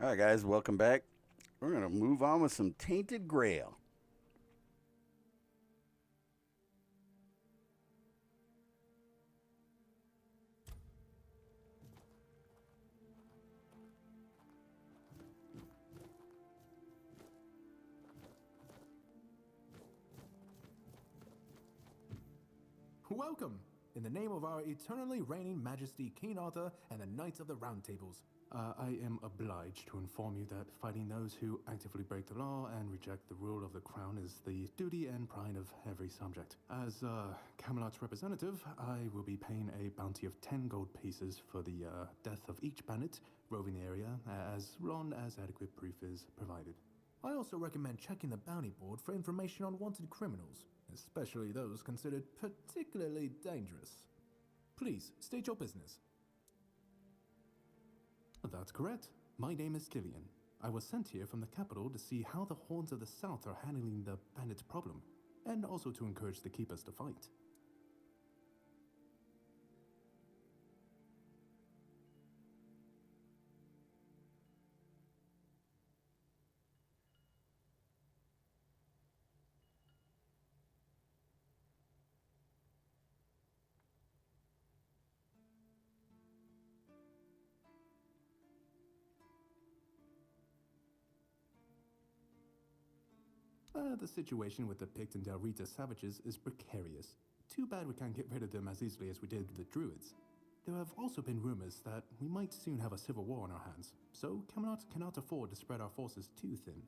All right, guys, welcome back. We're going to move on with some Tainted Grail. Welcome! In the name of our eternally reigning Majesty King Arthur and the Knights of the Round Tables, I am obliged to inform you that fighting those who actively break the law and reject the rule of the crown is the duty and pride of every subject. As Camelot's representative, I will be paying a bounty of 10 gold pieces for the death of each bandit roving the area, as long as adequate proof is provided. I also recommend checking the bounty board for information on wanted criminals, especially those considered particularly dangerous. Please, state your business. That's correct. My name is Killian. I was sent here from the capital to see how the Horns of the South are handling the bandit problem, and also to encourage the keepers to fight. The situation with the Pict and Del Rita savages is precarious. Too bad we can't get rid of them as easily as we did the Druids. There have also been rumors that we might soon have a civil war on our hands, so Camelot cannot afford to spread our forces too thin.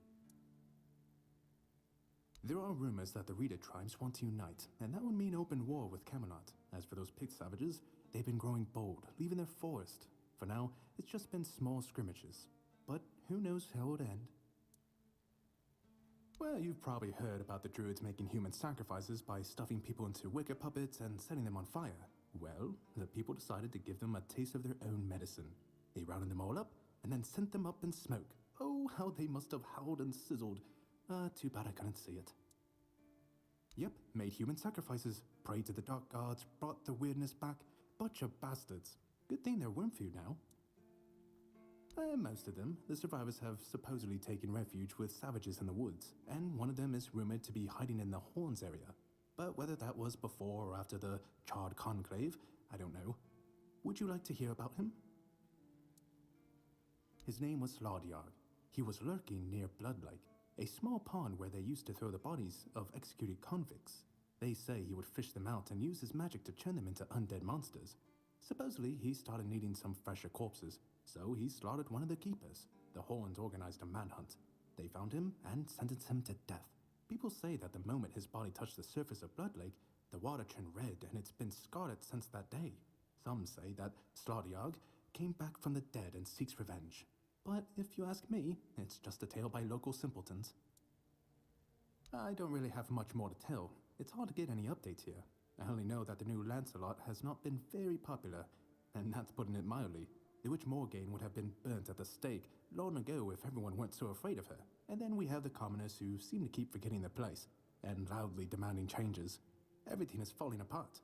There are rumors that the Rita tribes want to unite, and that would mean open war with Camelot. As for those Pict savages, they've been growing bold, leaving their forest. For now, it's just been small scrimmages. But who knows how it would end. Well, you've probably heard about the Druids making human sacrifices by stuffing people into wicker puppets and setting them on fire. Well, the people decided to give them a taste of their own medicine. They rounded them all up and then sent them up in smoke. Oh, how they must have howled and sizzled. Too bad I couldn't see it. Yep, made human sacrifices, prayed to the dark gods, brought the weirdness back. Bunch of bastards. Good thing they're worm food now. Most of them, the survivors have supposedly taken refuge with savages in the woods, and one of them is rumored to be hiding in the Horns area. But whether that was before or after the Charred Conclave, I don't know. Would you like to hear about him? His name was Slaudyard. He was lurking near Blood Lake, a small pond where they used to throw the bodies of executed convicts. They say he would fish them out and use his magic to turn them into undead monsters. Supposedly, he started needing some fresher corpses, so he slaughtered one of the keepers. The Horns organized a manhunt. They found him and sentenced him to death. People say that the moment his body touched the surface of Blood Lake, the water turned red and it's been scarred since that day. Some say that Slaudyard came back from the dead and seeks revenge. But if you ask me, it's just a tale by local simpletons. I don't really have much more to tell. It's hard to get any updates here. I only know that the new Lancelot has not been very popular, and that's putting it mildly. The Witch Morgaine would have been burnt at the stake long ago if everyone weren't so afraid of her. And then we have the commoners who seem to keep forgetting their place, and loudly demanding changes. Everything is falling apart.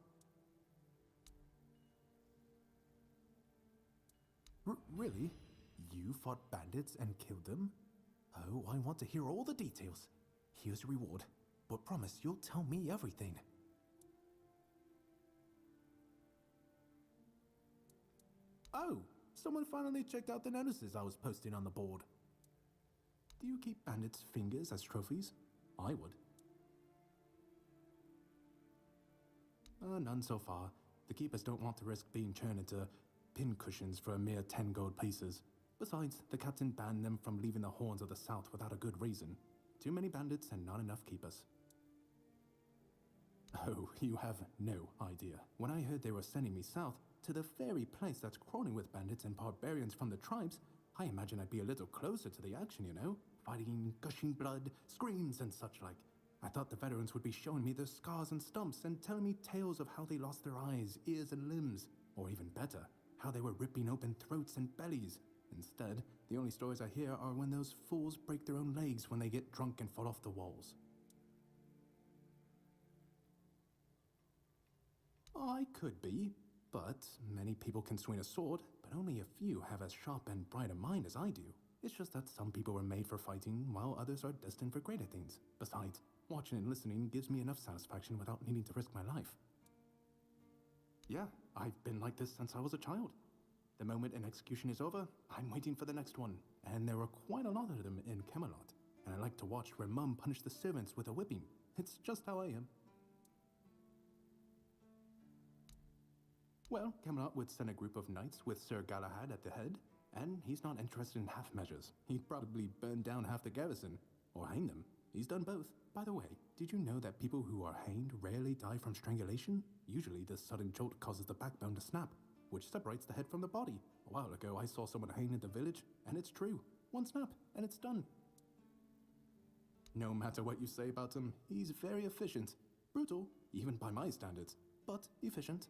Really? You fought bandits and killed them? Oh, I want to hear all the details. Here's your reward, but promise you'll tell me everything. Oh, someone finally checked out the notices I was posting on the board. Do you keep bandits' fingers as trophies? I would. None so far. The keepers don't want to risk being turned into pincushions for a mere 10 gold pieces. Besides, the captain banned them from leaving the Horns of the South without a good reason. Too many bandits and not enough keepers. Oh, you have no idea. When I heard they were sending me south, to the very place that's crawling with bandits and barbarians from the tribes, I imagine I'd be a little closer to the action, you know? Fighting, gushing blood, screams and such like. I thought the veterans would be showing me their scars and stumps and telling me tales of how they lost their eyes, ears and limbs. Or even better, how they were ripping open throats and bellies. Instead, the only stories I hear are when those fools break their own legs when they get drunk and fall off the walls. I could be, but many people can swing a sword, but only a few have as sharp and bright a mind as I do. It's just that some people were made for fighting, while others are destined for greater things. Besides, watching and listening gives me enough satisfaction without needing to risk my life. Yeah, I've been like this since I was a child. The moment an execution is over, I'm waiting for the next one, and there are quite a lot of them in Camelot, and I like to watch where Mum punished the servants with a whipping. It's just how I am. Well, Camelot would send a group of knights with Sir Galahad at the head, and he's not interested in half measures. He'd probably burn down half the garrison, or hang them. He's done both. By the way, did you know that people who are hanged rarely die from strangulation? Usually the sudden jolt causes the backbone to snap, which separates the head from the body. A while ago I saw someone hanged in the village, and it's true. One snap, and it's done. No matter what you say about him, he's very efficient. Brutal, even by my standards, but efficient.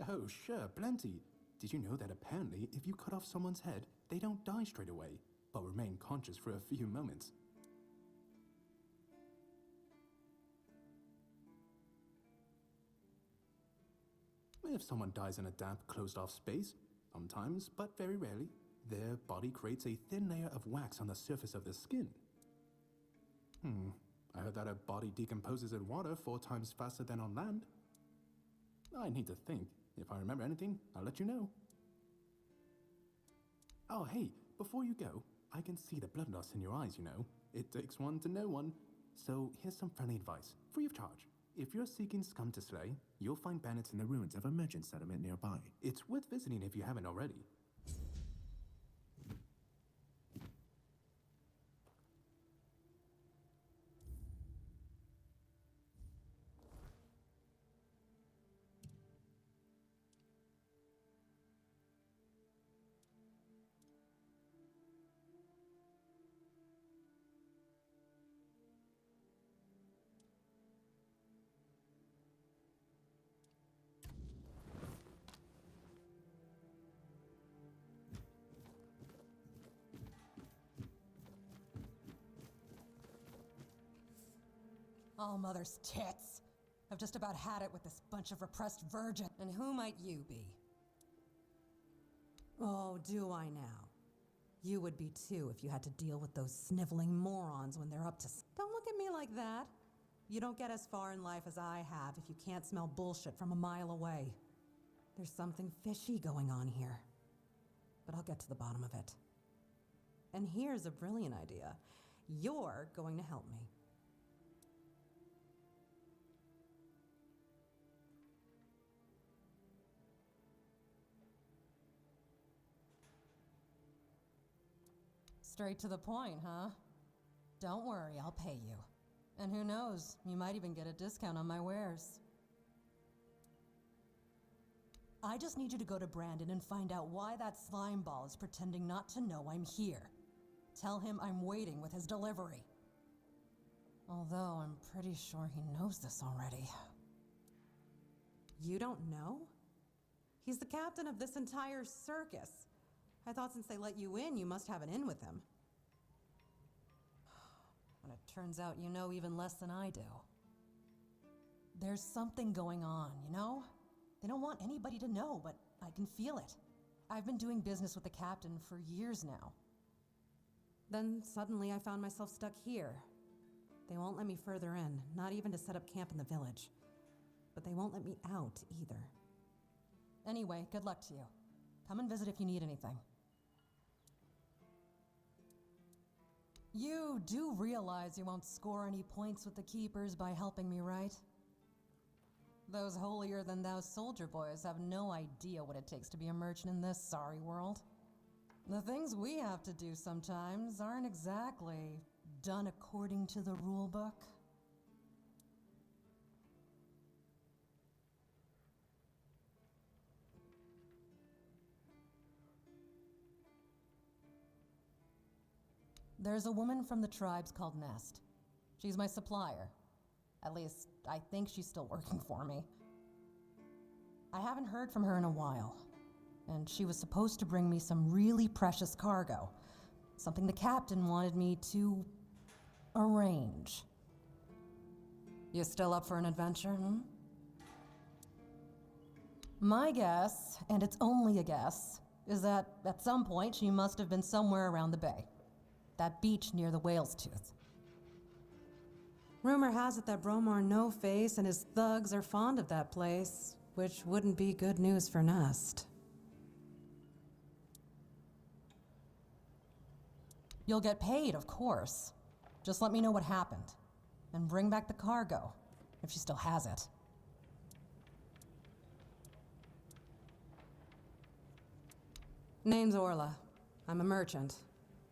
Oh, sure, plenty. Did you know that apparently if you cut off someone's head, they don't die straight away, but remain conscious for a few moments? If someone dies in a damp, closed-off space, sometimes, but very rarely, their body creates a thin layer of wax on the surface of the skin. I heard that a body decomposes in water 4 times faster than on land. I need to think. If I remember anything, I'll let you know. Oh, hey, before you go, I can see the bloodlust in your eyes, you know. It takes one to know one. So here's some friendly advice, free of charge. If you're seeking scum to slay, you'll find bandits in the ruins of a merchant settlement nearby. It's worth visiting if you haven't already. All mother's tits. I've just about had it with this bunch of repressed virgin. And who might you be? Oh, do I now? You would be too if you had to deal with those sniveling morons when they're up to... Don't look at me like that. You don't get as far in life as I have if you can't smell bullshit from a mile away. There's something fishy going on here. But I'll get to the bottom of it. And here's a brilliant idea. You're going to help me. Straight to the point, huh? Don't worry, I'll pay you. And who knows, you might even get a discount on my wares. I just need you to go to Brandon and find out why that slime ball is pretending not to know I'm here. Tell him I'm waiting with his delivery. Although I'm pretty sure he knows this already. You don't know? He's the captain of this entire circus. I thought since they let you in, you must have an in with him. And it turns out you know even less than I do. There's something going on, you know? They don't want anybody to know, but I can feel it. I've been doing business with the captain for years now. Then suddenly I found myself stuck here. They won't let me further in, not even to set up camp in the village. But they won't let me out either. Anyway, good luck to you. Come and visit if you need anything. You do realize you won't score any points with the keepers by helping me, right? Those holier-than-thou soldier boys have no idea what it takes to be a merchant in this sorry world. The things we have to do sometimes aren't exactly done according to the rule book. There's a woman from the tribes called Nest. She's my supplier. At least, I think she's still working for me. I haven't heard from her in a while, and she was supposed to bring me some really precious cargo. Something the captain wanted me to arrange. You still up for an adventure, My guess, and it's only a guess, is that at some point she must have been somewhere around the bay. That beach near the whale's tooth. Rumor has it that Bromar No-Face and his thugs are fond of that place, which wouldn't be good news for Nest. You'll get paid, of course. Just let me know what happened. And bring back the cargo, if she still has it. Name's Orla. I'm a merchant.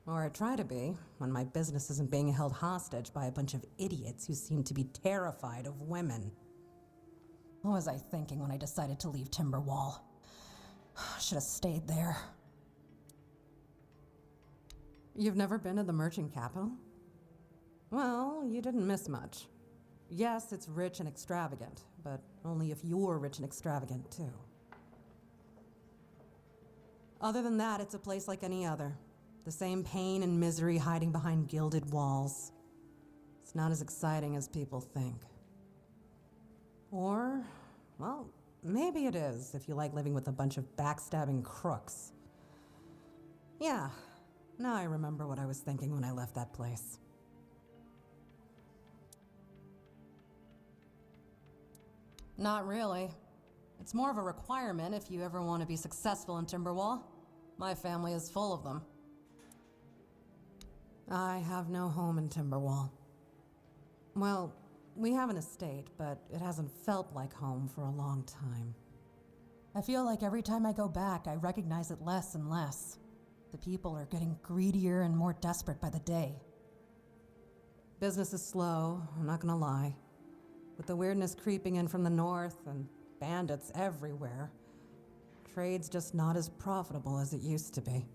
Or I try to be, when my business isn't being held hostage by a bunch of idiots who seem to be terrified of women. What was I thinking when I decided to leave Timberwall? Should have stayed there. You've never been to the merchant capital? Well, you didn't miss much. Yes, it's rich and extravagant, but only if you're rich and extravagant too. Other than that, it's a place like any other. The same pain and misery hiding behind gilded walls. It's not as exciting as people think. Or, well, maybe it is if you like living with a bunch of backstabbing crooks. Yeah, now I remember what I was thinking when I left that place. Not really. It's more of a requirement if you ever want to be successful in Timberwall. My family is full of them. I have no home in Timberwall. Well, we have an estate, but it hasn't felt like home for a long time. I feel like every time I go back, I recognize it less and less. The people are getting greedier and more desperate by the day. Business is slow, I'm not gonna lie. With the weirdness creeping in from the north and bandits everywhere, trade's just not as profitable as it used to be.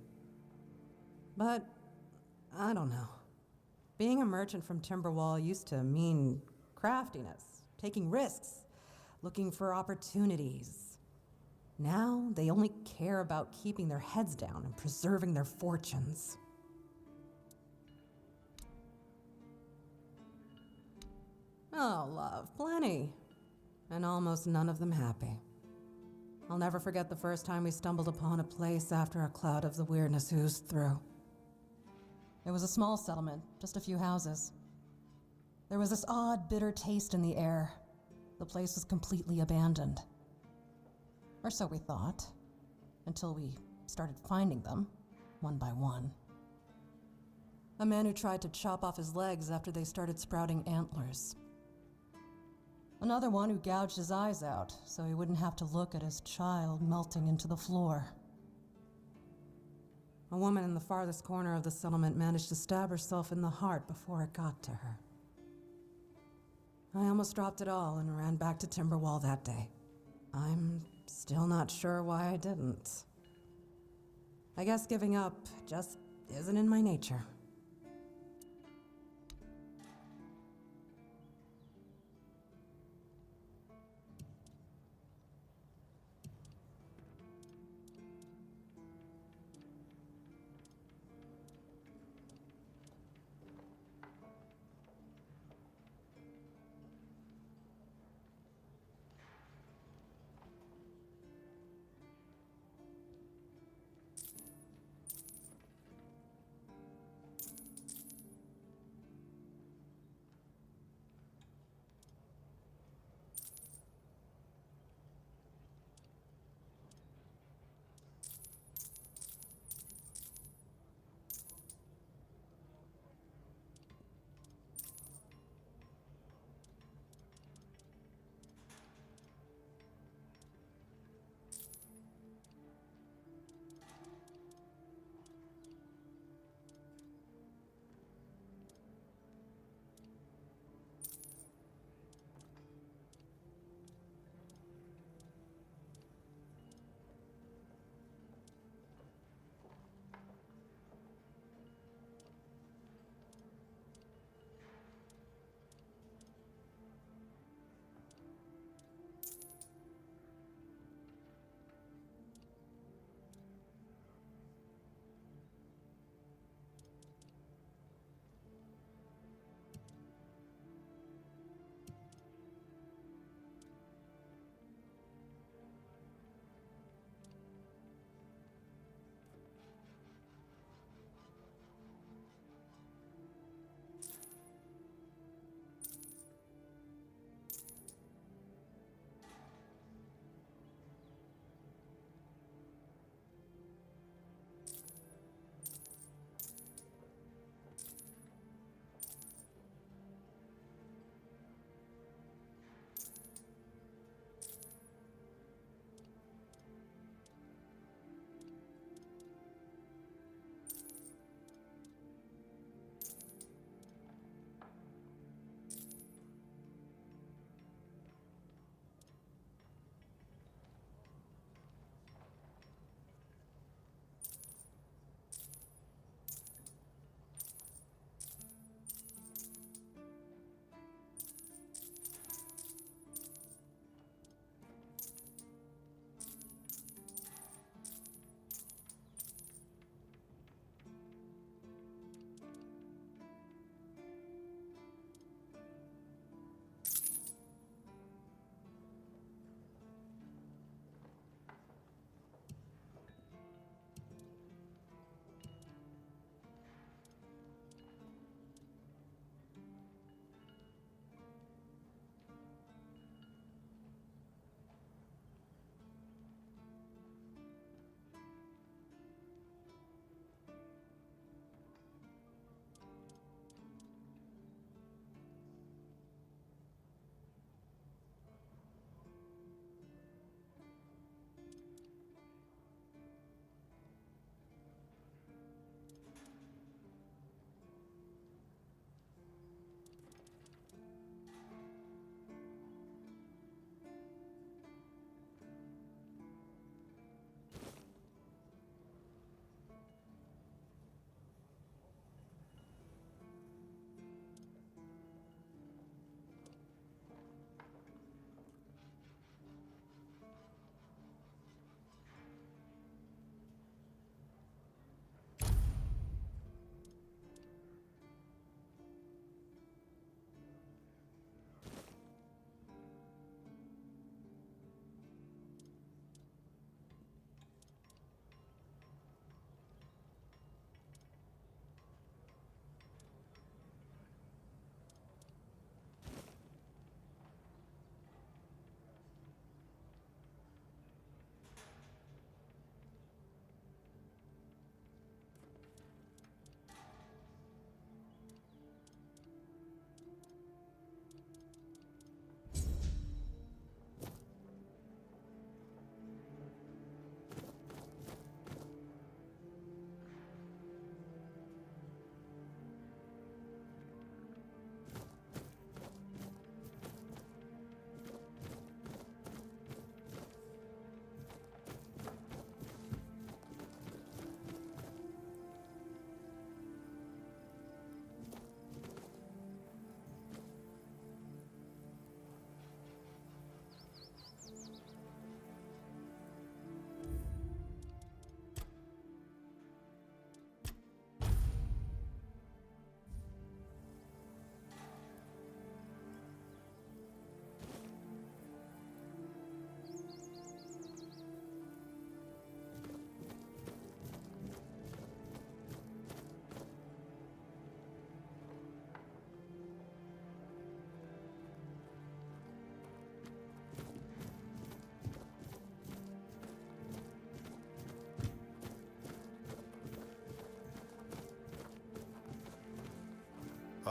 But I don't know. Being a merchant from Timberwall used to mean craftiness, taking risks, looking for opportunities. Now they only care about keeping their heads down and preserving their fortunes. Oh, love, plenty. And almost none of them happy. I'll never forget the first time we stumbled upon a place after a cloud of the weirdness oozed through. It was a small settlement, just a few houses. There was this odd, bitter taste in the air. The place was completely abandoned. Or so we thought, until we started finding them, one by one. A man who tried to chop off his legs after they started sprouting antlers. Another one who gouged his eyes out so he wouldn't have to look at his child melting into the floor. A woman in the farthest corner of the settlement managed to stab herself in the heart before it got to her. I almost dropped it all and ran back to Timberwall that day. I'm still not sure why I didn't. I guess giving up just isn't in my nature.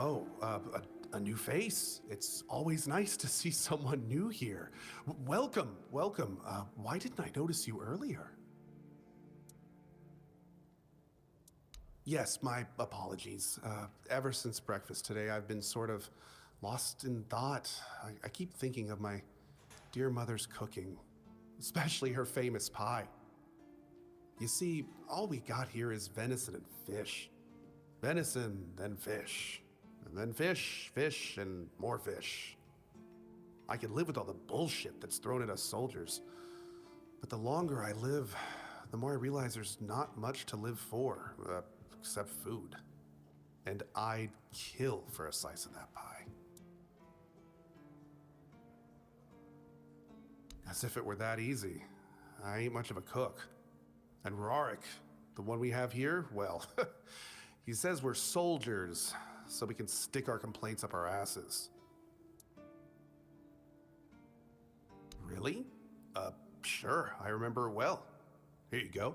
Oh, a new face. It's always nice to see someone new here. Welcome, welcome. Why didn't I notice you earlier? Yes, my apologies. Ever since breakfast today, I've been sort of lost in thought. I keep thinking of my dear mother's cooking, especially her famous pie. You see, all we got here is venison and fish. Venison, then fish. And then fish, fish, and more fish. I could live with all the bullshit that's thrown at us soldiers. But the longer I live, the more I realize there's not much to live for, except food. And I'd kill for a slice of that pie. As if it were that easy. I ain't much of a cook. And Rorik, the one we have here, well, he says we're soldiers, so we can stick our complaints up our asses. Really? Sure, I remember her well. Here you go.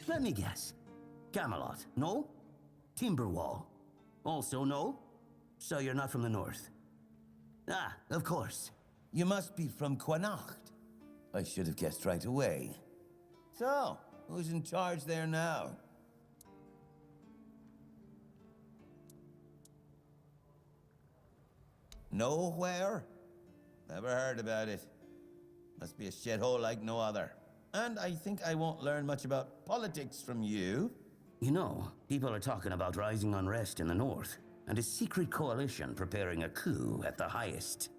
Let me guess. Camelot, no? Timberwall, also no? So you're not from the north? Ah, of course. You must be from Connacht. I should have guessed right away. So, who's in charge there now? Nowhere? Never heard about it. Must be a shithole like no other. And I think I won't learn much about politics from you. You know, people are talking about rising unrest in the north, and a secret coalition preparing a coup at the highest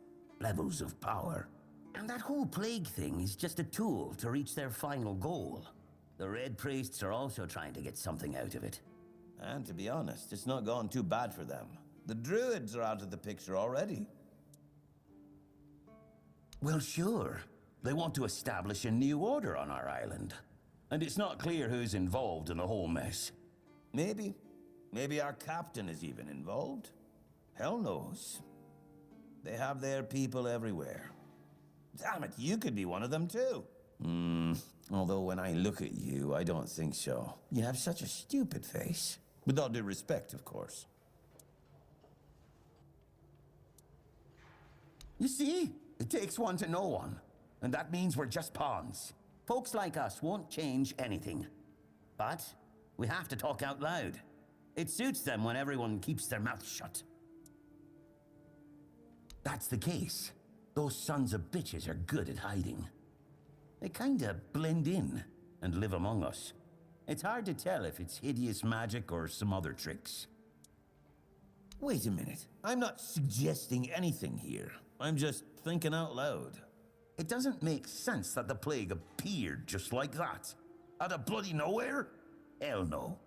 levels of power. And that whole plague thing is just a tool to reach their final goal. The Red Priests are also trying to get something out of it. And to be honest, it's not gone too bad for them. The Druids are out of the picture already. Well, sure. They want to establish a new order on our island. And it's not clear who's involved in the whole mess. Maybe. Maybe our captain is even involved. Hell knows. They have their people everywhere. Damn it, you could be one of them too. Although when I look at you, I don't think so. You have such a stupid face. With all due respect, of course. You see? It takes one to know one. And that means we're just pawns. Folks like us won't change anything. But we have to talk out loud. It suits them when everyone keeps their mouth shut. That's the case. Those sons of bitches are good at hiding. They kinda blend in and live among us. It's hard to tell if it's hideous magic or some other tricks. Wait a minute. I'm not suggesting anything here. I'm just thinking out loud. It doesn't make sense that the plague appeared just like that. Out of bloody nowhere? Hell no.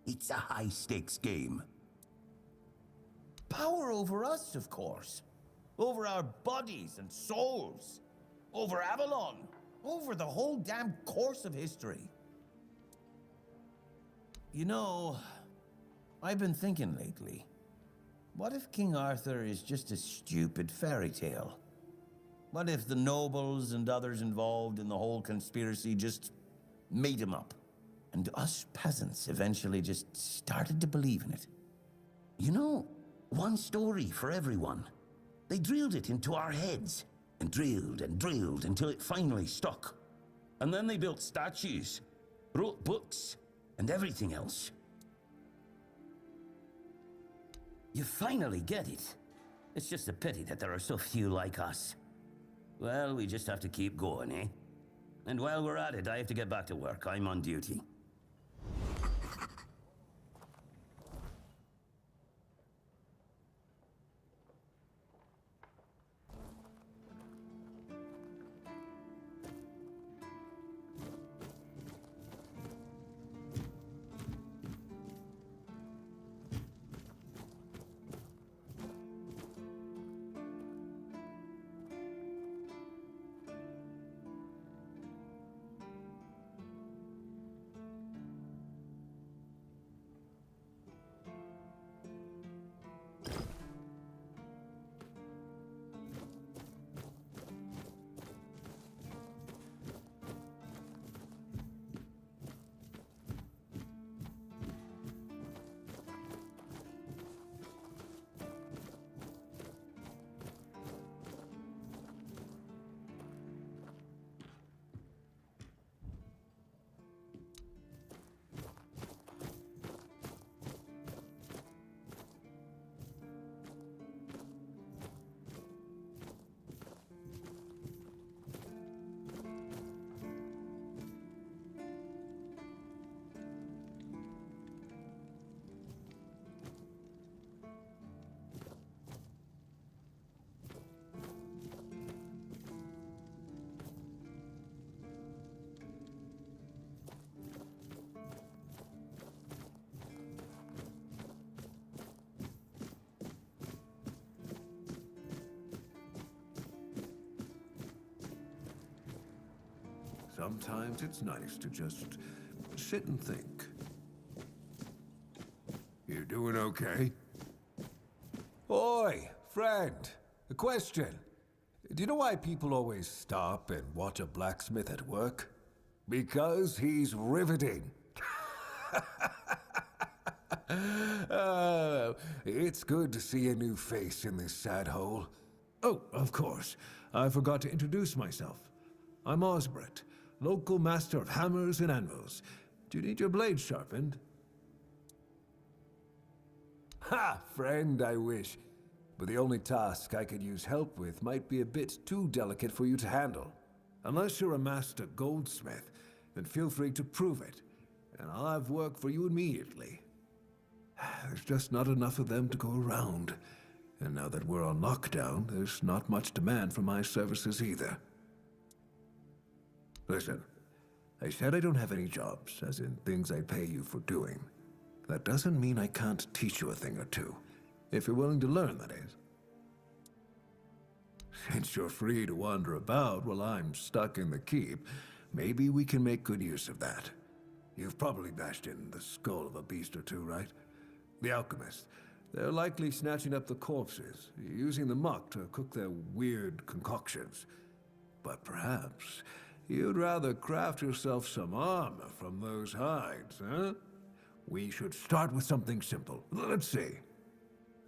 It's a high-stakes game. Power over us, of course. Over our bodies and souls. Over Avalon. Over the whole damn course of history. You know, I've been thinking lately. What if King Arthur is just a stupid fairy tale? What if the nobles and others involved in the whole conspiracy just made him up? And us peasants eventually just started to believe in it. You know, one story for everyone. They drilled it into our heads, and drilled until it finally stuck. And then they built statues, wrote books, and everything else. You finally get it. It's just a pity that there are so few like us. Well, we just have to keep going, eh? And while we're at it, I have to get back to work. I'm on duty. Sometimes it's nice to just sit and think. You doing okay? Oi, friend. A question. Do you know why people always stop and watch a blacksmith at work? Because he's riveting. It's good to see a new face in this sad hole. Oh, of course. I forgot to introduce myself. I'm Osbert, local master of hammers and anvils. Do you need your blade sharpened? Ha! Friend, I wish. But the only task I could use help with might be a bit too delicate for you to handle. Unless you're a master goldsmith, then feel free to prove it, and I'll have work for you immediately. There's just not enough of them to go around. And now that we're on lockdown, there's not much demand for my services either. Listen, I said I don't have any jobs, as in things I pay you for doing. That doesn't mean I can't teach you a thing or two. If you're willing to learn, that is. Since you're free to wander about while I'm stuck in the keep, maybe we can make good use of that. You've probably bashed in the skull of a beast or two, right? The alchemists. They're likely snatching up the corpses, using the muck to cook their weird concoctions. But perhaps you'd rather craft yourself some armor from those hides, huh? We should start with something simple. Let's see.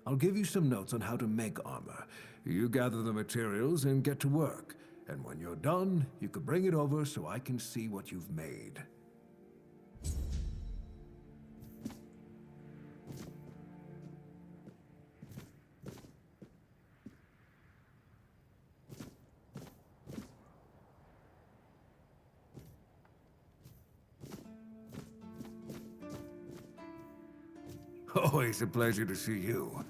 I'll give you some notes on how to make armor. You gather the materials and get to work. And when you're done, you can bring it over so I can see what you've made. Always a pleasure to see you.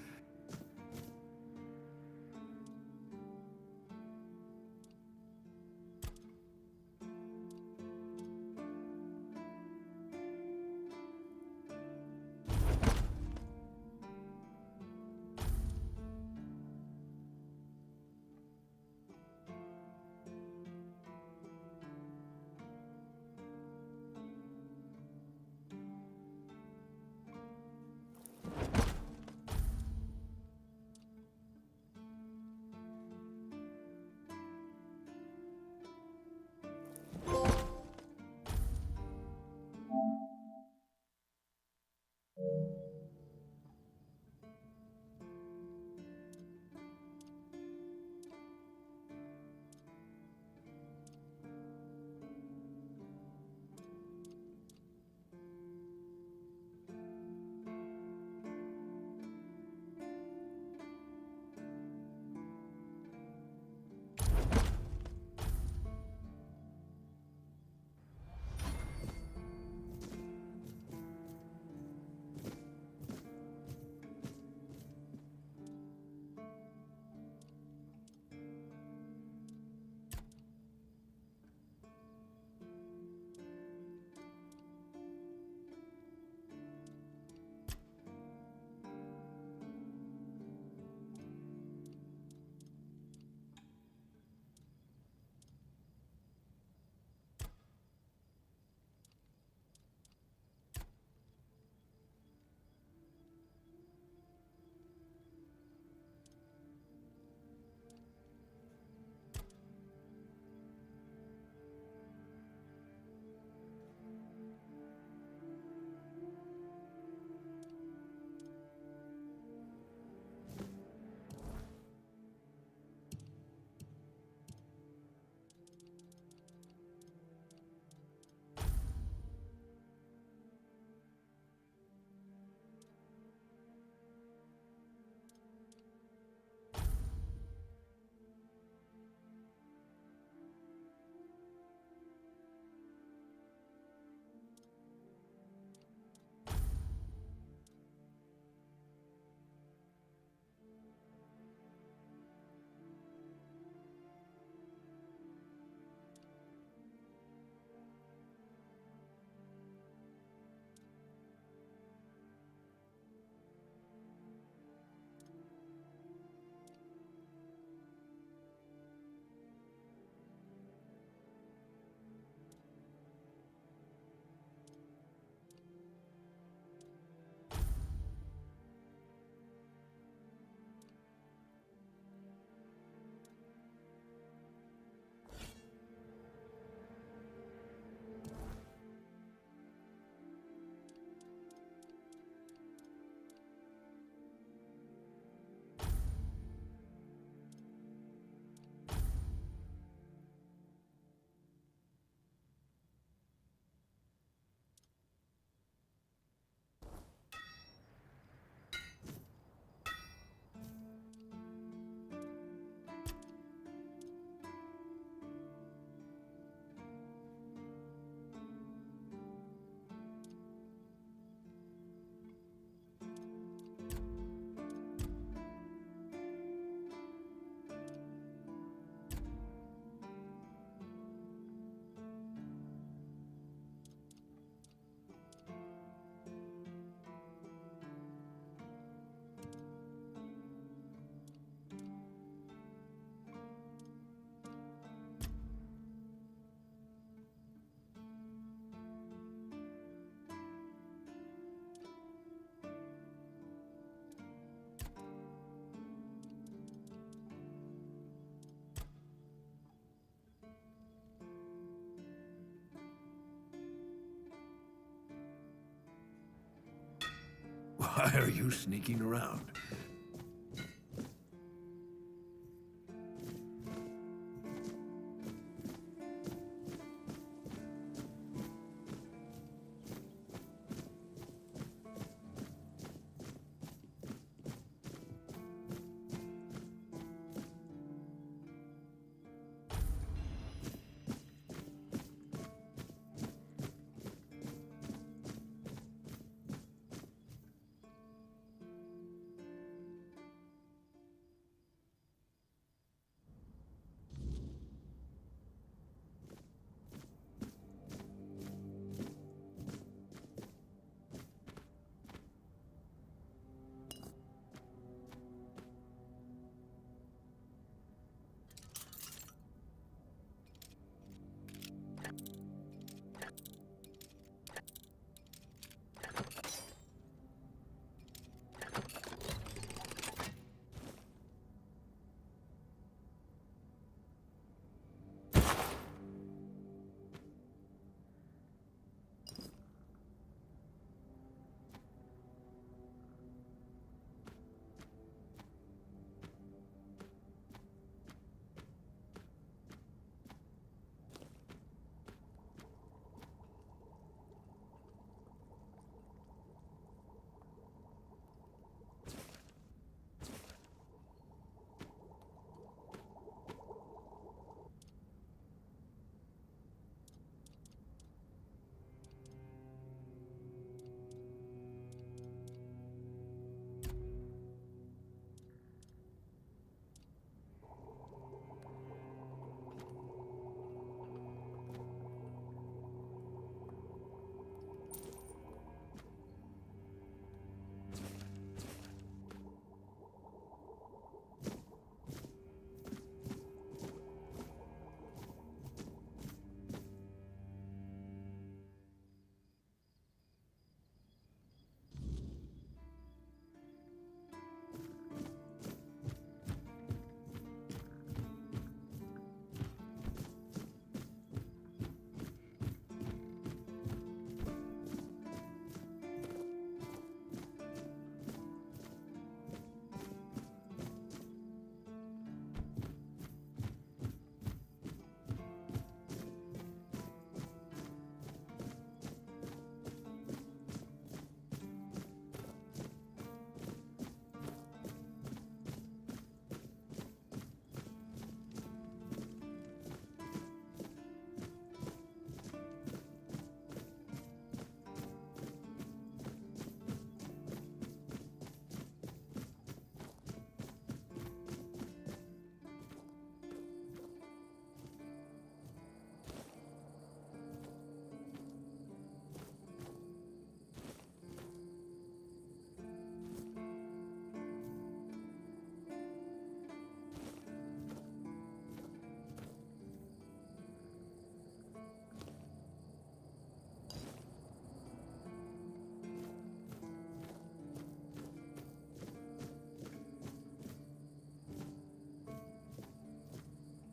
Why are you sneaking around?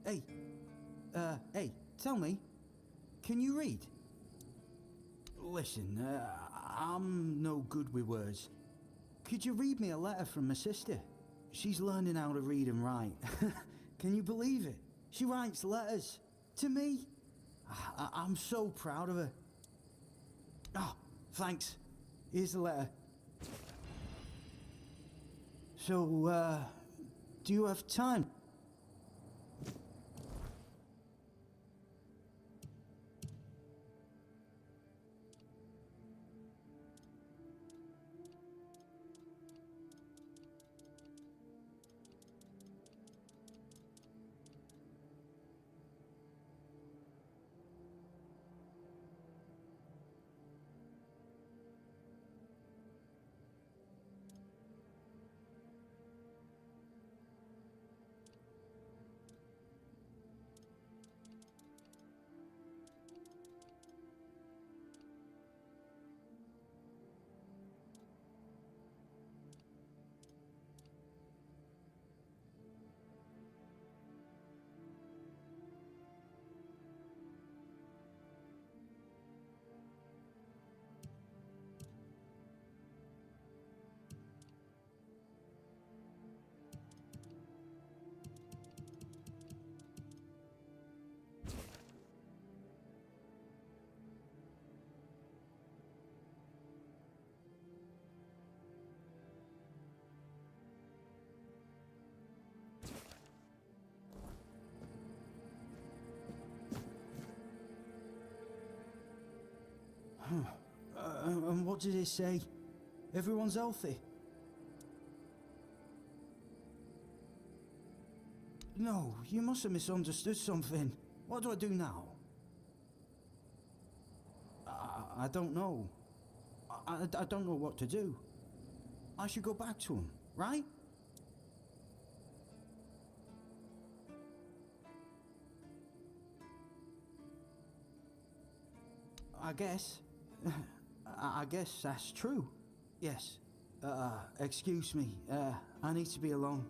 Hey, hey, tell me, can you read? Listen, I'm no good with words. Could you read me a letter from my sister? She's learning how to read and write. Can you believe it? She writes letters to me. I'm so proud of her. Oh, thanks. Here's the letter. So, do you have time? And what did it say? Everyone's healthy? No, you must have misunderstood something. What do I do now? I don't know. I don't know what to do. I should go back to him, right? I guess. I guess that's true. Yes. Excuse me. I need to be alone.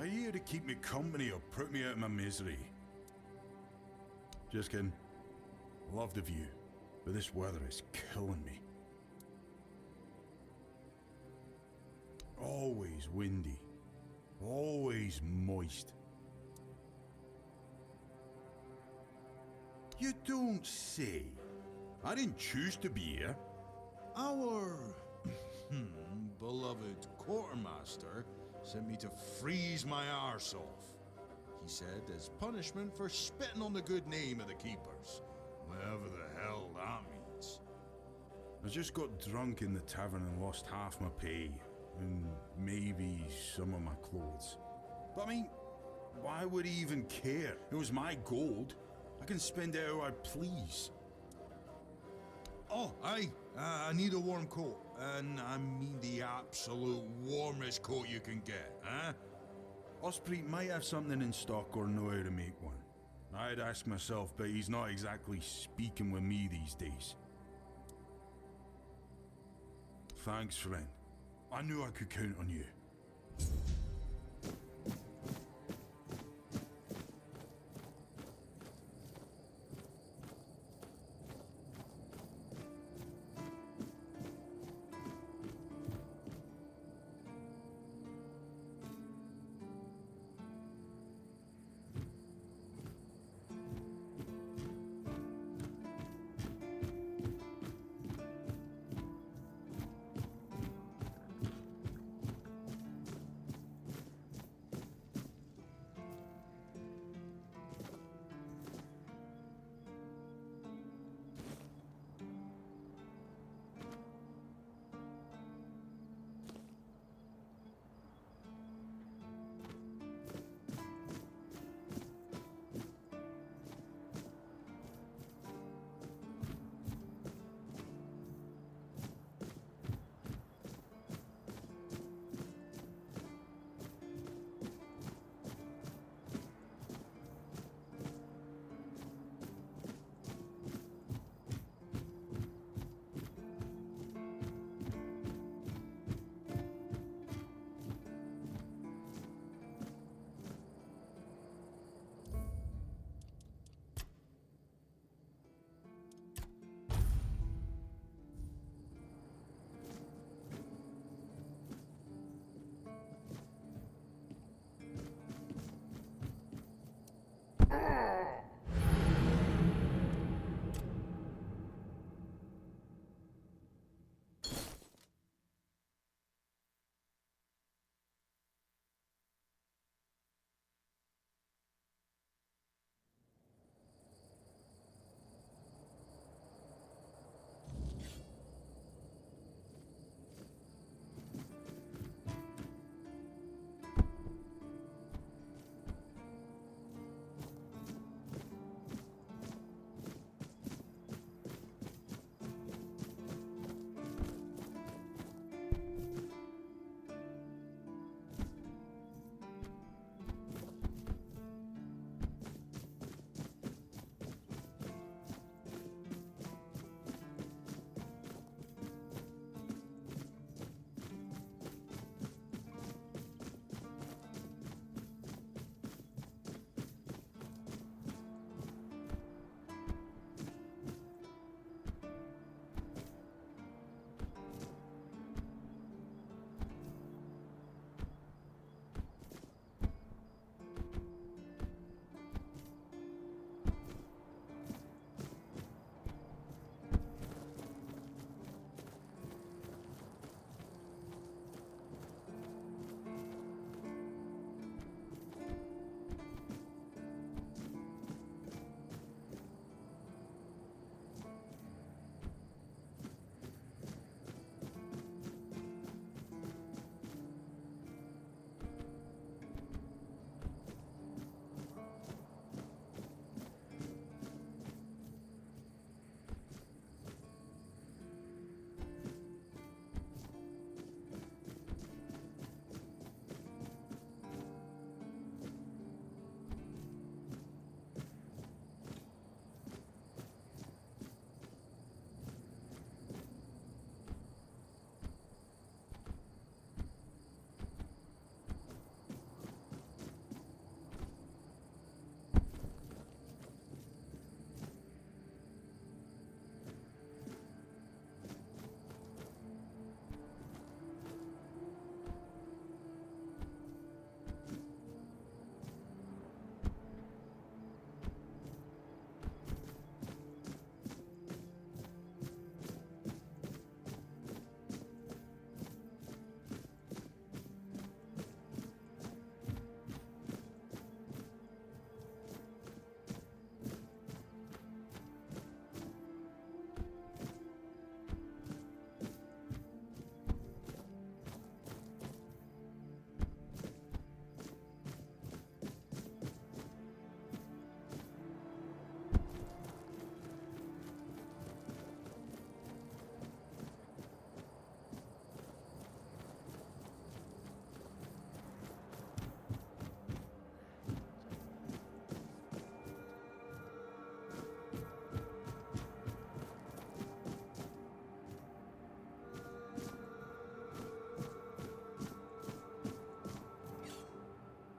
Are you here to keep me company or put me out of my misery? Just kidding. Love the view, but this weather is killing me. Always windy. Always moist. You don't say. I didn't choose to be here. Our beloved quartermaster sent me to freeze my arse off. He said as punishment for spitting on the good name of the keepers. Whatever the hell that means. I just got drunk in the tavern and lost half my pay. And maybe some of my clothes. But I mean, why would he even care? It was my gold. I can spend it how I please. Oh, I need a warm coat. And I mean the absolute warmest coat you can get, huh? Osprey might have something in stock or know how to make one. I'd ask myself, but he's not exactly speaking with me these days. Thanks, friend. I knew I could count on you.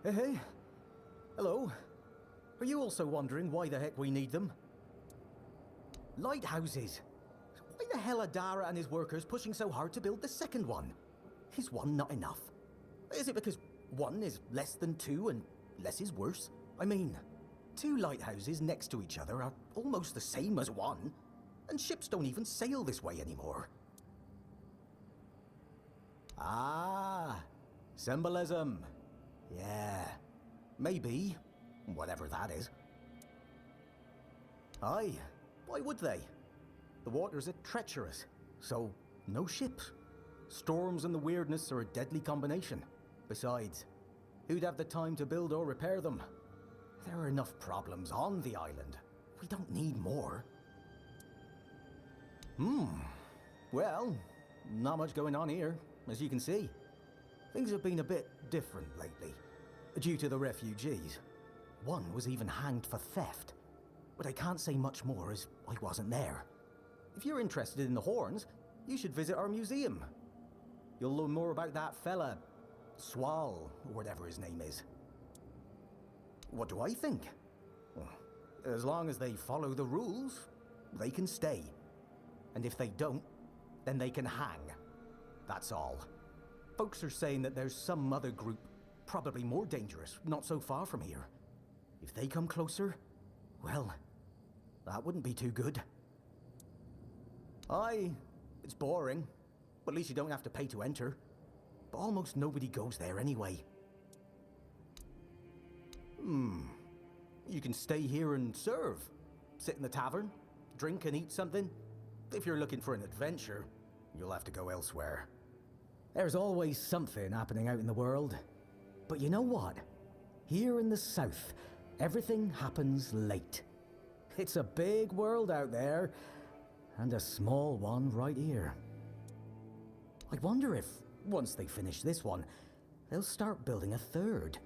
Hey. Hello. Are you also wondering why the heck we need them? Lighthouses. Why the hell are Dara and his workers pushing so hard to build the second one? Is one not enough? Is it because one is less than two and less is worse? I mean, two lighthouses next to each other are almost the same as one, and ships don't even sail this way anymore. Ah, symbolism. Yeah, maybe, whatever that is. Aye, why would they? The waters are treacherous, so no ships. Storms and the weirdness are a deadly combination. Besides, who'd have the time to build or repair them? There are enough problems on the island. We don't need more. Well, not much going on here, as you can see. Things have been a bit different lately, due to the refugees. One was even hanged for theft. But I can't say much more as I wasn't there. If you're interested in the horns, you should visit our museum. You'll learn more about that fella, Swal, or whatever his name is. What do I think? Well, as long as they follow the rules, they can stay. And if they don't, then they can hang. That's all. Folks are saying that there's some other group, probably more dangerous, not so far from here. If they come closer, well, that wouldn't be too good. Aye, it's boring, but at least you don't have to pay to enter. But almost nobody goes there anyway. You can stay here and serve. Sit in the tavern, drink and eat something. If you're looking for an adventure, you'll have to go elsewhere. There's always something happening out in the world. But you know what? Here in the south, everything happens late. It's a big world out there, and a small one right here. I wonder if, once they finish this one, they'll start building a third.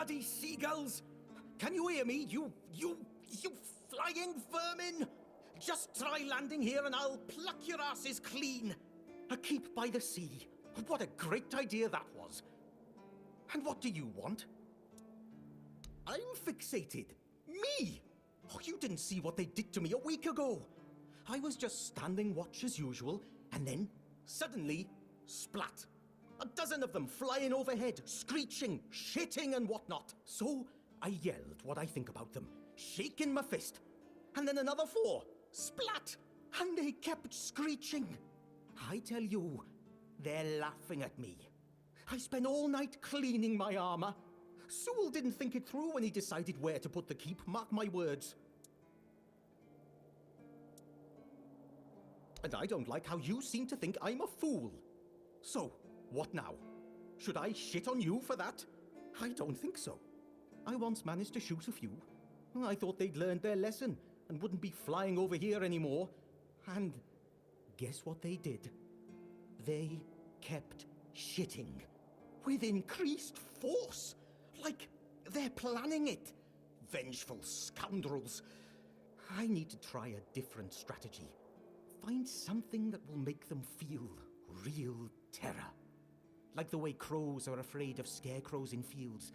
bloody seagulls! Can you hear me, you flying vermin? Just try landing here and I'll pluck your asses clean. A keep by the sea. What a great idea that was. And what do you want? I'm fixated. Me! Oh, you didn't see what they did to me a week ago. I was just standing watch as usual, and then, suddenly, splat. A dozen of them flying overhead, screeching, shitting and whatnot. So, I yelled what I think about them, shaking my fist. And then another 4, splat! And they kept screeching. I tell you, they're laughing at me. I spent all night cleaning my armor. Sewell didn't think it through when he decided where to put the keep, mark my words. And I don't like how you seem to think I'm a fool. So, what now? Should I shit on you for that? I don't think so. I once managed to shoot a few. I thought they'd learned their lesson and wouldn't be flying over here anymore. And guess what they did? They kept shitting. With increased force. Like they're planning it. Vengeful scoundrels. I need to try a different strategy. Find something that will make them feel real terror. Like the way crows are afraid of scarecrows in fields.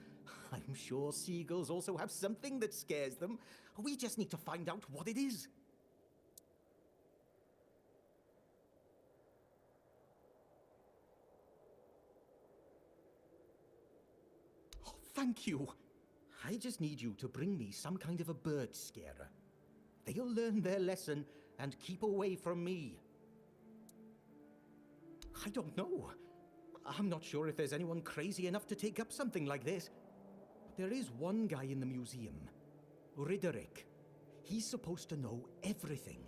I'm sure seagulls also have something that scares them. We just need to find out what it is. Oh, thank you. I just need you to bring me some kind of a bird scarer. They'll learn their lesson and keep away from me. I don't know. I'm not sure if there's anyone crazy enough to take up something like this. There is one guy in the museum, Riderick. He's supposed to know everything.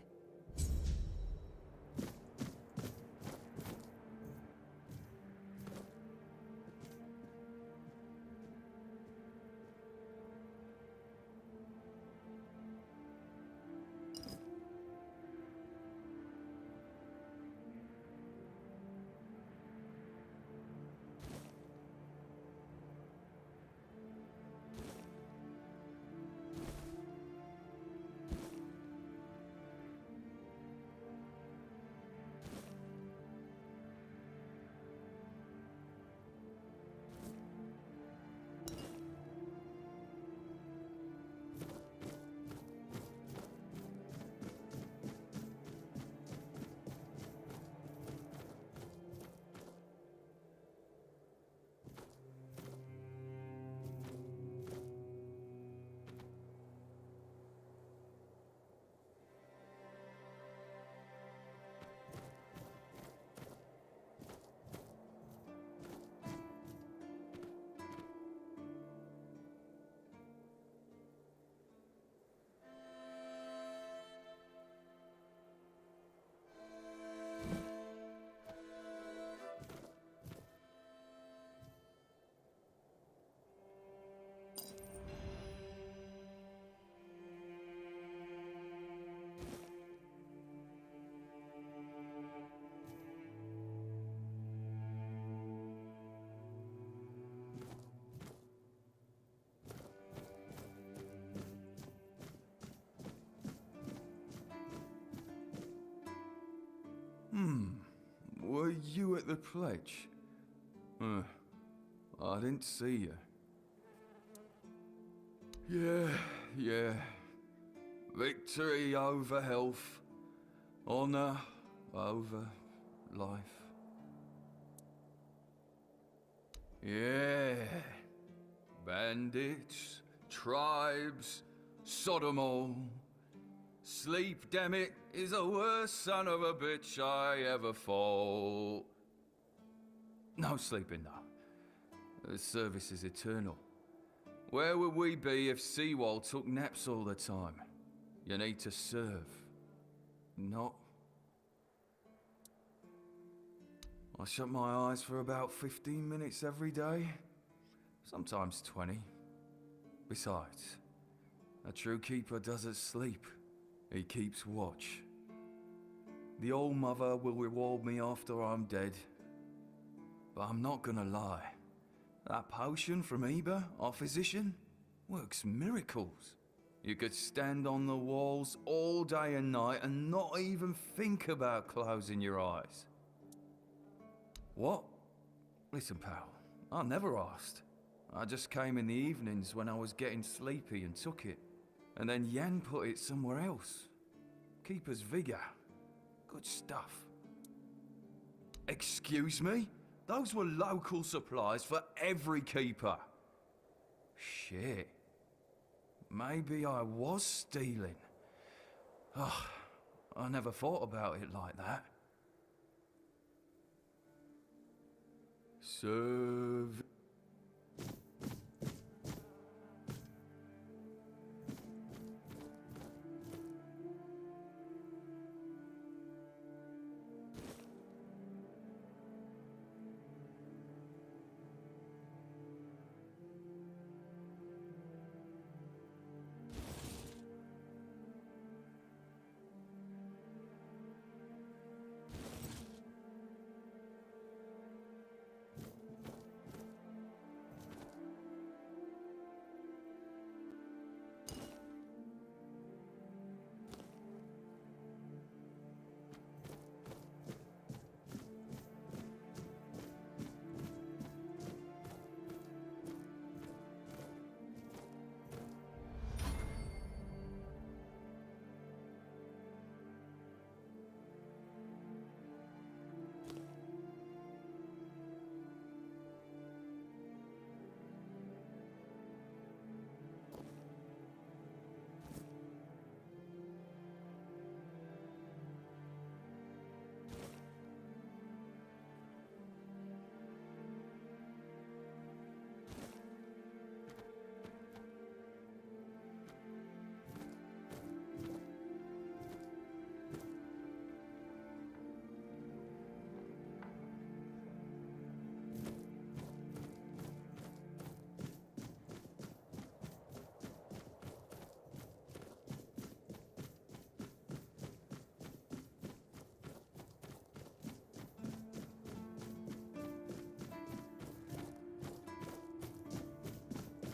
Were you at the pledge? I didn't see you. Yeah. Victory over health. Honor over life. Yeah. Bandits, tribes, Sodomol. Sleep, damn it, is the worst son of a bitch I ever fought. No sleeping, though. The service is eternal. Where would we be if Seawall took naps all the time? You need to serve, not. I shut my eyes for about 15 minutes every day, sometimes 20. Besides, a true keeper doesn't sleep. He keeps watch. The Old Mother will reward me after I'm dead. But I'm not gonna lie. That potion from Eber, our physician, works miracles. You could stand on the walls all day and night and not even think about closing your eyes. What? Listen, pal, I never asked. I just came in the evenings when I was getting sleepy and took it. And then Yan put it somewhere else. Keeper's vigor. Good stuff. Excuse me? Those were local supplies for every keeper. Shit. Maybe I was stealing. Oh, I never thought about it like that. Serve.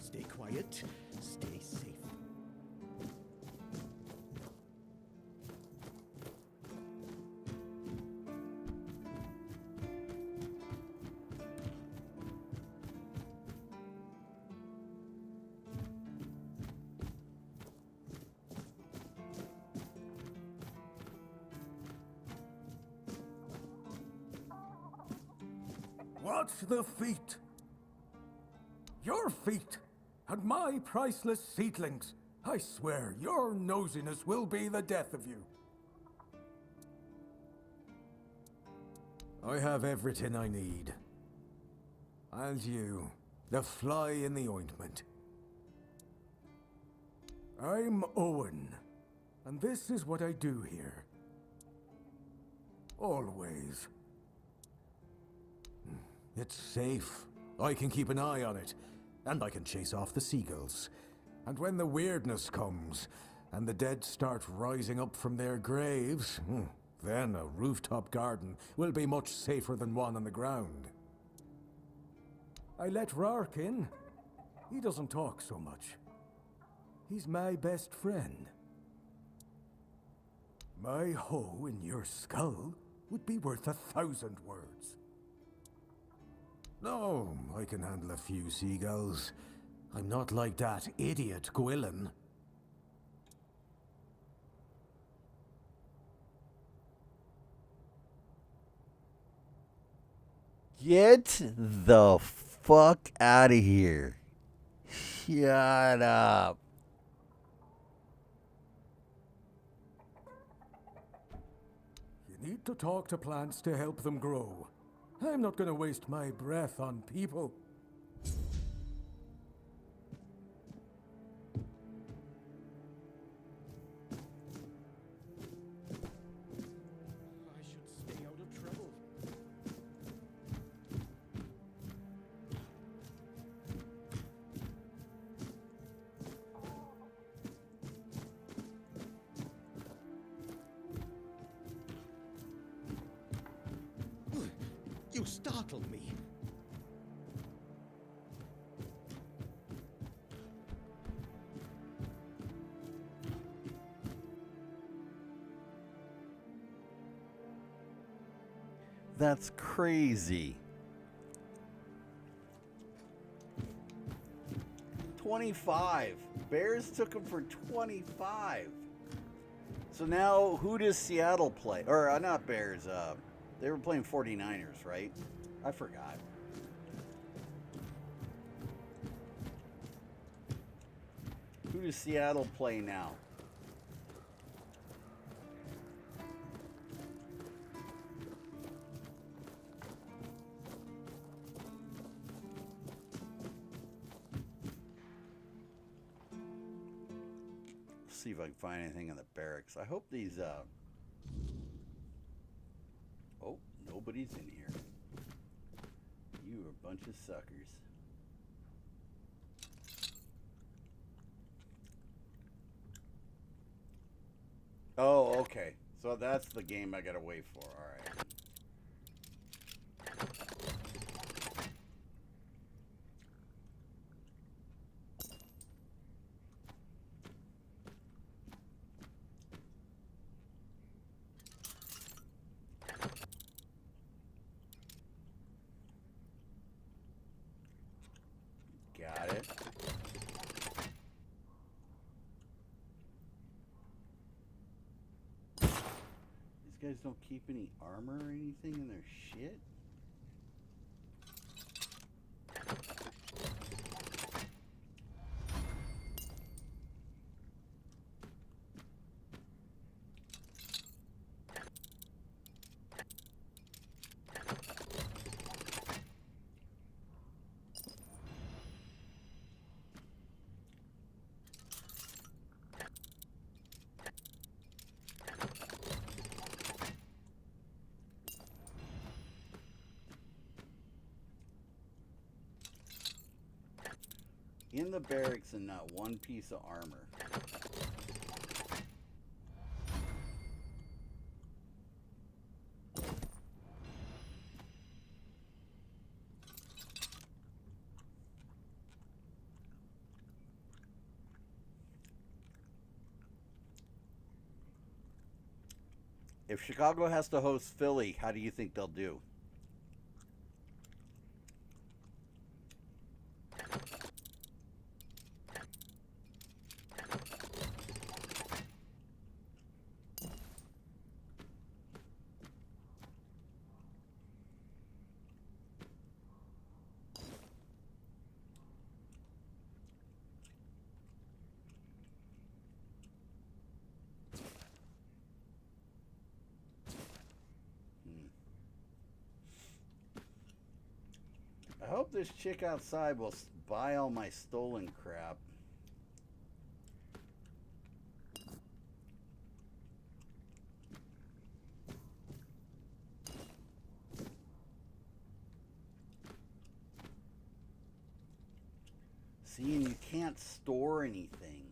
Stay quiet. Stay safe. What's the feat? Your feat, and my priceless seedlings. I swear, your nosiness will be the death of you. I have everything I need. And you, the fly in the ointment. I'm Owen, and this is what I do here. Always. It's safe. I can keep an eye on it, and I can chase off the seagulls. And when the weirdness comes, and the dead start rising up from their graves, then a rooftop garden will be much safer than one on the ground. I let Rark in. He doesn't talk so much. He's my best friend. My hoe in your skull would be worth 1,000 words. No, I can handle a few seagulls. I'm not like that idiot Gwilyn. Get the fuck out of here. Shut up. You need to talk to plants to help them grow. I'm not going to waste my breath on people. I should stay out of trouble. You startled me. That's crazy. 25. Bears took him for 25. So now, who does Seattle play? Or not Bears. They were playing 49ers, right? I forgot. Who does Seattle play now? See if I can find anything in the barracks. I hope these oh, nobody's in here. You are a bunch of suckers. Oh, okay. So that's the game I gotta wait for. All right. Got it. These guys don't keep any armor or anything in their shit? In the barracks and not one piece of armor. If Chicago has to host Philly, how do you think they'll do? I hope this chick outside will buy all my stolen crap. See, and you can't store anything.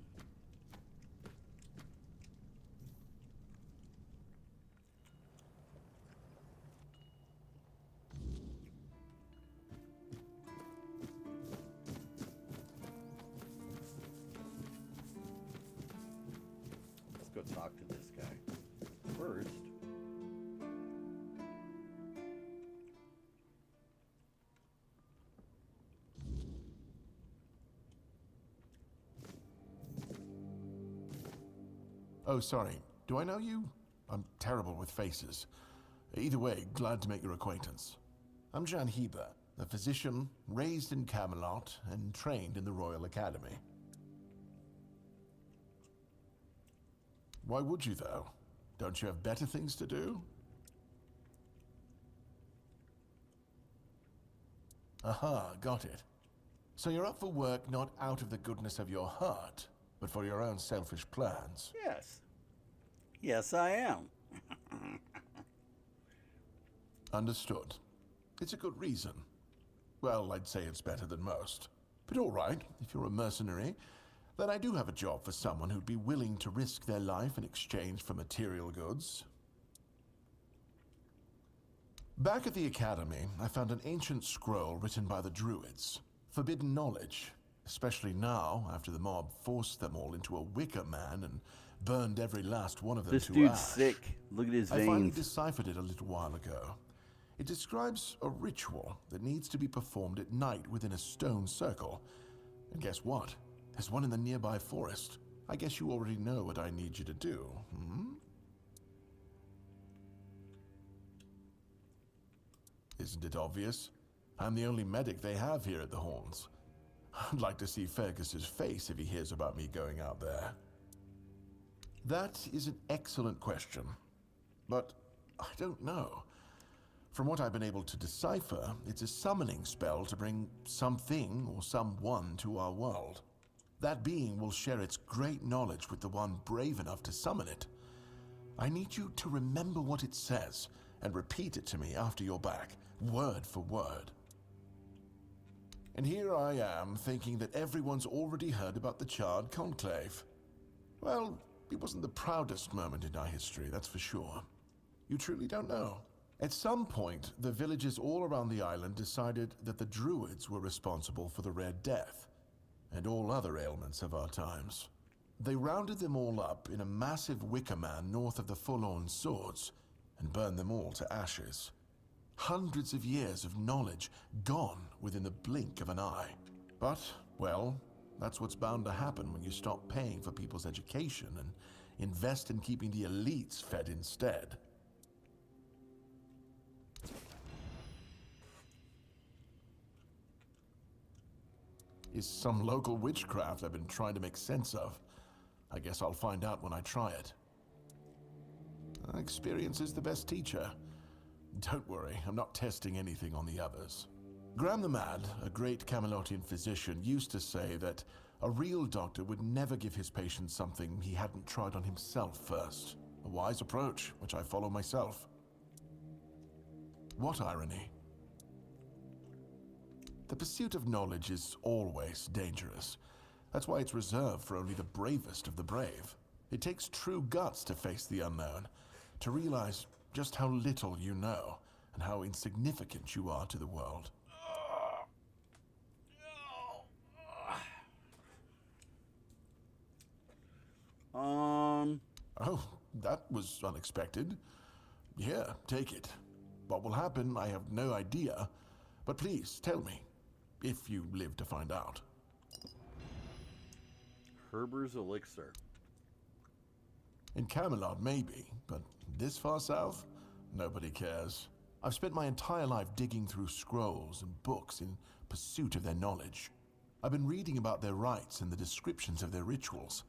Let's go talk to this guy first. Oh, sorry. Do I know you? I'm terrible with faces. Either way, glad to make your acquaintance. I'm Jan Heber, a physician raised in Camelot and trained in the Royal Academy. Why would you, though? Don't you have better things to do? Aha, got it. So you're up for work not out of the goodness of your heart, but for your own selfish plans. Yes. Yes, I am. Understood. It's a good reason. Well, I'd say it's better than most. But all right, if you're a mercenary, then I do have a job for someone who'd be willing to risk their life in exchange for material goods. Back at the Academy, I found an ancient scroll written by the Druids. Forbidden knowledge, especially now, after the mob forced them all into a wicker man and burned every last one of them This to dude's ash. sick. Look at his I finally veins. deciphered it a little while ago. It describes a ritual that needs to be performed at night within a stone circle. And guess what? There's one in the nearby forest. I guess you already know what I need you to do, hmm? Isn't it obvious? I'm the only medic they have here at the Horns. I'd like to see Fergus's face if he hears about me going out there. That is an excellent question, but I don't know. From what I've been able to decipher, it's a summoning spell to bring something or someone to our world. That being will share its great knowledge with the one brave enough to summon it. I need you to remember what it says and repeat it to me after you're back, word for word. And here I am thinking that everyone's already heard about the Charred Conclave. Well, it wasn't the proudest moment in our history, that's for sure. You truly don't know. At some point, the villagers all around the island decided that the Druids were responsible for the Red Death, and all other ailments of our times. They rounded them all up in a massive wicker man north of the Forlorn Swords, and burned them all to ashes. Hundreds of years of knowledge gone within the blink of an eye. But, well, that's what's bound to happen when you stop paying for people's education and invest in keeping the elites fed instead. Is some local witchcraft I've been trying to make sense of. I guess I'll find out when I try it. Experience is the best teacher. Don't worry, I'm not testing anything on the others. Graham the Mad, a great Camelotian physician, used to say that a real doctor would never give his patients something he hadn't tried on himself first. A wise approach, which I follow myself. What irony. The pursuit of knowledge is always dangerous. That's why it's reserved for only the bravest of the brave. It takes true guts to face the unknown, to realize just how little you know, and how insignificant you are to the world. Oh, that was unexpected. Here, take it. What will happen, I have no idea, but please tell me, if you live to find out. Herber's Elixir. In Camelot, maybe, but this far south, nobody cares. I've spent my entire life digging through scrolls and books in pursuit of their knowledge. I've been reading about their rites and the descriptions of their rituals.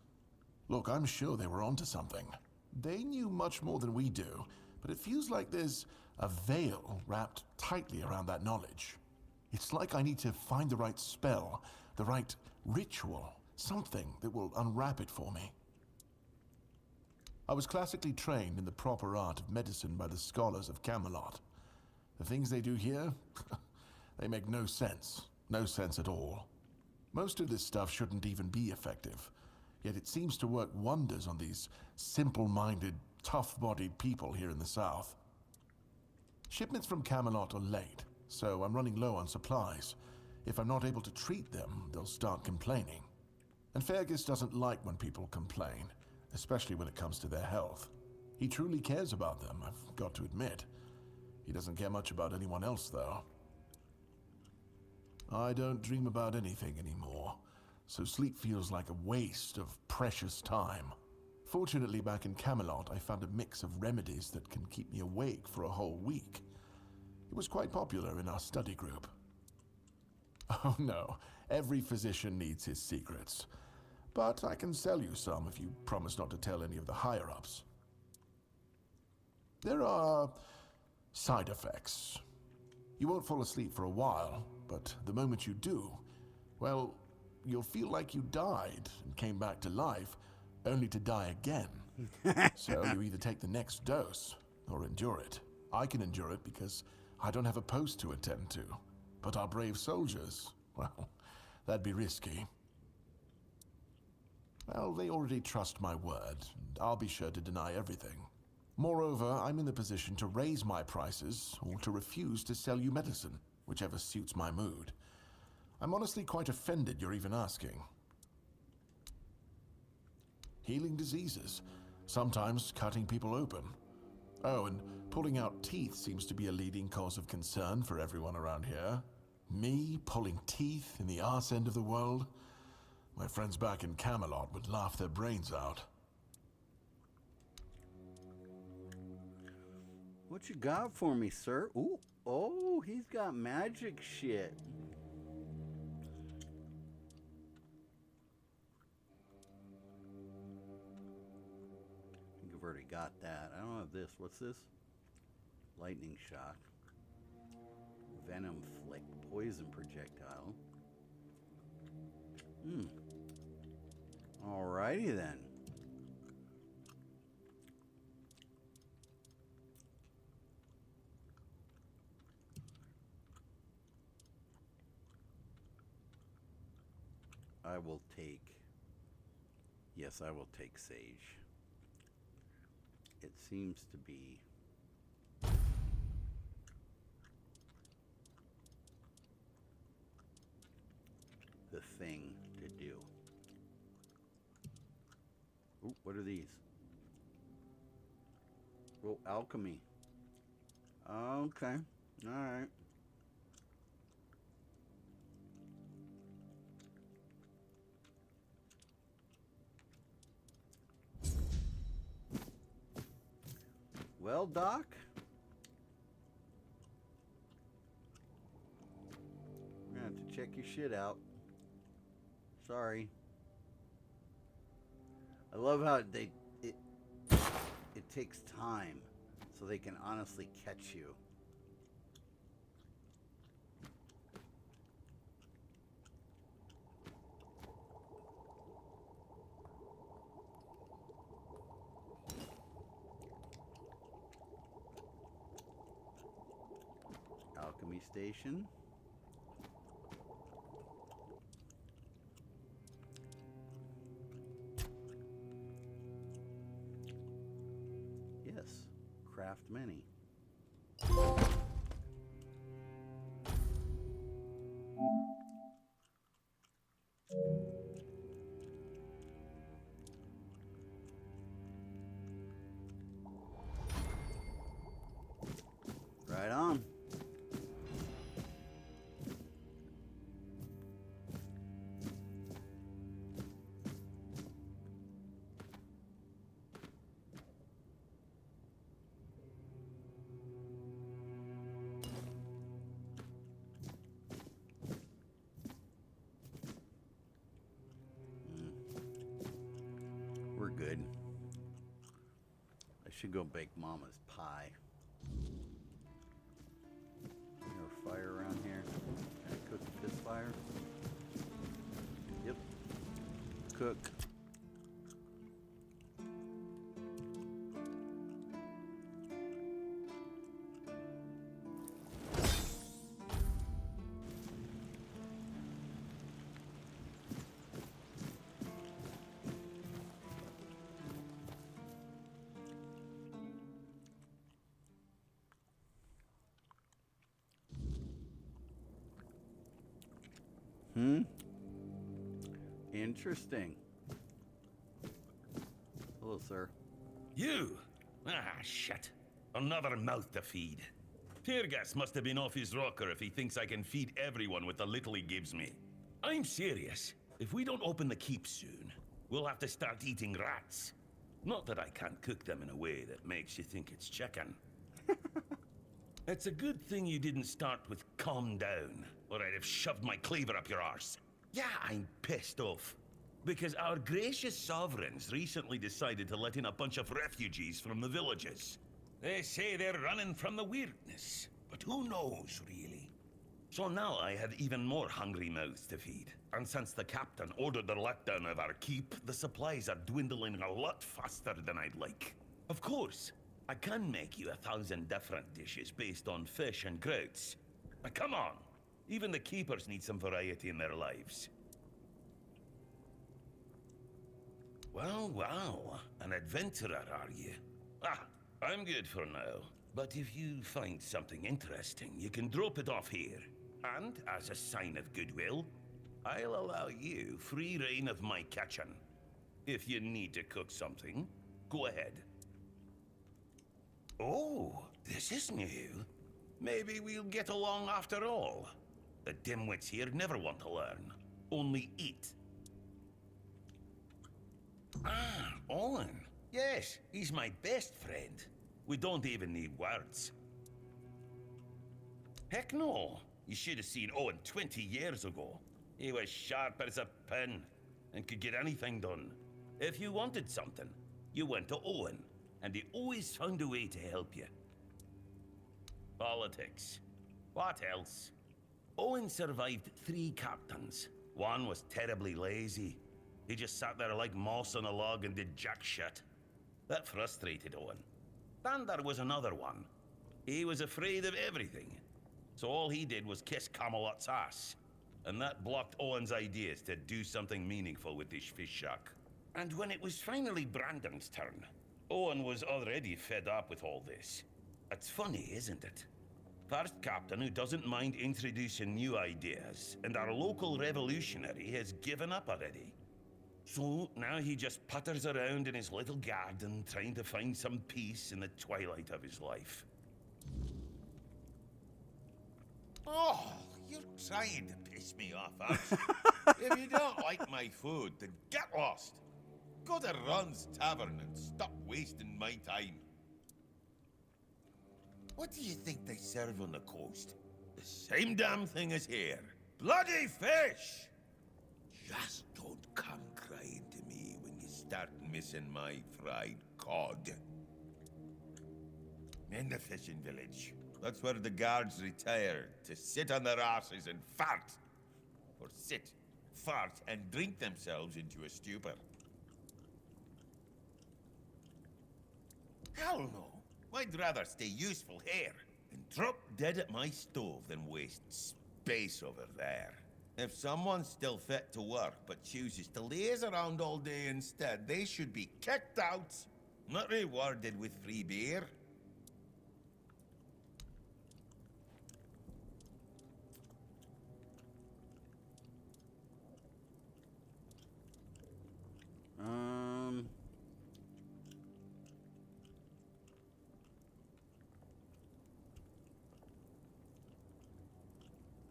Look, I'm sure they were onto something. They knew much more than we do, but it feels like there's a veil wrapped tightly around that knowledge. It's like I need to find the right spell, the right ritual, something that will unwrap it for me. I was classically trained in the proper art of medicine by the scholars of Camelot. The things they do here, they make no sense. No sense at all. Most of this stuff shouldn't even be effective, yet it seems to work wonders on these simple-minded, tough-bodied people here in the south. Shipments from Camelot are late, so I'm running low on supplies. If I'm not able to treat them, they'll start complaining. And Fergus doesn't like when people complain, especially when it comes to their health. He truly cares about them, I've got to admit. He doesn't care much about anyone else, though. I don't dream about anything anymore, so sleep feels like a waste of precious time. Fortunately, back in Camelot, I found a mix of remedies that can keep me awake for a whole week. It was quite popular in our study group. Oh no, every physician needs his secrets. But I can sell you some if you promise not to tell any of the higher-ups. There are side effects. You won't fall asleep for a while, but the moment you do, well, you'll feel like you died and came back to life, only to die again. So you either take the next dose or endure it. I can endure it because I don't have a post to attend to. But our brave soldiers, well, that'd be risky. Well, they already trust my word, and I'll be sure to deny everything. Moreover, I'm in the position to raise my prices or to refuse to sell you medicine, whichever suits my mood. I'm honestly quite offended you're even asking. Healing diseases, sometimes cutting people open. Oh, and Pulling out teeth seems to be a leading cause of concern for everyone around here. Me pulling teeth in the arse end of the world? My friends back in Camelot would laugh their brains out. What you got for me, sir? Ooh, oh, he's got magic shit. I think I've already got that. I don't have this. What's this? Lightning shock. Venom flick. Poison projectile. Alrighty then. I will take... Yes, I will take Sage. It seems to be... the thing to do. Ooh, what are these? Oh, alchemy. Okay. Alright. Well, Doc? I'm gonna have to check your shit out. Sorry. I love how it takes time so they can honestly catch you. Alchemy station. Yes, craft many. Right on. We're good. I should go bake Mama's pie. Is there a fire around here? Can I cook this fire? Yep. Cook. Interesting. Hello, sir. You? Ah, shit. Another mouth to feed. Teargas must have been off his rocker if he thinks I can feed everyone with the little he gives me. I'm serious. If we don't open the keep soon, we'll have to start eating rats. Not that I can't cook them in a way that makes you think it's chicken. It's a good thing you didn't start with calm down, or I'd have shoved my cleaver up your arse. Yeah, I'm pissed off. Because our gracious sovereigns recently decided to let in a bunch of refugees from the villages. They say they're running from the weirdness, but who knows, really? So now I have even more hungry mouths to feed. And since the captain ordered the letdown of our keep, the supplies are dwindling a lot faster than I'd like. Of course, I can make you 1,000 different dishes based on fish and krauts. But come on, even the keepers need some variety in their lives. Well, well, an adventurer, are you? Ah, I'm good for now. But if you find something interesting, you can drop it off here. And, as a sign of goodwill, I'll allow you free reign of my kitchen. If you need to cook something, go ahead. Oh, This is new. Maybe we'll get along after all. The dimwits here never want to learn, only eat. Ah, Owen. Yes, he's my best friend. We don't even need words. Heck no. You should have seen Owen 20 years ago. He was sharp as a pin and could get anything done. If you wanted something, you went to Owen, and he always found a way to help you. Politics. What else? Owen survived 3 captains. One was terribly lazy. He just sat there like moss on a log and did jack shit. That frustrated Owen. Then there was another one. He was afraid of everything. So all he did was kiss Camelot's ass. And that blocked Owen's ideas to do something meaningful with his fish shack. And when it was finally Brandon's turn, Owen was already fed up with all this. It's funny, isn't it? First captain who doesn't mind introducing new ideas, and our local revolutionary has given up already. So now he just putters around in his little garden trying to find some peace in the twilight of his life. Oh, you're trying to piss me off, aren't you? If you don't like my food, then get lost. Go to Ron's Tavern and stop wasting my time. What do you think they serve on the coast? The same damn thing as here. Bloody fish! Just don't come crying to me when you start missing my fried cod. In the fishing village. That's where the guards retire to sit on their asses and fart. Or sit, fart, and drink themselves into a stupor. Hell no. I'd rather stay useful here and drop dead at my stove than waste space over there. If someone's still fit to work but chooses to laze around all day instead, they should be kicked out, not rewarded with free beer.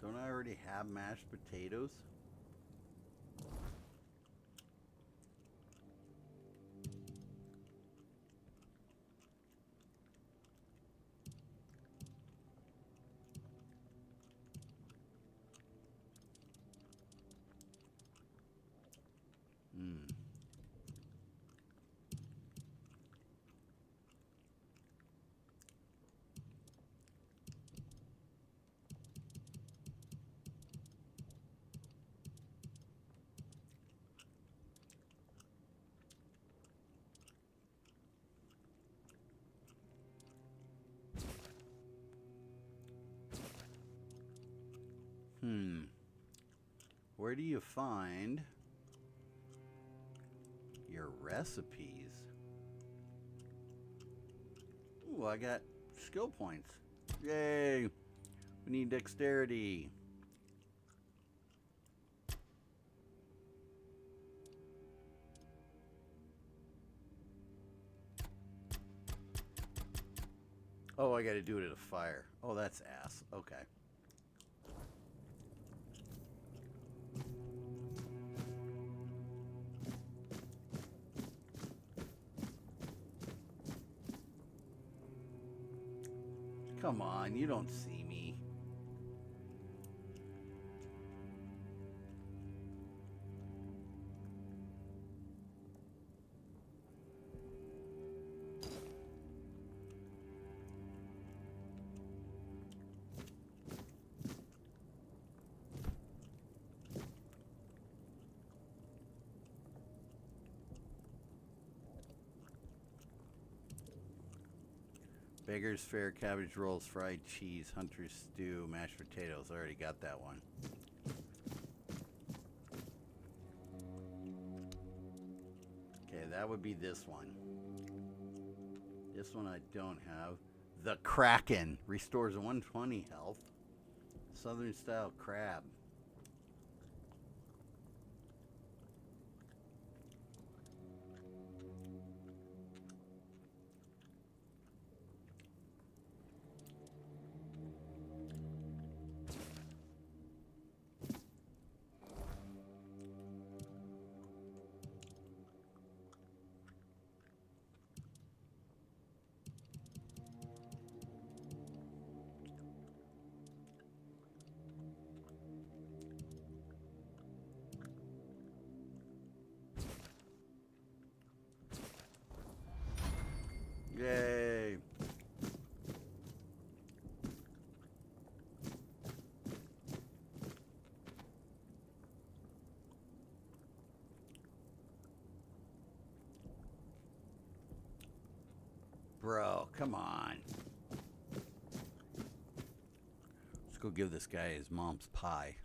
Don't I already have mashed potatoes? Where do you find your recipes? Ooh, I got skill points. Yay! We need dexterity. Oh, I gotta do it at a fire. Oh, that's ass. Okay. Come on, you don't see me. Beggar's Fare, cabbage rolls, fried cheese, hunter's stew, mashed potatoes. I already got that one. Okay, that would be this one. This one I don't have. The Kraken restores 120 health. Southern style crab. come on. Let's go give this guy his mom's pie.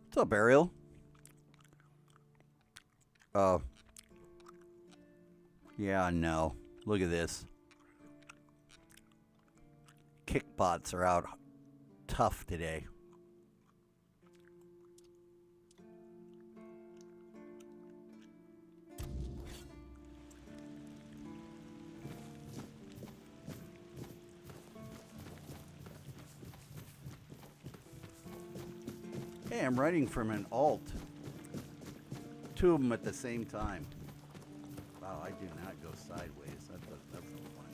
What's up, Ariel? Yeah, no. Look at this. Kickbots are out tough today. Hey, I'm writing from an alt. Two of them at the same time. Wow, I do not go sideways. That's no fun.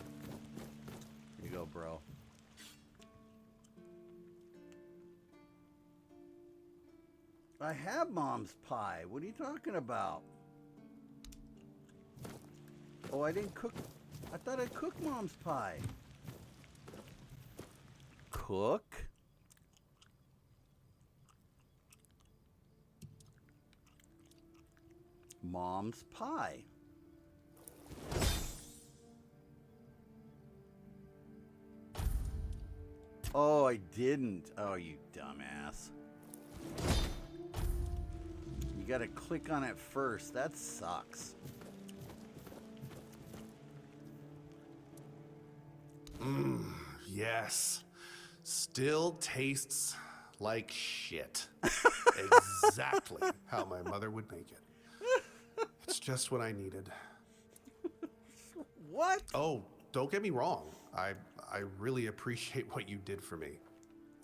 Here you go, bro. I have mom's pie. What are you talking about? Oh, I didn't cook. I thought I cooked mom's pie. Cook? Mom's pie. Oh, I didn't. Oh, you dumbass. You gotta click on it first. That sucks. Yes. Still tastes like shit. Exactly how my mother would make it. It's just what I needed. What? Oh, don't get me wrong. I really appreciate what you did for me.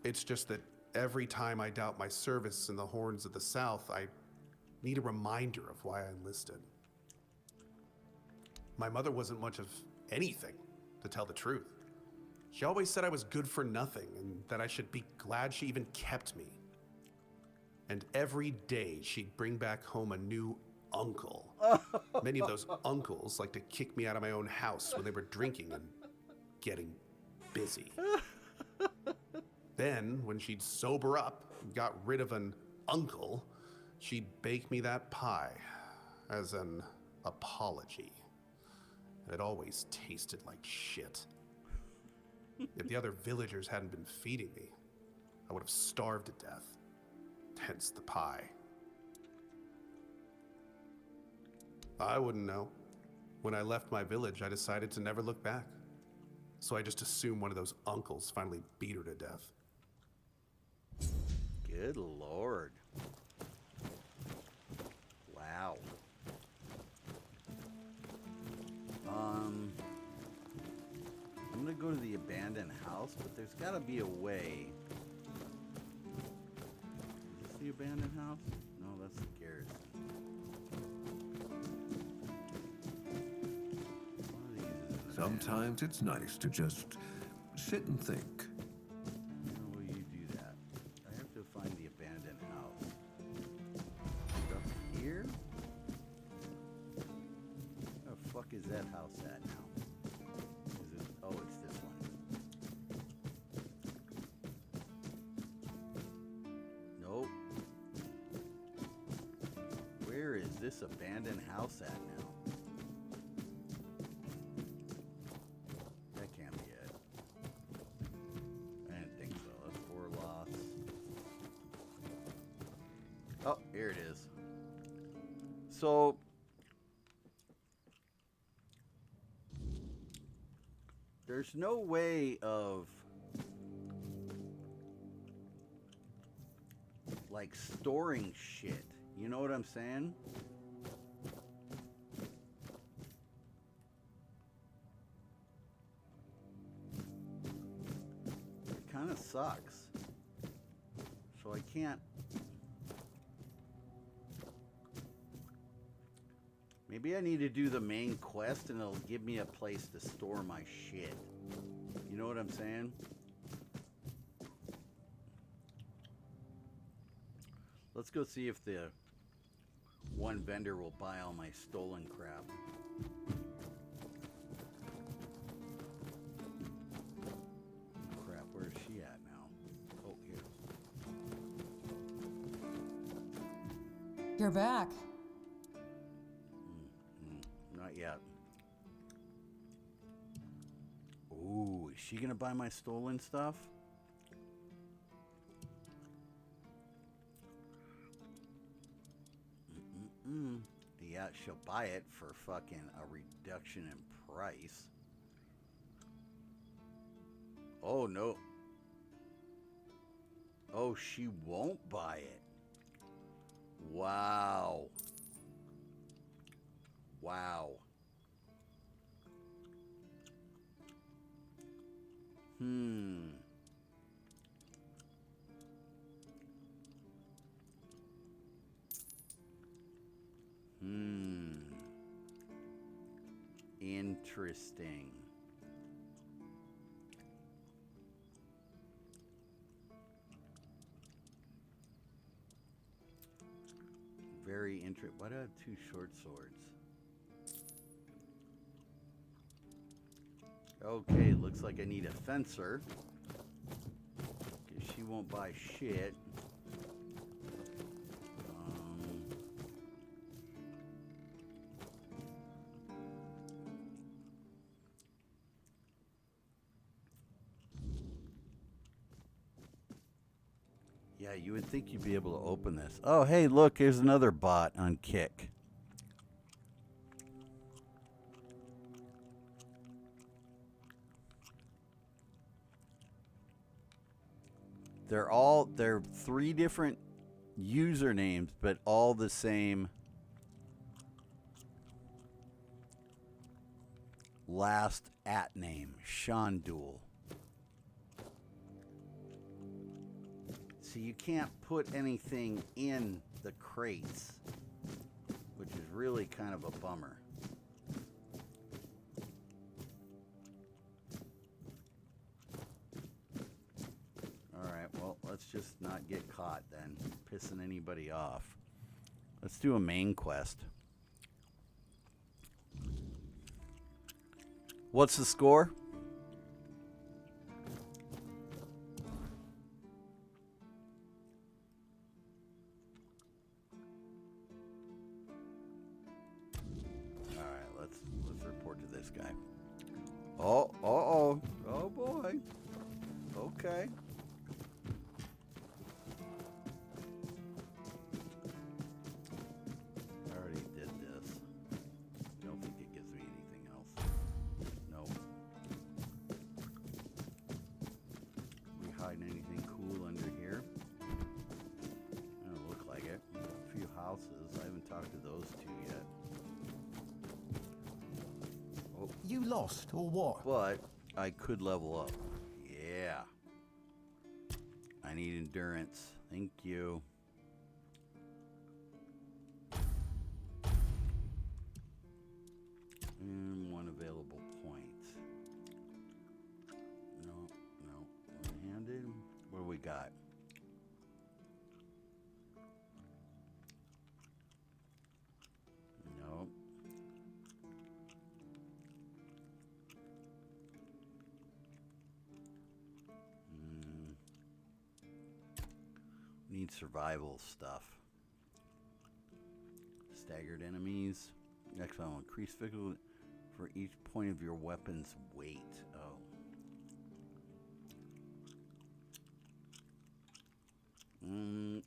It's just that every time I doubt my service in the horns of the South, I need a reminder of why I enlisted. My mother wasn't much of anything, to tell the truth. She always said I was good for nothing and that I should be glad she even kept me. And every day she'd bring back home a new uncle. Many of those uncles like to kick me out of my own house when they were drinking and getting busy. Then, when she'd sober up and got rid of an uncle, she'd bake me that pie as an apology. It always tasted like shit. If the other villagers hadn't been feeding me, I would have starved to death. Hence the pie. I wouldn't know. When I left my village, I decided to never look back. So I just assumed one of those uncles finally beat her to death. Good Lord. Wow. I'm gonna go to the abandoned house, but there's gotta be a way. Is this the abandoned house? No, that's the garrison. Sometimes it's nice to just sit and think. How will you do that? I have to find the abandoned house. Up here? Where the fuck is that house at now? Is it? Oh, it's this one. Nope. Where is this abandoned house at now? That can't be it. I didn't think so. That's 4 lots. Oh, here it is. So there's no way of like storing shit. You know what I'm saying? of sucks. So I can't. Maybe I need to do the main quest and it'll give me a place to store my shit. You know what I'm saying? Let's go see if the one vendor will buy all my stolen crap. Crap, where is she at now? Oh, here. You're back. Not yet. Ooh, is she gonna buy my stolen stuff? Yeah, she'll buy it for fucking a reduction in price. Oh, no. Oh, she won't buy it. Wow. Wow. Interesting. Very interesting. Why do I have two short swords? Okay, looks like I need a fencer. Because she won't buy shit. Yeah, you would think you'd be able to open this. Oh, hey, look, here's another bot on Kick. They're three different usernames, but all the same last at name, Shandul. So you can't put anything in the crates, which is really kind of a bummer. Alright, well, let's just not get caught then, pissing anybody off. Let's do a main quest. What's the score? Guy. Oh boy. Okay. I already did this. Don't think it gives me anything else. Nope. We hiding anything cool under here? Doesn't look like it. A few houses. I haven't talked to those two yet. You lost, or what? But I could level up. Yeah. I need endurance. Thank you. And one available point. No. One-handed. What do we got? Nope. Need survival stuff. Staggered enemies. Next one will increase difficulty for each point of your weapon's weight. Oh.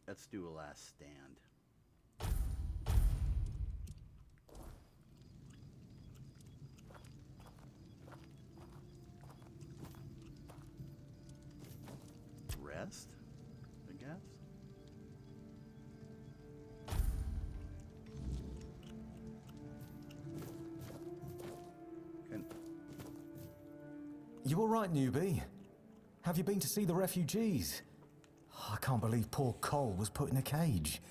Let's do a last stand. Rest, I guess. You all right, newbie? Have you been to see the refugees? I can't believe poor Cole was put in a cage.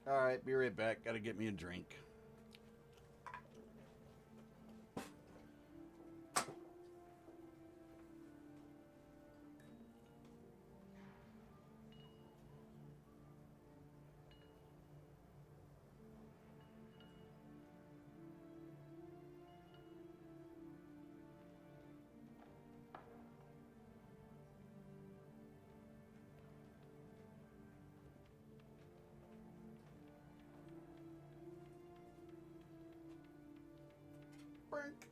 All right, be right back. Gotta get me a drink. Brink.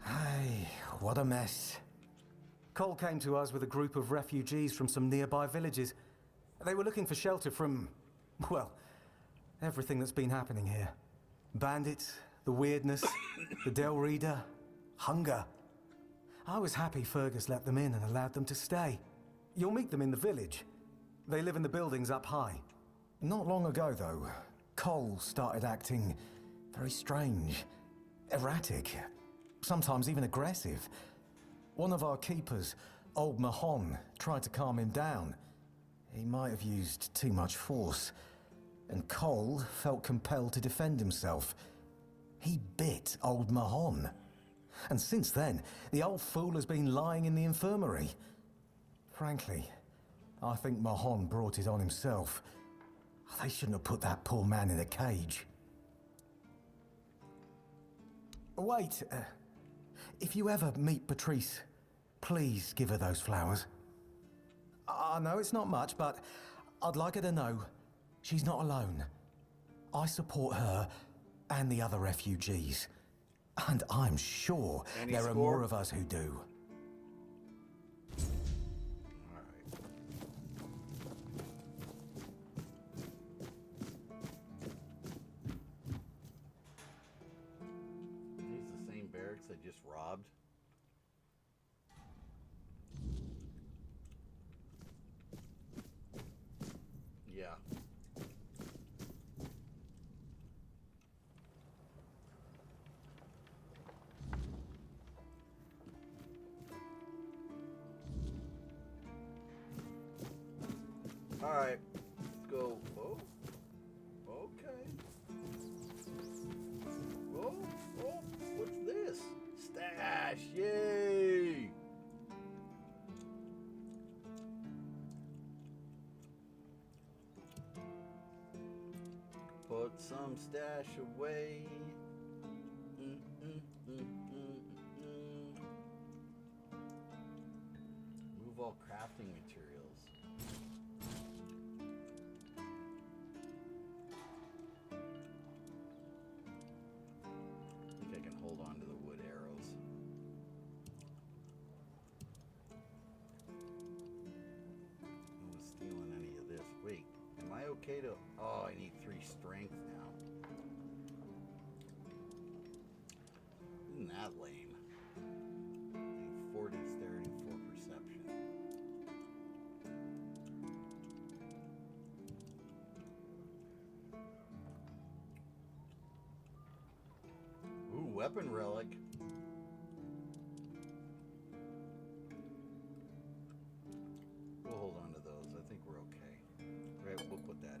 Hey, what a mess. Cole came to us with a group of refugees from some nearby villages. They were looking for shelter from, well, everything that's been happening here. Bandits, the weirdness, the Del Reader, hunger. I was happy Fergus let them in and allowed them to stay. You'll meet them in the village. They live in the buildings up high. Not long ago, though, Cole started acting very strange, erratic, sometimes even aggressive. One of our keepers, old Mahon, tried to calm him down. He might have used too much force, and Cole felt compelled to defend himself. He bit old Mahon. And since then, the old fool has been lying in the infirmary. Frankly, I think Mahon brought it on himself. They shouldn't have put that poor man in a cage. Wait, if you ever meet Patrice, please give her those flowers. I know it's not much, but I'd like her to know she's not alone. I support her and the other refugees. And I'm sure there are more of us who do. These the same barracks I just robbed? Yeah. All right, let's go. Oh, okay. Oh, oh, what's this? Stash, yay! Put some stash away. Move all crafting materials. I think I can hold on to the wood arrows. No one's stealing any of this. Wait, am I okay to... Oh, I need 3 strength now. Isn't that lame? I need 4 dexterity, 4 perception. Ooh, weapon relic. We'll hold on to those. I think we're okay. Right, we'll put that in.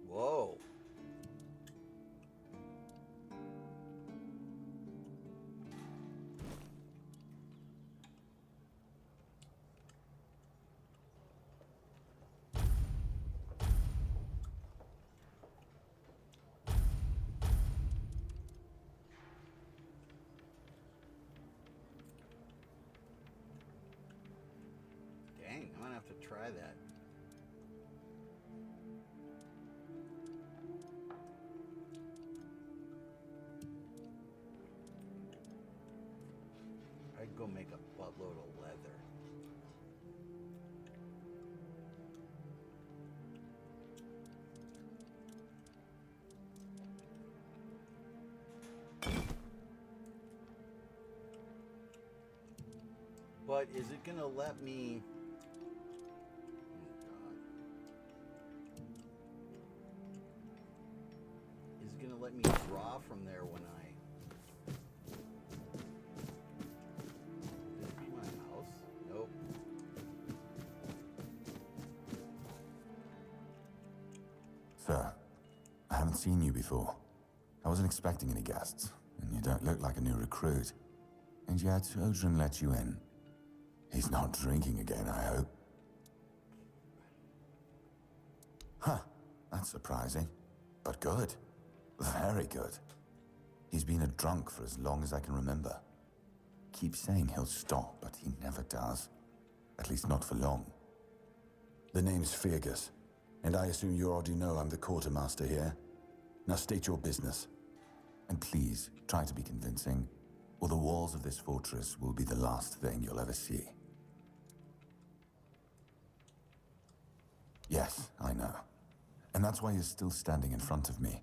Whoa. Dang, I'm gonna have to try that. go make a buttload of leather. But is it gonna let me? Oh God! Is it gonna let me draw from there when I? Is it my mouse? Nope. Sir, I haven't seen you before. I wasn't expecting any guests, and you don't look like a new recruit. And yet, Odrin let you in. He's not drinking again, I hope. Huh, that's surprising. But good. Very good. He's been a drunk for as long as I can remember. Keeps saying he'll stop, but he never does. At least not for long. The name's Fergus, and I assume you already know I'm the quartermaster here. Now state your business. And please, try to be convincing, or the walls of this fortress will be the last thing you'll ever see. Yes, I know. And that's why you're still standing in front of me.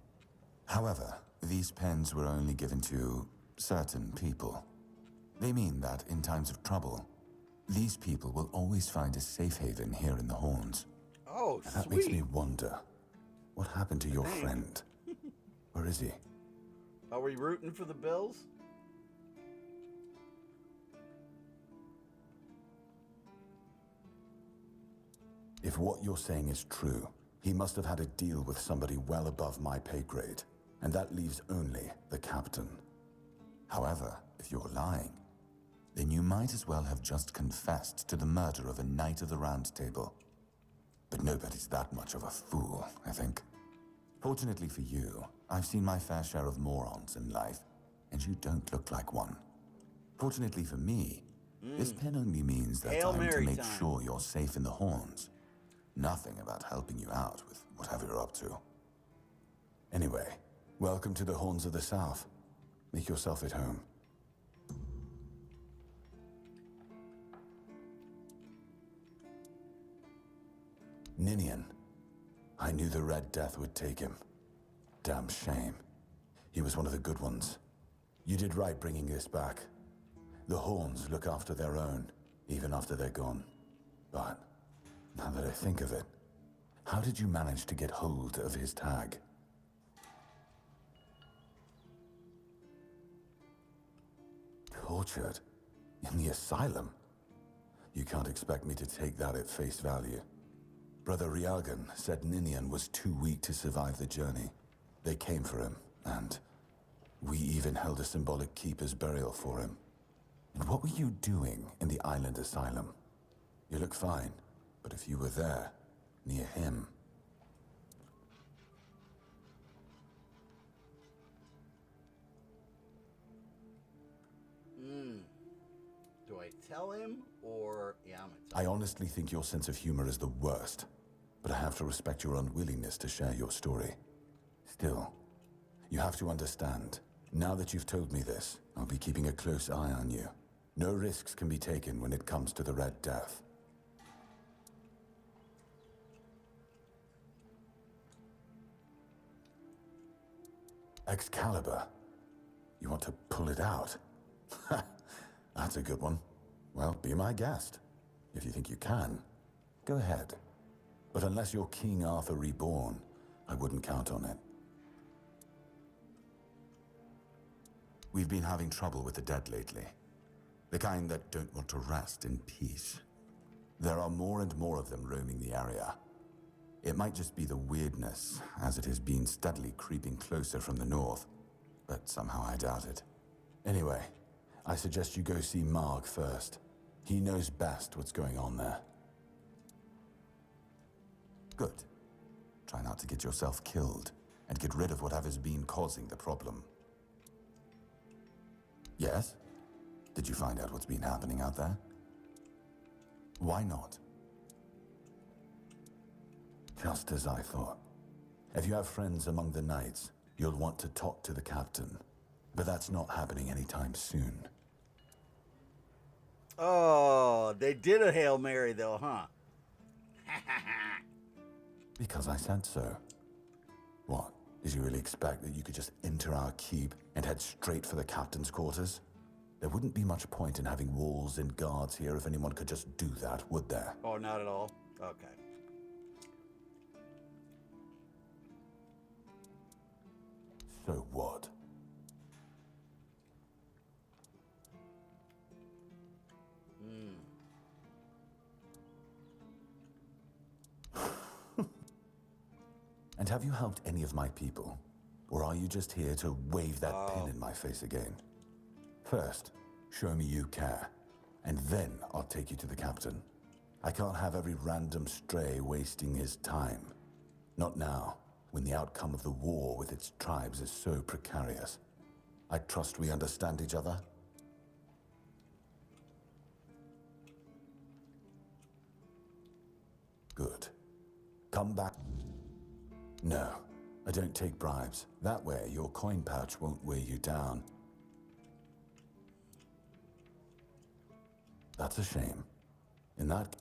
However, these pens were only given to certain people. They mean that in times of trouble, these people will always find a safe haven here in the Horns. Oh, and that makes me wonder, what happened to your friend? Where is he? Are we rooting for the Bills? If what you're saying is true, he must have had a deal with somebody well above my pay grade, and that leaves only the captain. However, if you're lying, then you might as well have just confessed to the murder of a Knight of the Round Table. But nobody's that much of a fool, I think. Fortunately for you, I've seen my fair share of morons in life, and you don't look like one. Fortunately for me, this pen only means that Hail I'm Mary to make time. sure you're safe in the Horns. Nothing about helping you out with whatever you're up to. Anyway, welcome to the Horns of the South. Make yourself at home. Ninian. I knew the Red Death would take him. Damn shame. He was one of the good ones. You did right bringing this back. The Horns look after their own, even after they're gone. But now that I think of it, how did you manage to get hold of his tag? Tortured? In the asylum? You can't expect me to take that at face value. Brother Riagan said Ninian was too weak to survive the journey. They came for him, and we even held a symbolic keeper's burial for him. And what were you doing in the island asylum? You look fine, but if you were there, near him... Do I tell him, or... Yeah, I'm gonna tell I him. honestly think your sense of humor is the worst, but I have to respect your unwillingness to share your story. Still, you have to understand, now that you've told me this, I'll be keeping a close eye on you. No risks can be taken when it comes to the Red Death. Excalibur? You want to pull it out? That's a good one. Well, be my guest. If you think you can, go ahead. But unless you're King Arthur reborn, I wouldn't count on it. We've been having trouble with the dead lately. The kind that don't want to rest in peace. There are more and more of them roaming the area. It might just be the weirdness, as it has been steadily creeping closer from the north. But somehow I doubt it. Anyway, I suggest you go see Marg first. He knows best what's going on there. Good. Try not to get yourself killed, and get rid of whatever's been causing the problem. Yes? Did you find out what's been happening out there? Why not? Just as I thought. If you have friends among the knights, you'll want to talk to the captain. But that's not happening anytime soon. Oh, they did a Hail Mary though, huh? Because I said so. What? Did you really expect that you could just enter our keep and head straight for the captain's quarters? There wouldn't be much point in having walls and guards here if anyone could just do that, would there? Oh, not at all? Okay. So what? And have you helped any of my people? Or are you just here to wave that pin in my face again? First, show me you care, and then I'll take you to the captain. I can't have every random stray wasting his time. Not now, when the outcome of the war with its tribes is so precarious. I trust we understand each other? Good. Come back. No, I don't take bribes. That way, your coin pouch won't weigh you down. That's a shame. In that...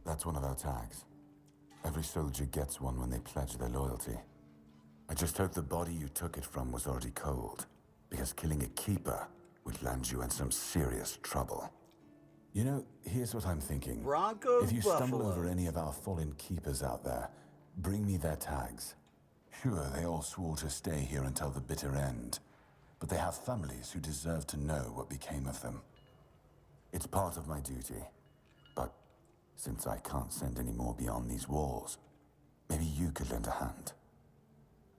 That's one of our tags. Every soldier gets one when they pledge their loyalty. I just hope the body you took it from was already cold, because killing a keeper would land you in some serious trouble. You know, here's what I'm thinking. Broncos, if you Buffalo. stumble over any of our fallen keepers out there, bring me their tags. Sure, they all swore to stay here until the bitter end, but they have families who deserve to know what became of them. It's part of my duty, but since I can't send any more beyond these walls, maybe you could lend a hand.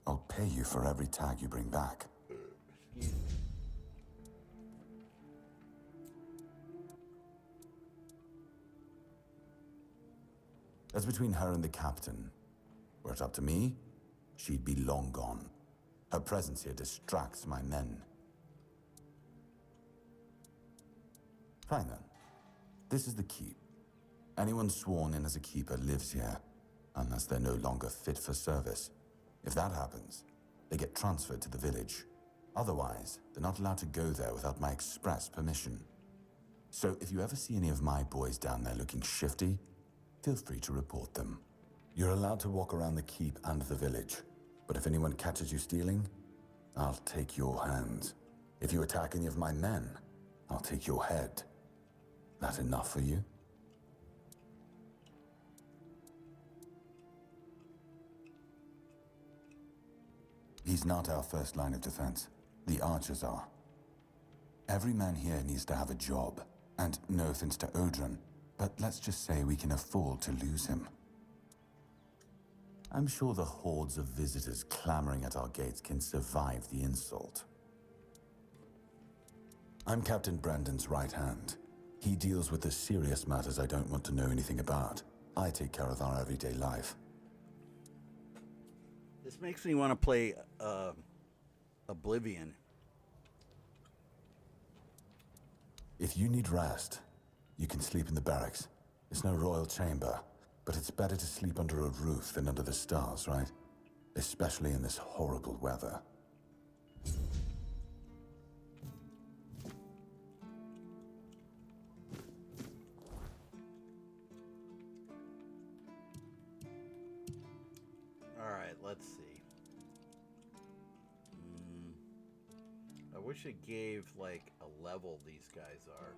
I'll pay you for every tag you bring back. That's between her and the captain. Were it up to me, she'd be long gone. Her presence here distracts my men. Fine then. This is the keep. Anyone sworn in as a keeper lives here, unless they're no longer fit for service. If that happens, they get transferred to the village. Otherwise, they're not allowed to go there without my express permission. So if you ever see any of my boys down there looking shifty, feel free to report them. You're allowed to walk around the keep and the village, but if anyone catches you stealing, I'll take your hands. If you attack any of my men, I'll take your head. That enough for you? He's not our first line of defense. The archers are. Every man here needs to have a job, and no offense to Odrin, but let's just say we can afford to lose him. I'm sure the hordes of visitors clamoring at our gates can survive the insult. I'm Captain Brandon's right hand. He deals with the serious matters I don't want to know anything about. I take care of our everyday life. This makes me want to play Oblivion. If you need rest, you can sleep in the barracks. It's no royal chamber, but it's better to sleep under a roof than under the stars, right? Especially in this horrible weather. Alright, let's see. I wish it gave, like, a level these guys are.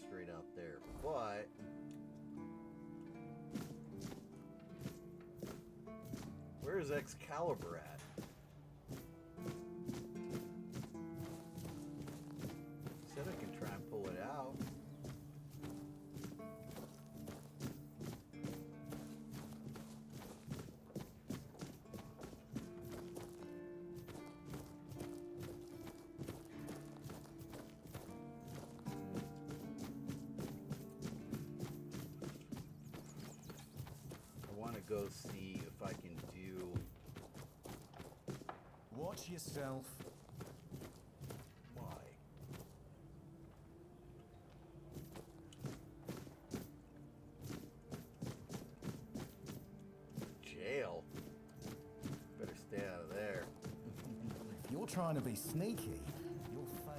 Straight out there, but where's Excalibur at? Said I can try and pull it out. go see if I can do... Watch yourself. Why? Jail? Better stay out of there. If you're trying to be sneaky, you'll fail.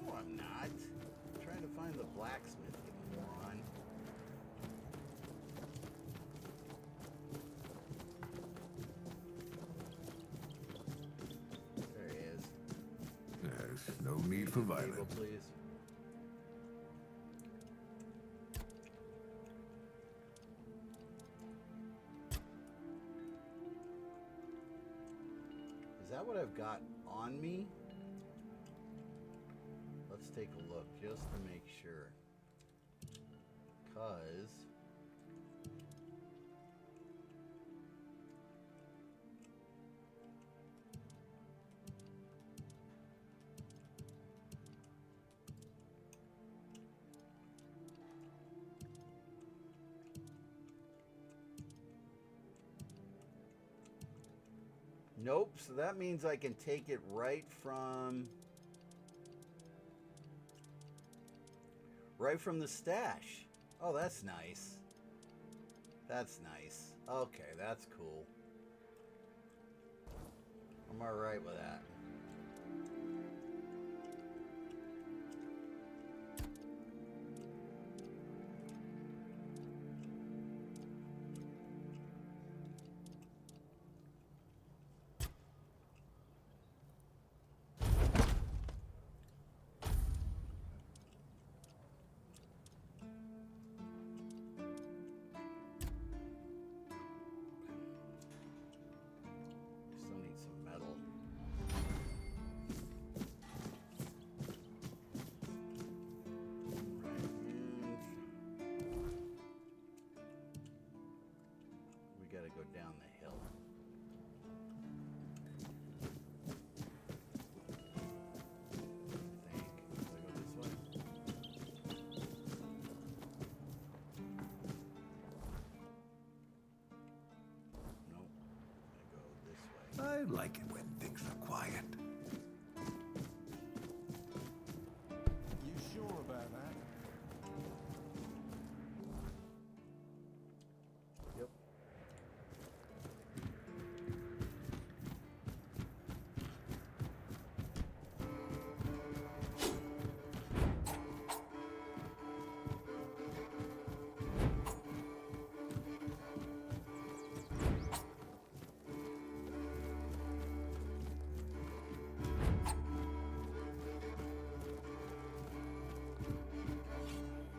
No, I'm not. I'm trying to find the blacksmith, you moron. There he is. There's no need for Table, violence. please. Is that what I've got on me? Let's take a look just to make sure. 'Cause nope, so that means I can take it right from the stash. Oh, that's nice. That's nice. Okay, that's cool. I'm all right with that. Still need some metal. Right, and we gotta go down the hill. I think. Does it go this way? Nope. I go this way. I like it when things are quiet. You sure about that? Yep.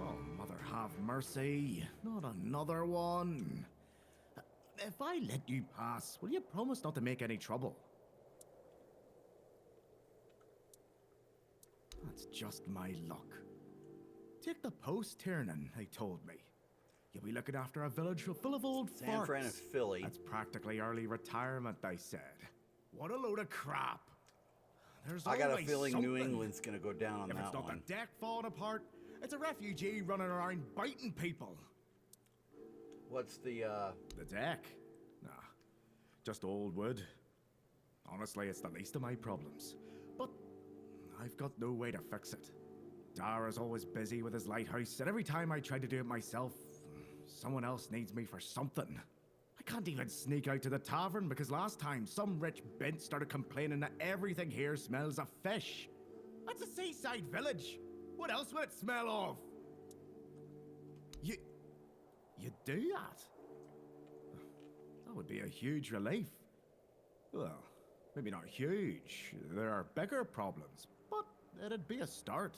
Oh, mother have mercy. Not another one. If I let you pass, will you promise not to make any trouble? That's just my luck. Take the post, Tiernan, they told me. You'll be looking after a village full of old San Fran and farts. Philly. That's practically early retirement, they said. What a load of crap. There's I got a always feeling New something. England's gonna go down on If that it's not one. the deck falling apart, it's a refugee running around biting people. What's the The deck? Nah, just old wood. Honestly, it's the least of my problems. But I've got no way to fix it. Dara's always busy with his lighthouse, and every time I try to do it myself, someone else needs me for something. I can't even sneak out to the tavern because last time some rich bint started complaining that everything here smells of fish. That's a seaside village. What else would it smell of? You do that? That would be a huge relief. Well, maybe not huge. There are bigger problems, but it'd be a start.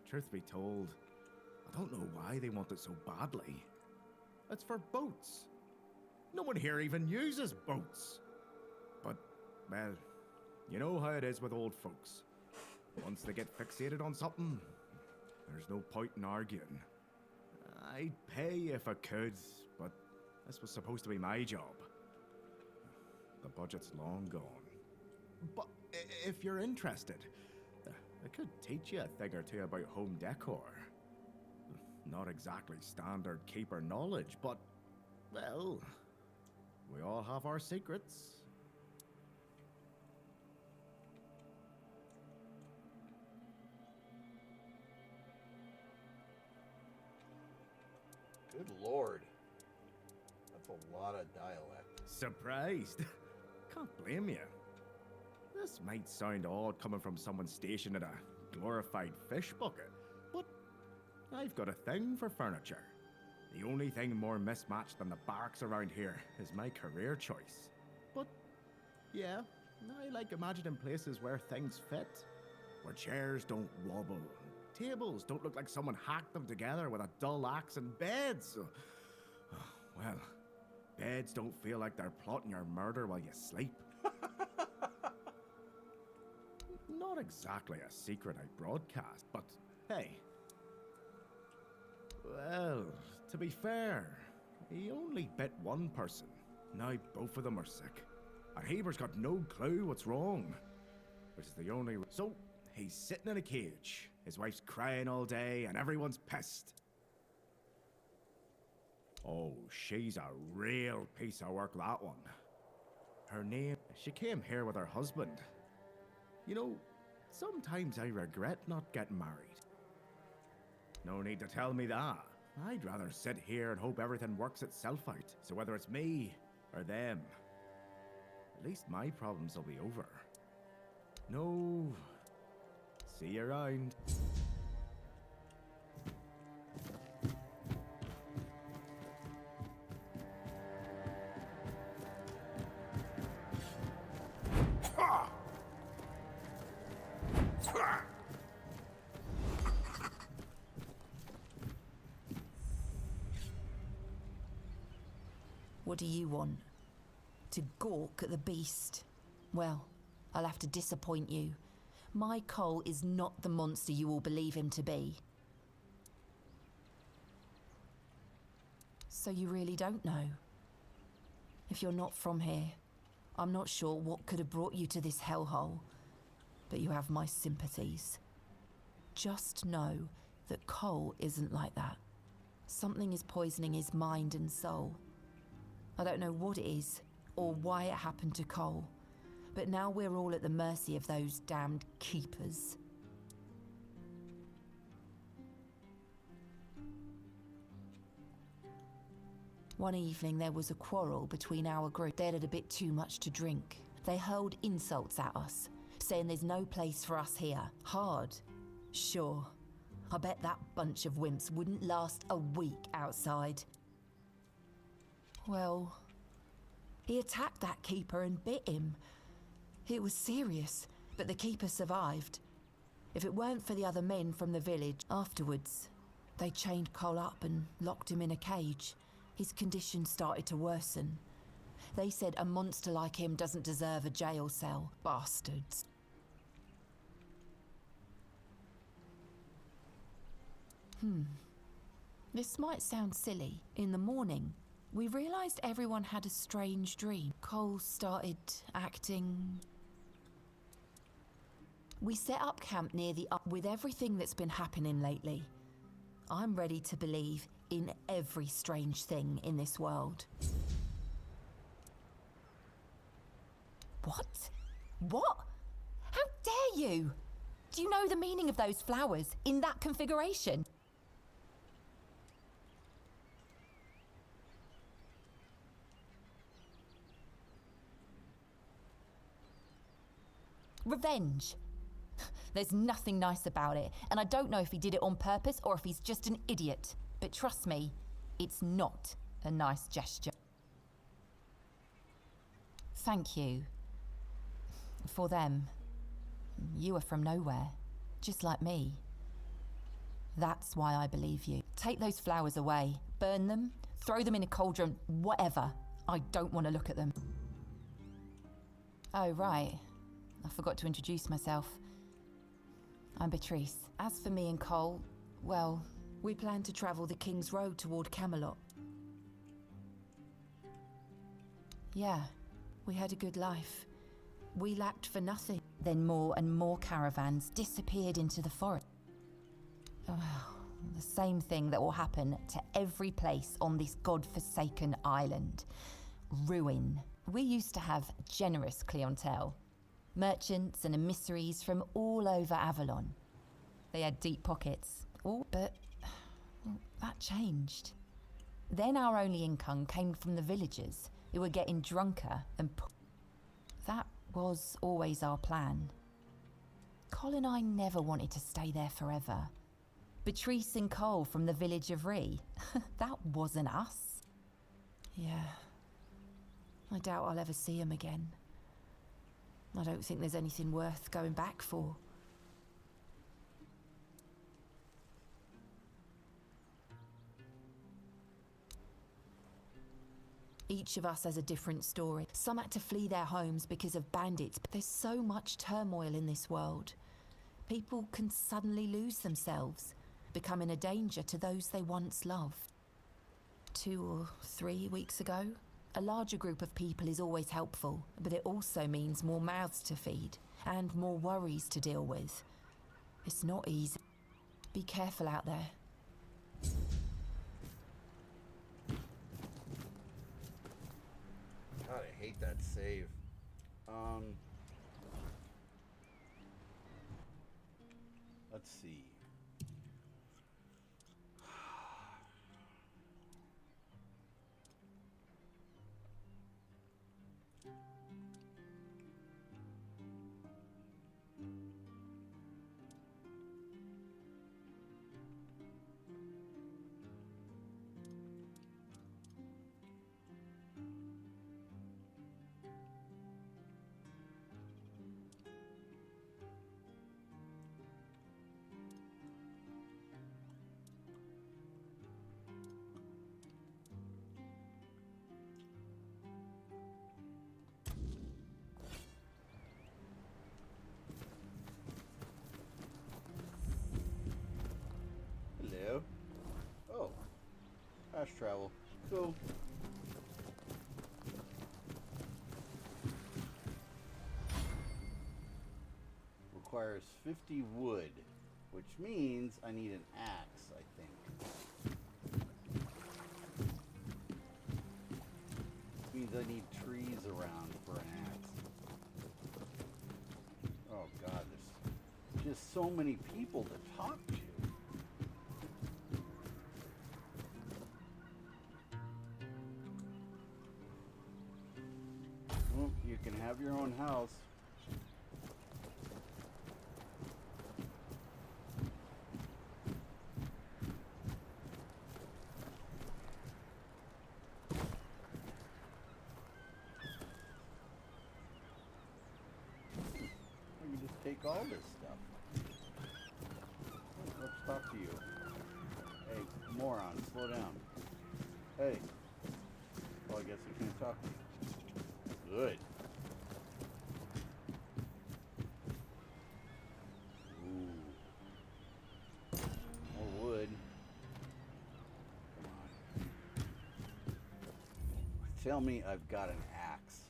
Truth be told, I don't know why they want it so badly. It's for boats. No one here even uses boats. But, well, you know how it is with old folks. Once they get fixated on something, there's no point in arguing. I'd pay if I could, but this was supposed to be my job. The budget's long gone. But if you're interested, I could teach you a thing or two about home decor. Not exactly standard keeper knowledge, but Well, we all have our secrets. Good lord. That's a lot of dialect. Surprised? Can't blame you. This might sound odd coming from someone stationed in a glorified fish bucket, but I've got a thing for furniture. The only thing more mismatched than the barracks around here is my career choice. But yeah, I like imagining places where things fit, where chairs don't wobble, tables don't look like someone hacked them together with a dull axe, and beds, well, beds don't feel like they're plotting your murder while you sleep. Not exactly a secret I broadcast, but hey. Well, to be fair, he only bit one person. Now both of them are sick. And Haber's got no clue what's wrong. Which is the only... So, he's sitting in a cage. His wife's crying all day, and everyone's pissed. Oh, she's a real piece of work, that one. Her name... She came here with her husband. You know, sometimes I regret not getting married. No need to tell me that. I'd rather sit here and hope everything works itself out. So whether it's me or them, at least my problems will be over. No. See you around. What do you want? To gawk at the beast? Well, I'll have to disappoint you. My Cole is not the monster you all believe him to be. So you really don't know? If you're not from here, I'm not sure what could have brought you to this hellhole, but you have my sympathies. Just know that Cole isn't like that. Something is poisoning his mind and soul. I don't know what it is, or why it happened to Cole, but now we're all at the mercy of those damned keepers. One evening there was a quarrel between our group. They'd had a bit too much to drink. They hurled insults at us, saying there's no place for us here. Hard. Sure. I bet that bunch of wimps wouldn't last a week outside. Well, he attacked that keeper and bit him. It was serious, but the keeper survived. If it weren't for the other men from the village, afterwards, they chained Cole up and locked him in a cage. His condition started to worsen. They said a monster like him doesn't deserve a jail cell. Bastards. This might sound silly. In the morning, we realized everyone had a strange dream. Cole started acting... We set up camp near the with everything that's been happening lately. I'm ready to believe in every strange thing in this world. What? What? How dare you? Do you know the meaning of those flowers in that configuration? Revenge. There's nothing nice about it, and I don't know if he did it on purpose or if he's just an idiot. But trust me, it's not a nice gesture. Thank you. For them. You are from nowhere, just like me. That's why I believe you. Take those flowers away, burn them, throw them in a cauldron, whatever. I don't want to look at them. Oh, right. I forgot to introduce myself. I'm Beatrice. As for me and Cole, well, we plan to travel the King's Road toward Camelot. Yeah, we had a good life. We lacked for nothing. Then more and more caravans disappeared into the forest. the same thing that will happen to every place on this god-forsaken island. Ruin. We used to have generous clientele. Merchants and emissaries from all over Avalon. They had deep pockets. But that changed. Then our only income came from the villagers, who were getting drunker and that was always our plan. Col and I never wanted to stay there forever. Patrice and Cole from the village of Ree, that wasn't us. Yeah, I doubt I'll ever see him again. I don't think there's anything worth going back for. Each of us has a different story. Some had to flee their homes because of bandits, but there's so much turmoil in this world. People can suddenly lose themselves, becoming a danger to those they once loved. 2 or 3 weeks ago, a larger group of people is always helpful, but it also means more mouths to feed and more worries to deal with. It's not easy. Be careful out there. God, I hate that save. Let's see. Hello. Oh. Fast travel. Cool. Requires 50 wood, which means I need an axe, I think. Means I need trees around for an axe. Oh god, there's just so many people to talk to. Well, you can have your own house. Or you just take all this stuff. Let's talk to you. Hey, moron, slow down. Hey. Well, I guess you can't talk to me. Good. Ooh. More wood. Come on. Tell me I've got an axe.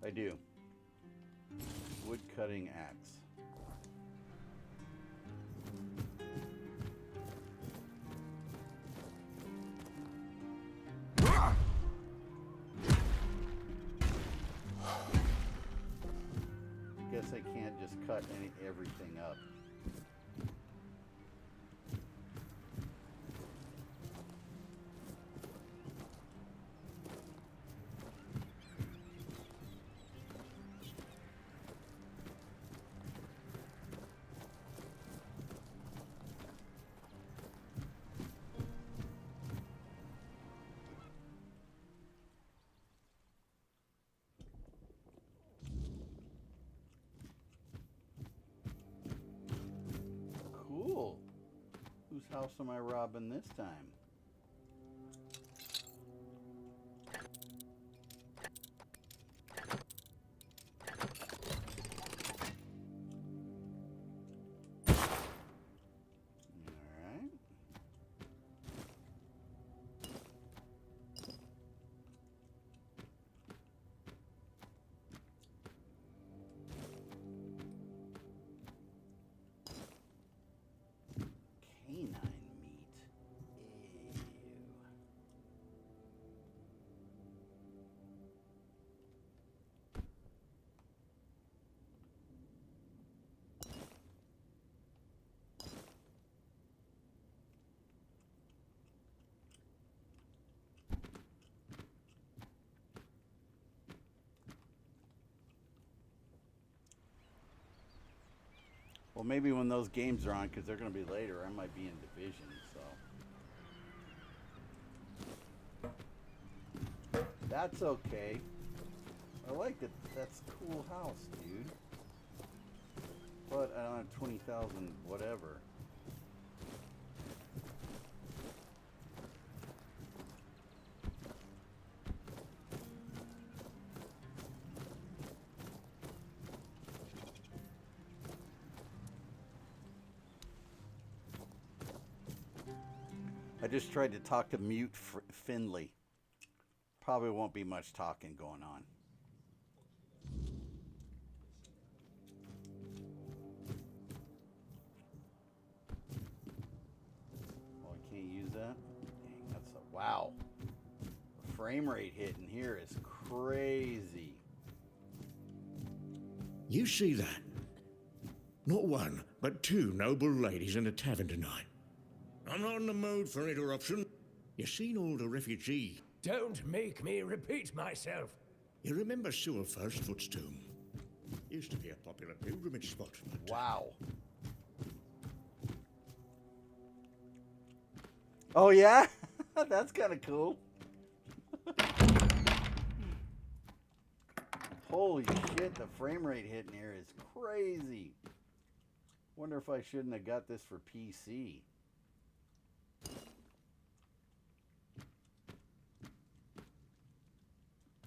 I do. Wood cutting axe. Guess I can't just cut everything up. Cool. Whose house am I robbing this time? Alright. Well, maybe when those games are on, because they're going to be later, I might be in Division, so. That's okay. I like it. That's a cool house, dude. But I don't have 20,000 whatever. I just tried to talk to mute Finley. Probably won't be much talking going on. Oh, I can't use that? Dang, that's a wow. The frame rate hitting here is crazy. You see that? Not one, but two noble ladies in a tavern tonight. I'm not in the mood for interruption. You seen all the refugees? Don't make me repeat myself. You remember Sewer Firstfoot's tomb? Used to be a popular pilgrimage spot. But, wow. Oh yeah? That's kind of cool. Holy shit, the frame rate hitting here is crazy. Wonder if I shouldn't have got this for PC.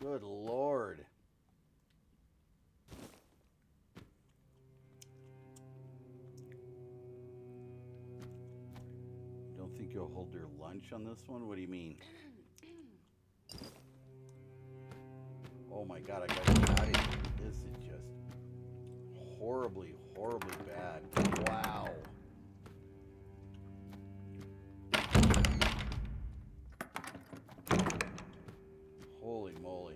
Good Lord. Don't think you'll hold your lunch on this one? What do you mean? Oh my God, I gotta get out of here. This is just horribly, horribly bad. Wow. Holy moly.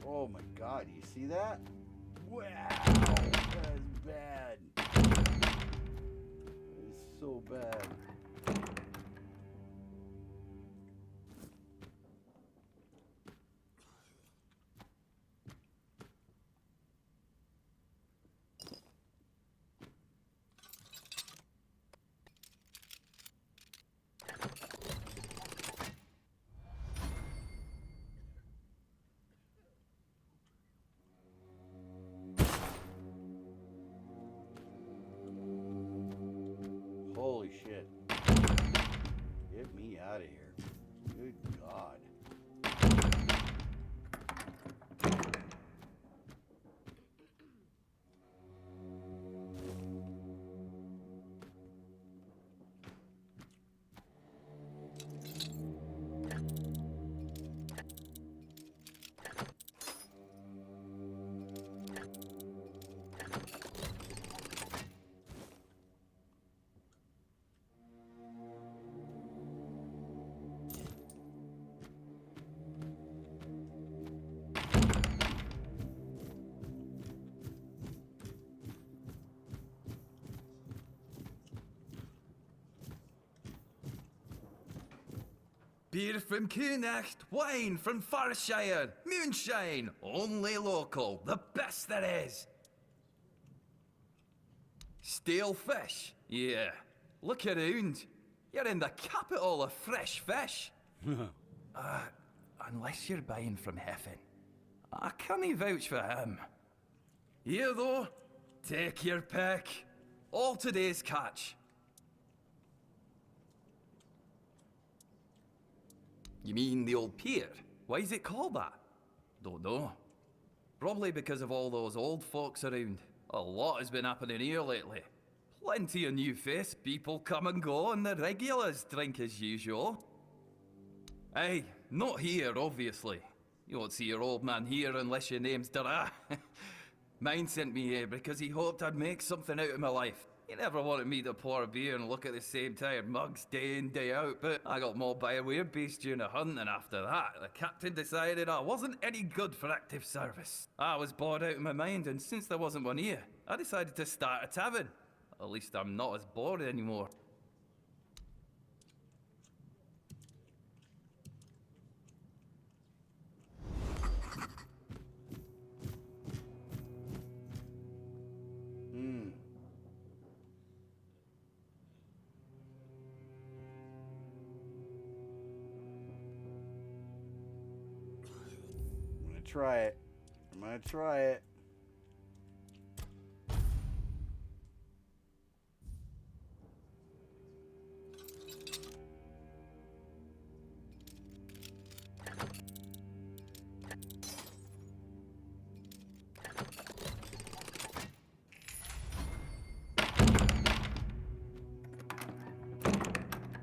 Oh my God, you see that? Wow, that is bad. That is so bad. Holy shit. Get me out of here. Good God. Beer from Kunacht, wine from Farshire, moonshine, only local, the best there is. Stale fish, yeah. Look around. You're in the capital of fresh fish. Unless you're buying from Heffen. I can't vouch for him. Here though, take your pick. All today's catch. You mean the old pier? Why is it called that? Don't know. Probably because of all those old folks around. A lot has been happening here lately. Plenty of new faces, people come and go, and the regulars drink as usual. Aye, not here, obviously. You won't see your old man here unless your name's Dara. Mine sent me here because he hoped I'd make something out of my life. You never wanted me to pour a beer and look at the same tired mugs day in, day out, but I got mauled by a weirbeast during a hunt, and after that, the captain decided I wasn't any good for active service. I was bored out of my mind, and since there wasn't one here, I decided to start a tavern. At least I'm not as bored anymore. Try it. I'm gonna try it.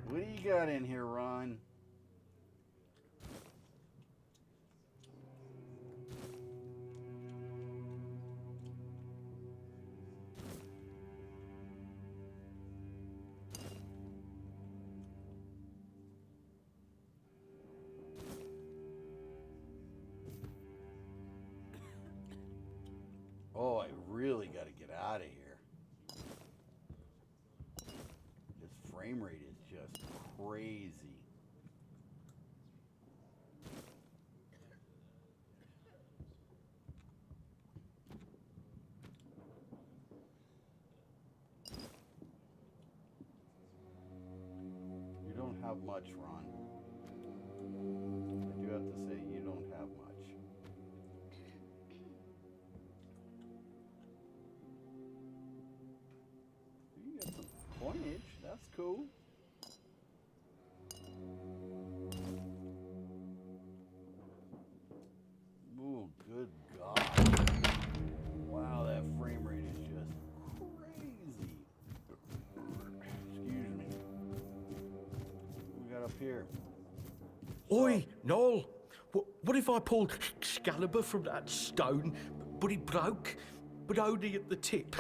What do you got in here, Ron? Oh, I really got to get out of here. This frame rate is just crazy. You don't have much, Ron. I do have to say, you don't have much. Coinage, that's cool. Oh, good God. Wow, that frame rate is just crazy. Excuse me. What we got up here? Oi, Noel. What if I pulled Excalibur from that stone, but it broke, but only at the tip?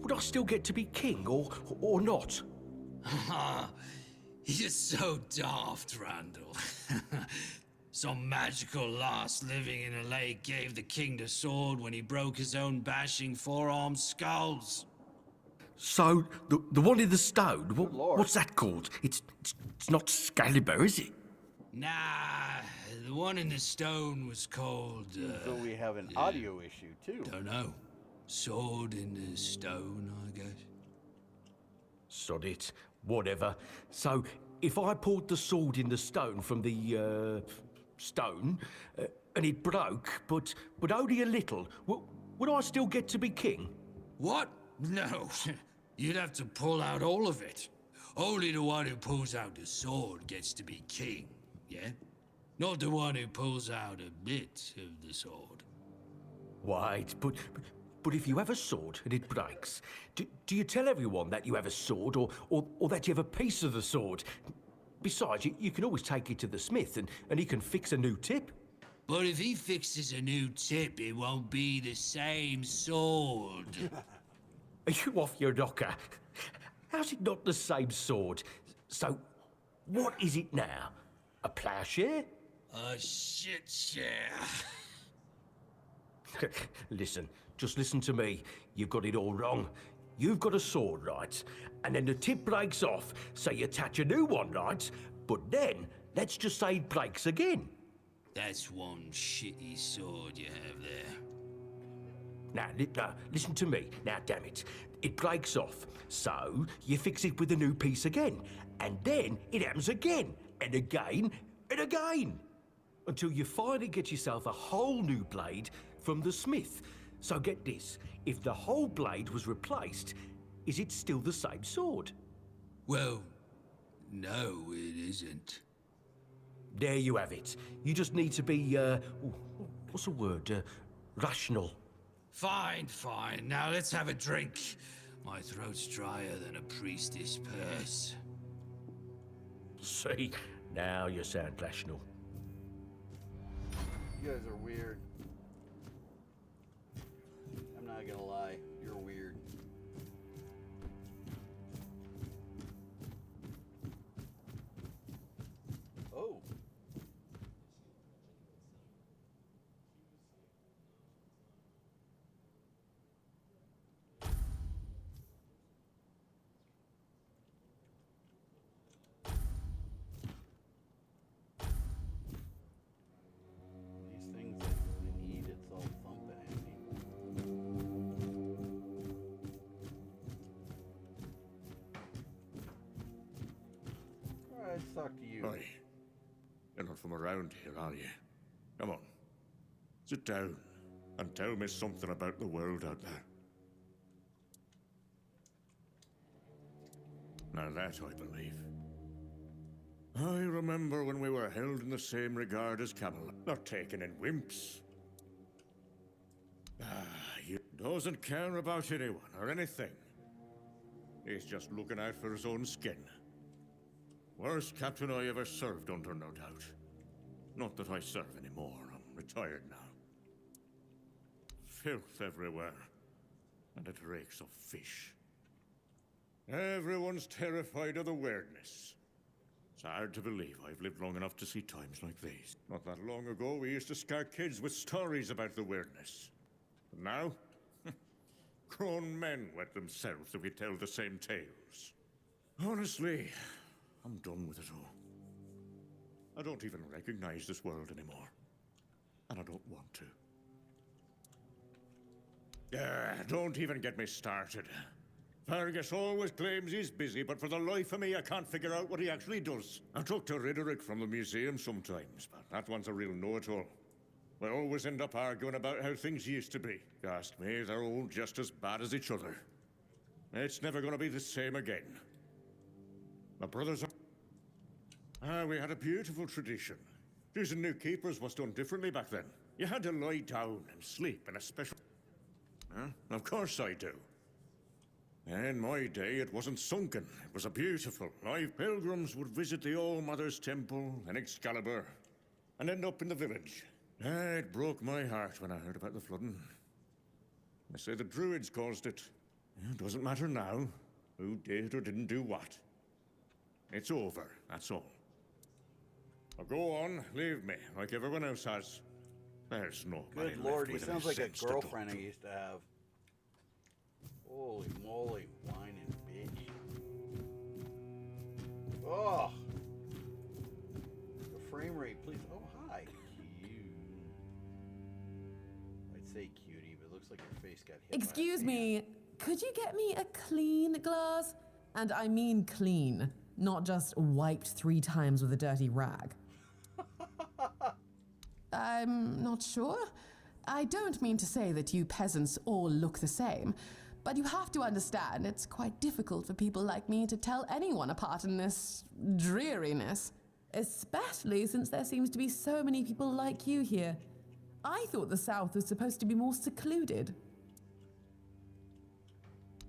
Would I still get to be king, or not? You're so daft, Randall. Some magical lass living in a lake gave the king the sword when he broke his own bashing four-armed skulls. So, the one in the stone, what's that called? It's not Excalibur, is it? Nah, the one in the stone was called... so we have an audio issue, too. Don't know. Sword in the stone, I guess. Sod it. Whatever. So, if I pulled the sword in the stone from the, stone, and it broke, but only a little, would I still get to be king? What? No. You'd have to pull out all of it. Only the one who pulls out the sword gets to be king, yeah? Not the one who pulls out a bit of the sword. Wait, but if you have a sword and it breaks, do you tell everyone that you have a sword or that you have a piece of the sword? Besides, you can always take it to the smith and he can fix a new tip. But if he fixes a new tip, it won't be the same sword. Are you off your rocker? How's it not the same sword? So, what is it now? A plowshare? A shit share. Listen, just listen to me. You've got it all wrong. You've got a sword, right? And then the tip breaks off, so you attach a new one, right? But then, let's just say it breaks again. That's one shitty sword you have there. Now, listen to me. Now, damn it. It breaks off, so you fix it with a new piece again. And then it happens again, and again, and again. Until you finally get yourself a whole new blade from the smith. So get this, if the whole blade was replaced, is it still the same sword? Well, no, it isn't. There you have it. You just need to be, what's the word? Rational. Fine, fine. Now let's have a drink. My throat's drier than a priestess purse. See, now you sound rational. You guys are weird. I'm not gonna lie, you're weird. guys talk to you. Oi. You're not from around here, are you? Come on. Sit down and tell me something about the world out there. Now that I believe. I remember when we were held in the same regard as Camelot, not taken in wimps. He doesn't care about anyone or anything. He's just looking out for his own skin. Worst captain I ever served under, no doubt. Not that I serve anymore, I'm retired now. Filth everywhere, and it reeks of fish. Everyone's terrified of the weirdness. It's hard to believe I've lived long enough to see times like these. Not that long ago, we used to scare kids with stories about the weirdness. But now, grown men wet themselves if we tell the same tales. Honestly, I'm done with it all. I don't even recognize this world anymore. And I don't want to. Don't even get me started. Fergus always claims he's busy, but for the life of me, I can't figure out what he actually does. I talk to Riderick from the museum sometimes, but that one's a real know-it-all. We always end up arguing about how things used to be. Ask me, they're all just as bad as each other. It's never gonna be the same again. My brothers are... we had a beautiful tradition. Choosing new keepers was done differently back then. You had to lie down and sleep in a special... Of course I do. In my day, it wasn't sunken. It was a beautiful. Live pilgrims would visit the All-Mother's Temple and Excalibur, and end up in the village. It broke my heart when I heard about the flooding. They say the Druids caused it. It doesn't matter now who did or didn't do what. It's over, that's all. Now go on, leave me, like everyone else has. There's nobody Good lord, he left with sounds any like a sense to talk girlfriend I to. used to have. Holy moly, whining bitch. Oh! The frame rate, please. Oh, hi. Cute. I'd say cutie, but it looks like your face got hit. Excuse me, could you get me a clean glass? And I mean clean, not just wiped 3 times with a dirty rag. I'm not sure. I don't mean to say that you peasants all look the same, but you have to understand it's quite difficult for people like me to tell anyone apart in this dreariness, especially since there seems to be so many people like you here. I thought the South was supposed to be more secluded.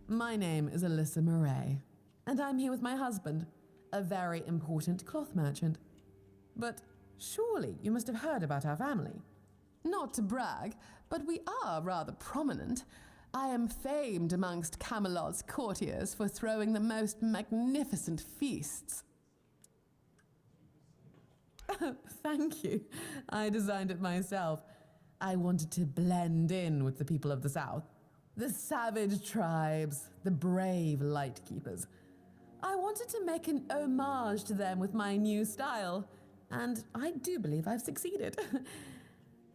My name is Alyssa Murray, and I'm here with my husband, a very important cloth merchant. But surely you must have heard about our family. Not to brag, but we are rather prominent. I am famed amongst Camelot's courtiers for throwing the most magnificent feasts. Thank you. I designed it myself. I wanted to blend in with the people of the South. The savage tribes, the brave lightkeepers. I wanted to make an homage to them with my new style, and I do believe I've succeeded.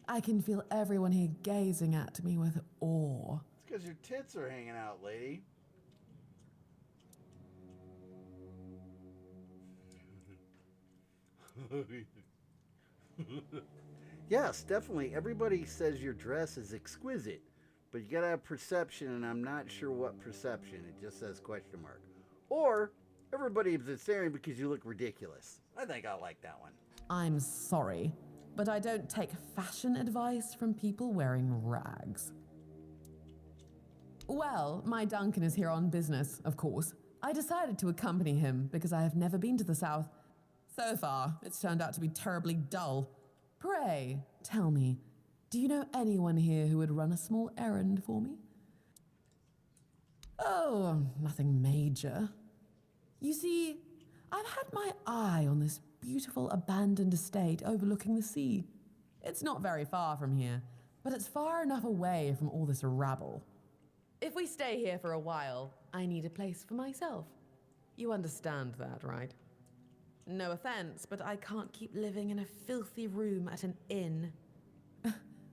I can feel everyone here gazing at me with awe. It's because your tits are hanging out, lady. Yes, definitely. Everybody says your dress is exquisite, but you gotta have perception, and I'm not sure what perception. It just says question mark. Or everybody is staring because you look ridiculous. I think I like that one. I'm sorry, but I don't take fashion advice from people wearing rags. Well, my Duncan is here on business, of course. I decided to accompany him because I have never been to the South. So far, it's turned out to be terribly dull. Pray, tell me, do you know anyone here who would run a small errand for me? Oh, nothing major. You see, I've had my eye on this beautiful abandoned estate overlooking the sea. It's not very far from here, but it's far enough away from all this rabble. If we stay here for a while, I need a place for myself. You understand that, right? No offense, but I can't keep living in a filthy room at an inn.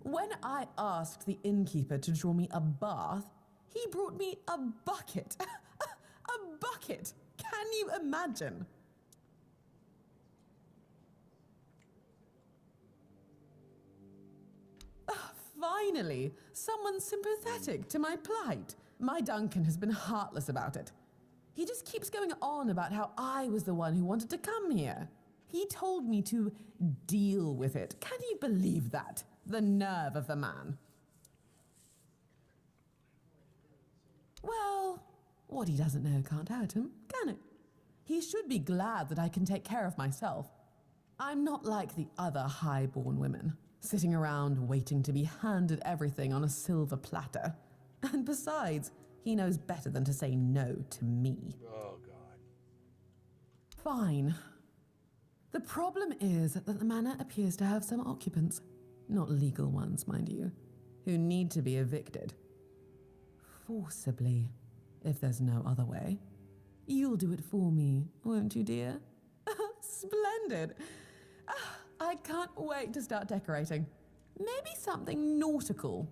When I asked the innkeeper to draw me a bath, he brought me a bucket. A bucket! Can you imagine? Finally, someone sympathetic to my plight. My Duncan has been heartless about it. He just keeps going on about how I was the one who wanted to come here. He told me to deal with it. Can you believe that? The nerve of the man. Well, what he doesn't know can't hurt him, can it? He should be glad that I can take care of myself. I'm not like the other high-born women, sitting around waiting to be handed everything on a silver platter. And besides, he knows better than to say no to me. Oh, God. Fine. The problem is that the manor appears to have some occupants, not legal ones, mind you, who need to be evicted. Forcibly, if there's no other way. You'll do it for me, won't you, dear? Splendid. I can't wait to start decorating. Maybe something nautical,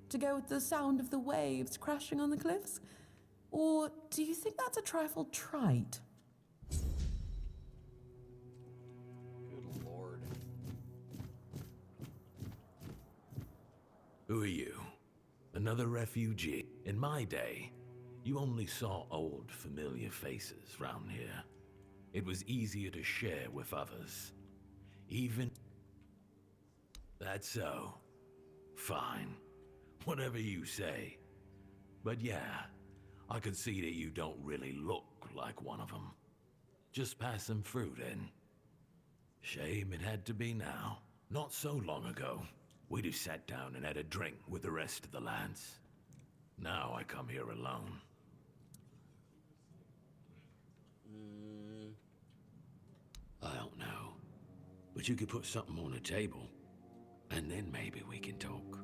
to go with the sound of the waves crashing on the cliffs? Or do you think that's a trifle trite? Good Lord. Who are you? Another refugee? In my day, you only saw old, familiar faces round here. It was easier to share with others. Even... That's so. Fine. Whatever you say. But yeah, I can see that you don't really look like one of them. Just pass them through then. Shame it had to be now. Not so long ago, we'd have sat down and had a drink with the rest of the lads. Now I come here alone. I don't know. But you could put something on the table, and then maybe we can talk.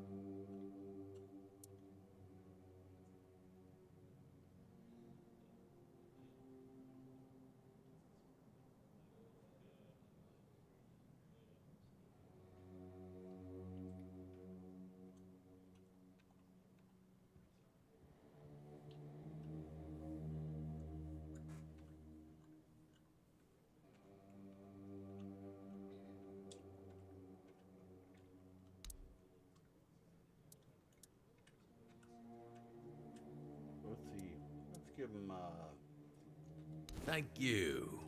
Let's see. Let's give him, Thank you.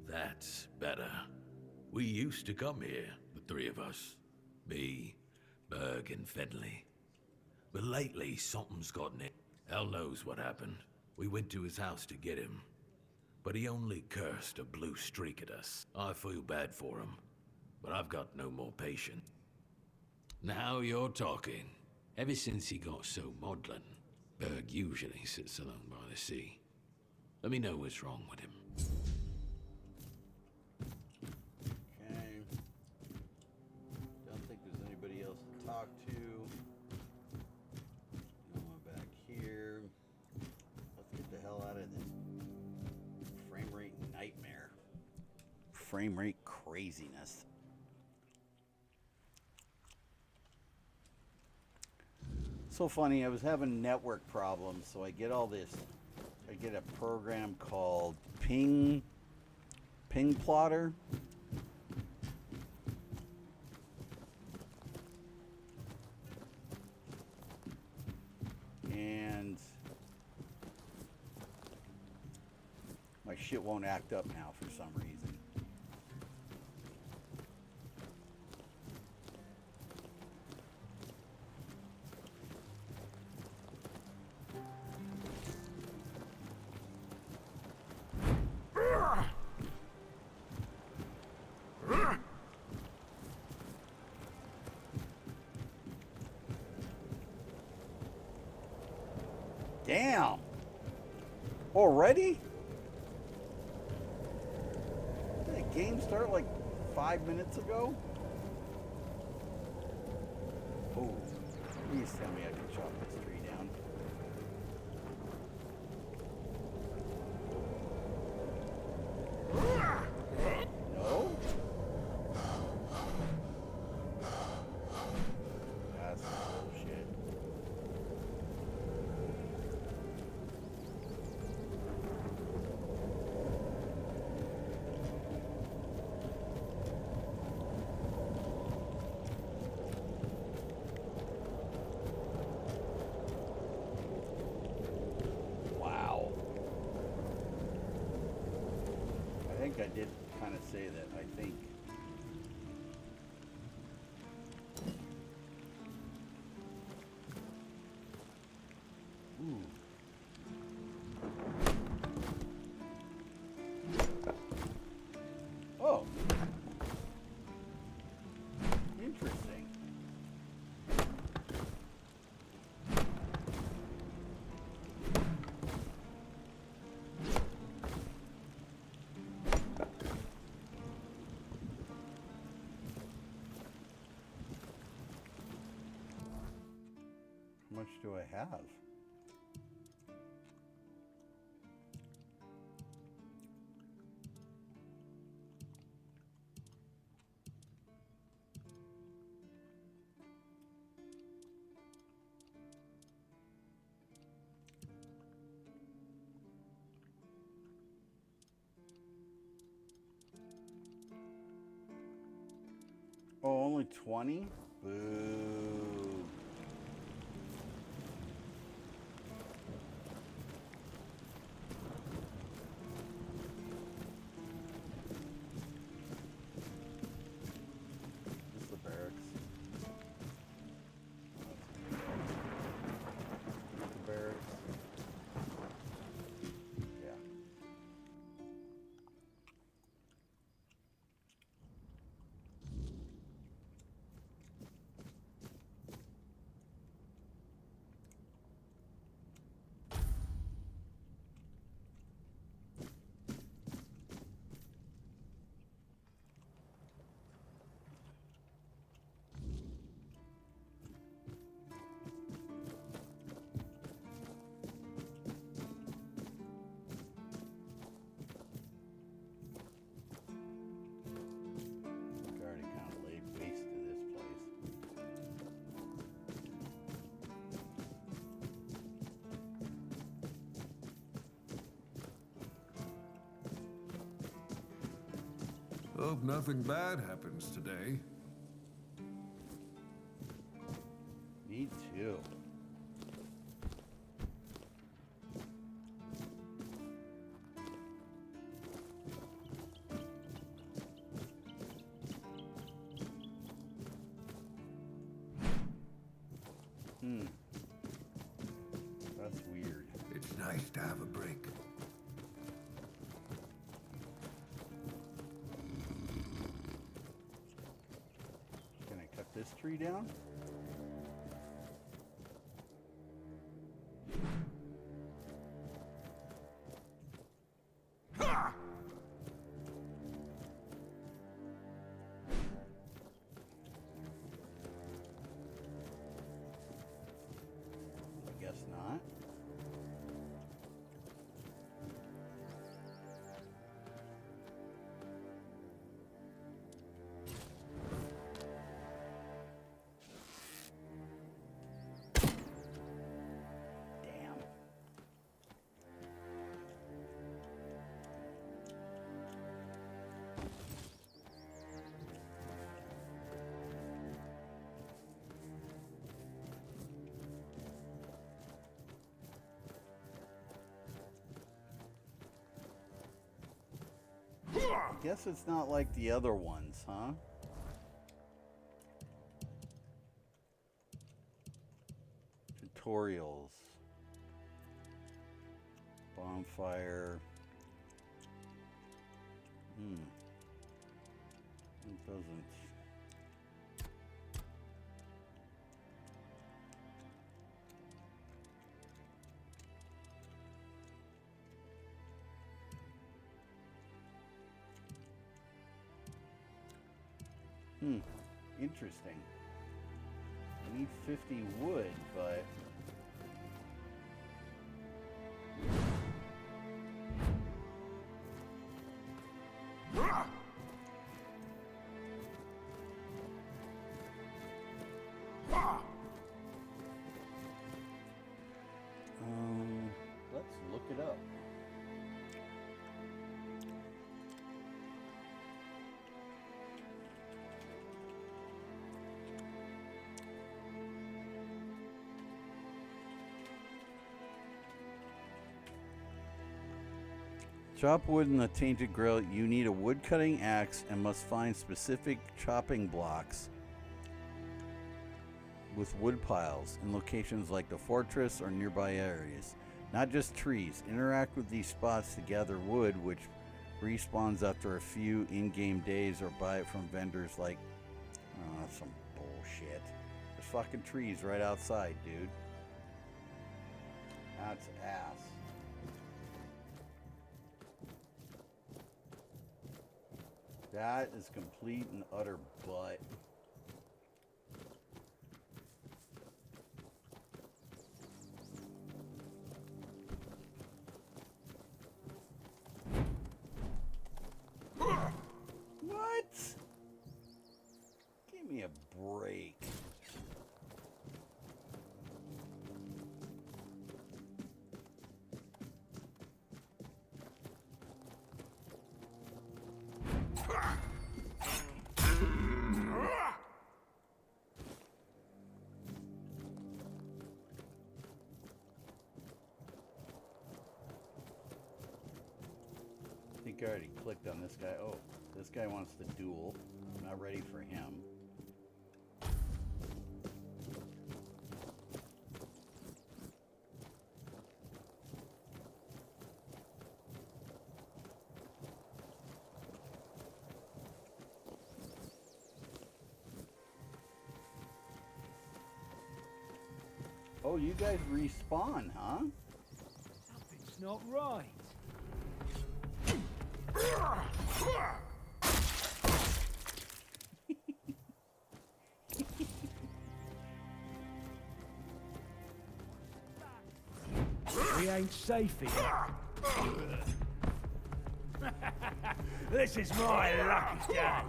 That's better. We used to come here, the three of us. Me, Berg, and Fedley. But lately, something's gotten in. Hell knows what happened. We went to his house to get him. But he only cursed a blue streak at us. I feel bad for him. But I've got no more patience. Now you're talking. Ever since he got so maudlin, Berg usually sits alone by the sea. Let me know what's wrong with him. okay. Don't think there's anybody else to talk to. Going back here. Let's get the hell out of this frame rate nightmare. Frame rate craziness. So funny, I was having network problems, so I get all this. I get a program called Ping Plotter. And my shit won't act up now for some reason. Damn! Already? Did the game start like 5 minutes ago? Oh, please tell me I can chop this tree down. No? That's bullshit. think I did kind of say that, I think. Ooh. Oh. Interesting. How much do I have? Oh, only 20? Boo. This is the barracks. The barracks. Yeah. Already kind of laid waste to this place. Hope nothing bad happens today. Me too. That's weird. It's nice to have a break. Can I cut this tree down? I guess not. Damn. I guess it's not like the other ones, huh? Tutorials. Bonfire. It doesn't. Interesting. I need 50 wood, but... let's look it up. Chop wood in the Tainted Grail. You need a wood cutting axe and must find specific chopping blocks with wood piles in locations like the fortress or nearby areas. Not just trees. Interact with these spots to gather wood, which respawns after a few in-game days, or buy it from vendors like... Oh, that's some bullshit. There's fucking trees right outside, dude. That's ass. That is complete and utter butt. What? Give me a break. I think I already clicked on this guy. Oh, this guy wants to duel. I'm not ready for him. Oh, you guys respawn, huh? Something's not right. We ain't safe here. This is my lucky day.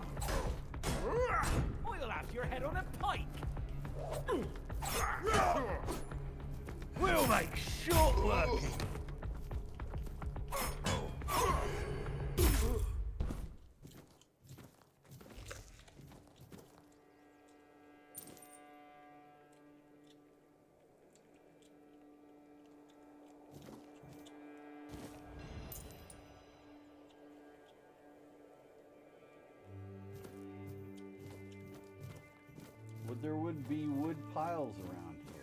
I'll have your head on a pike. We'll make short work. Well, there would be wood piles around here.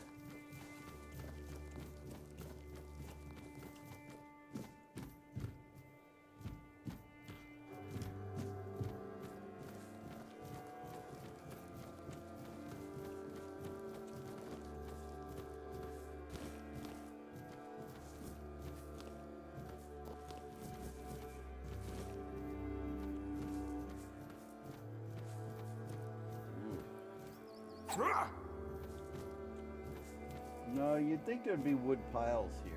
No, you'd think there'd be wood piles here.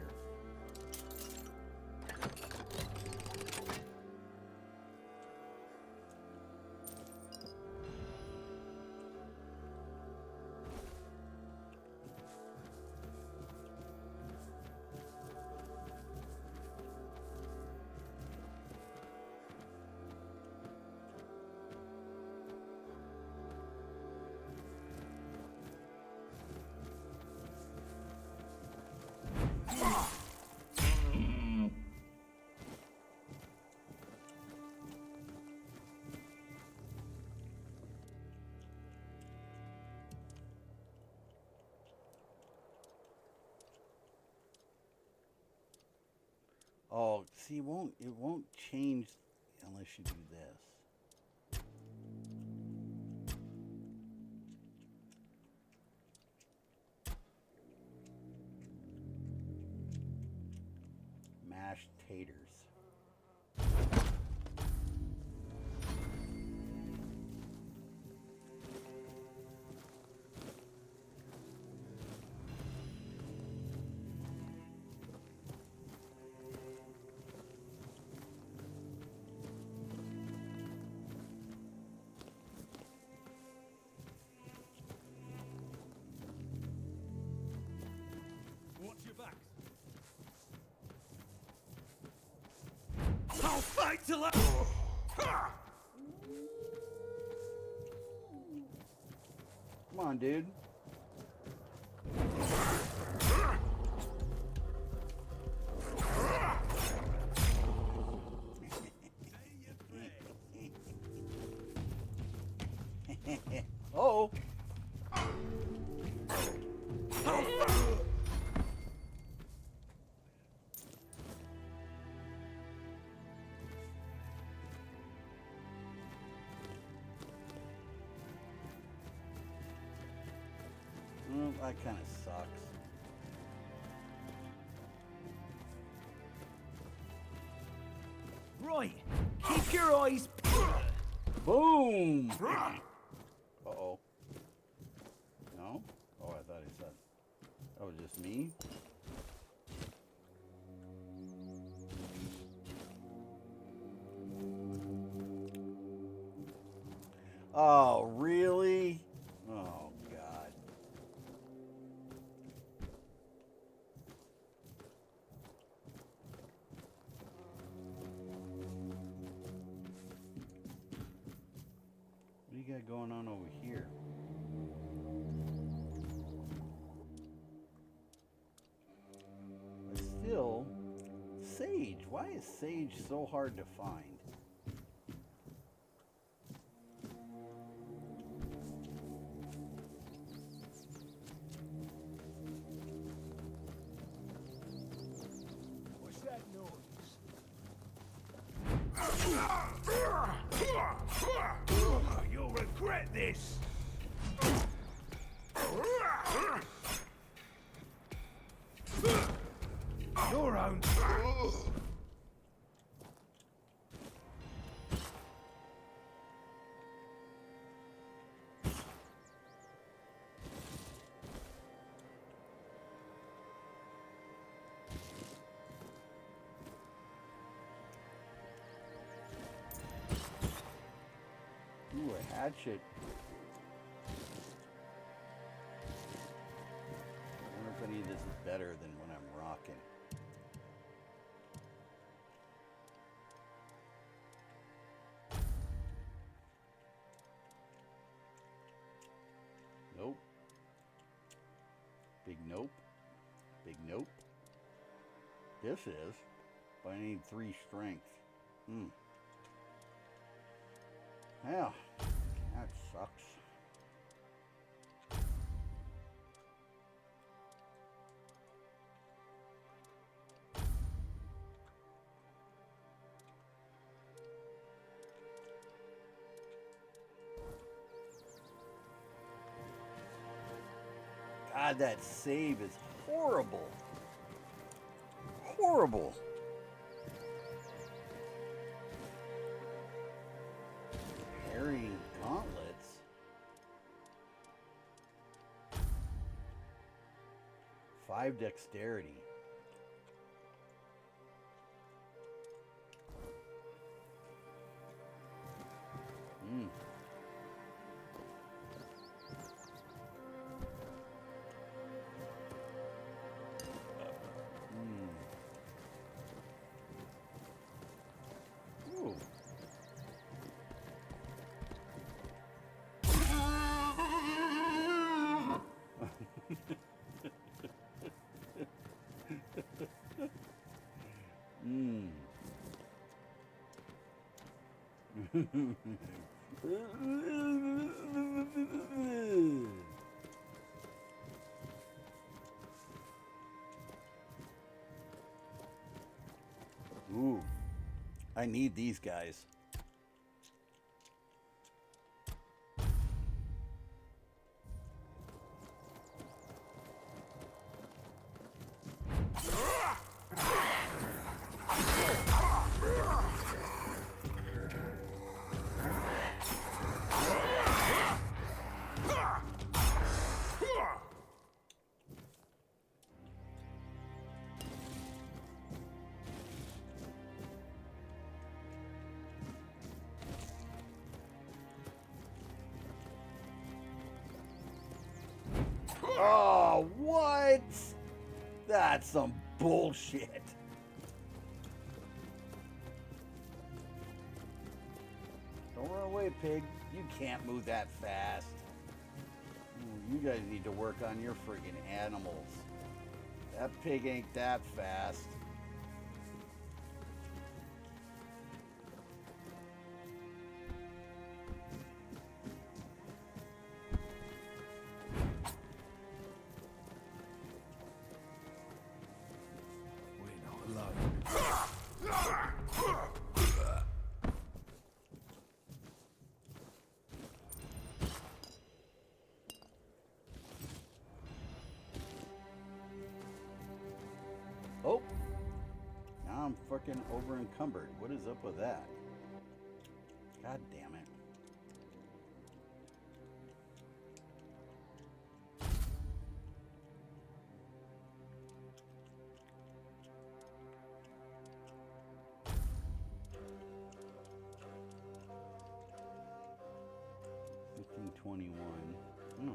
Oh, see, it won't change unless you do this. Mashed taters. Watch your backs. I'll fight till I... Come on, dude. That kind of sucks. Right. Keep your eyes peeled. Boom! Uh-oh. No? Oh, I thought he said. That was just me? Oh, really? Oh, God. What do you got going on over here? But still, sage. Why is sage so hard to find? What's that noise? You'll regret this. Your own. Ooh, a hatchet. I wonder if any of this is better than when I'm rocking. Nope. Big nope. Big nope. This is. But I need 3 strength. Yeah, that sucks. God, that save is horrible. Horrible. Carrying gauntlets. 5 dexterity. Ooh. Ooh, I need these guys. Oh, what? That's some bullshit. Don't run away, pig. You can't move that fast. Ooh, you guys need to work on your friggin' animals. That pig ain't that fast. fucking over encumbered. What is up with that? God damn it. $15.21. Oh.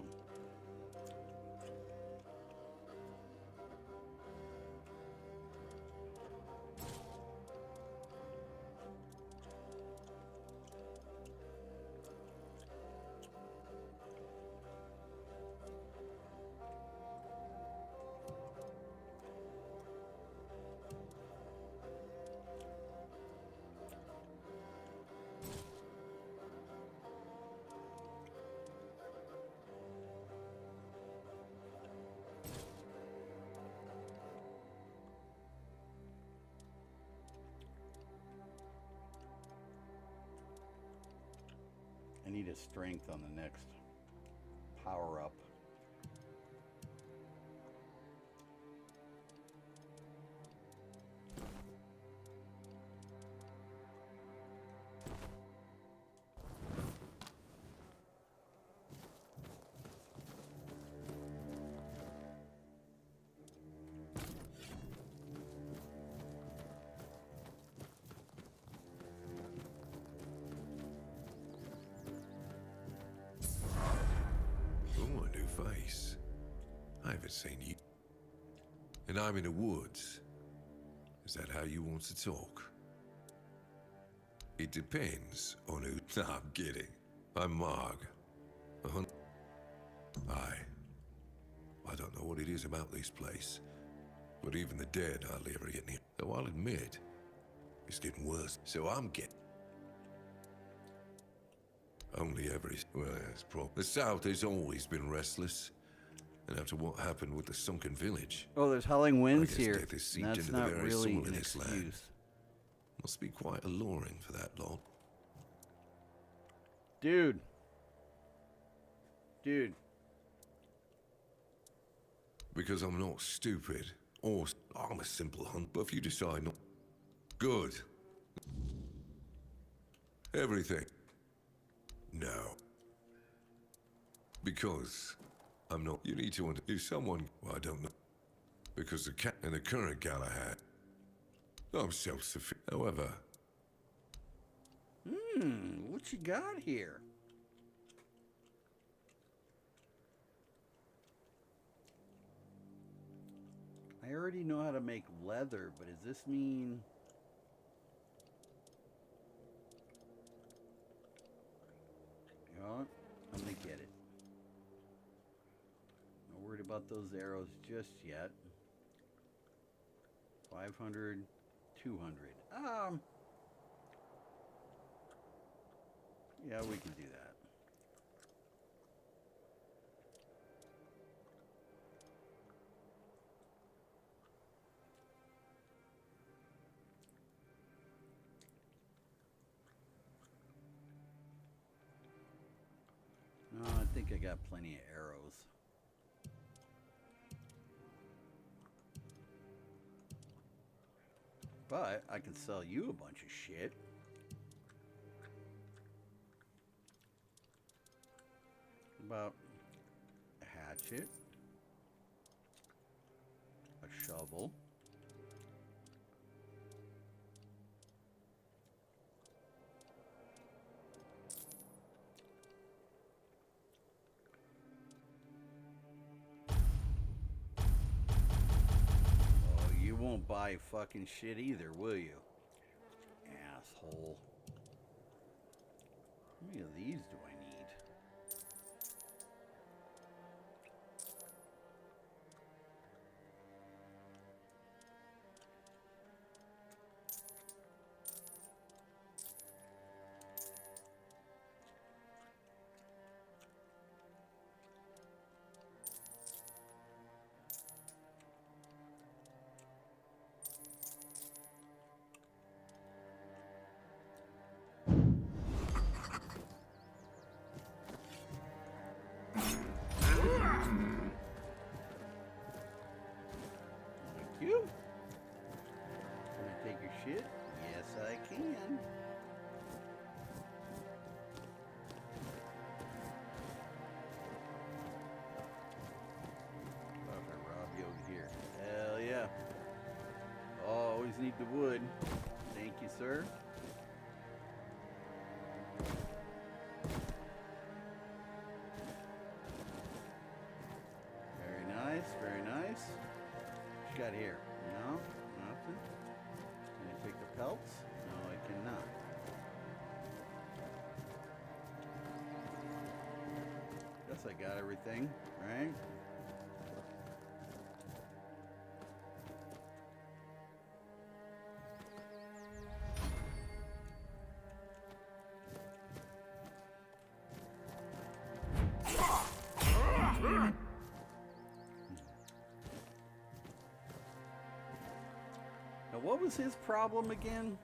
I need a strength on the next power up. Oh, a new face. I haven't seen you. And I'm in the woods. Is that how you want to talk? It depends on who. No, I'm kidding. I'm Marg. I don't know what it is about this place, but even the dead hardly ever get near. Though I'll admit, it's getting worse. So I'm getting. Only every. Well, that's probably. The South has always been restless. And after what happened with the sunken village. Oh, there's howling winds I guess here. death is seeped That's into not the very really soul of an this land. excuse. Must be quite alluring for that lot. Dude. Because I'm not stupid, or I'm a simple hunt, but if you decide not... Good. Everything. No. Because I'm not... You need to... If someone... Well, I don't know. Because the cat and the current Galahad... I'm self-sufficient. However... What you got here? I already know how to make leather, but does this mean... You know what? I'm gonna get it. Not worried about those arrows just yet. 500, 200. Yeah, we can do that. No, I think I got plenty of arrows. But I can sell you a bunch of shit. About a hatchet, a shovel, you won't buy fucking shit either, will you? Asshole. How many of these do I need? the wood. Thank you, sir. Very nice, very nice. What you got here? No, nothing. Can I take the pelts? No, I cannot. Guess I got everything, right? Now, what was his problem again?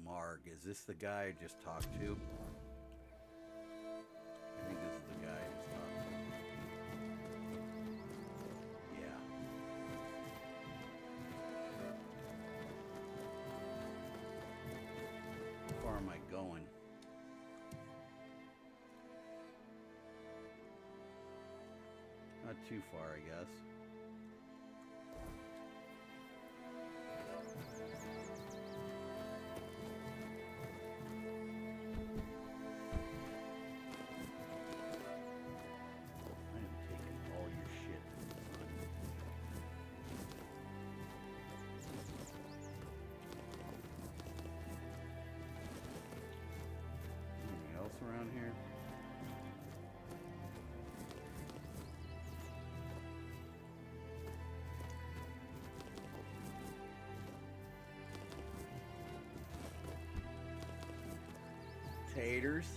Marg, is this the guy I just talked to? I think this is the guy I just talked to. Yeah. How far am I going? Not too far, I guess. Around here. Taters.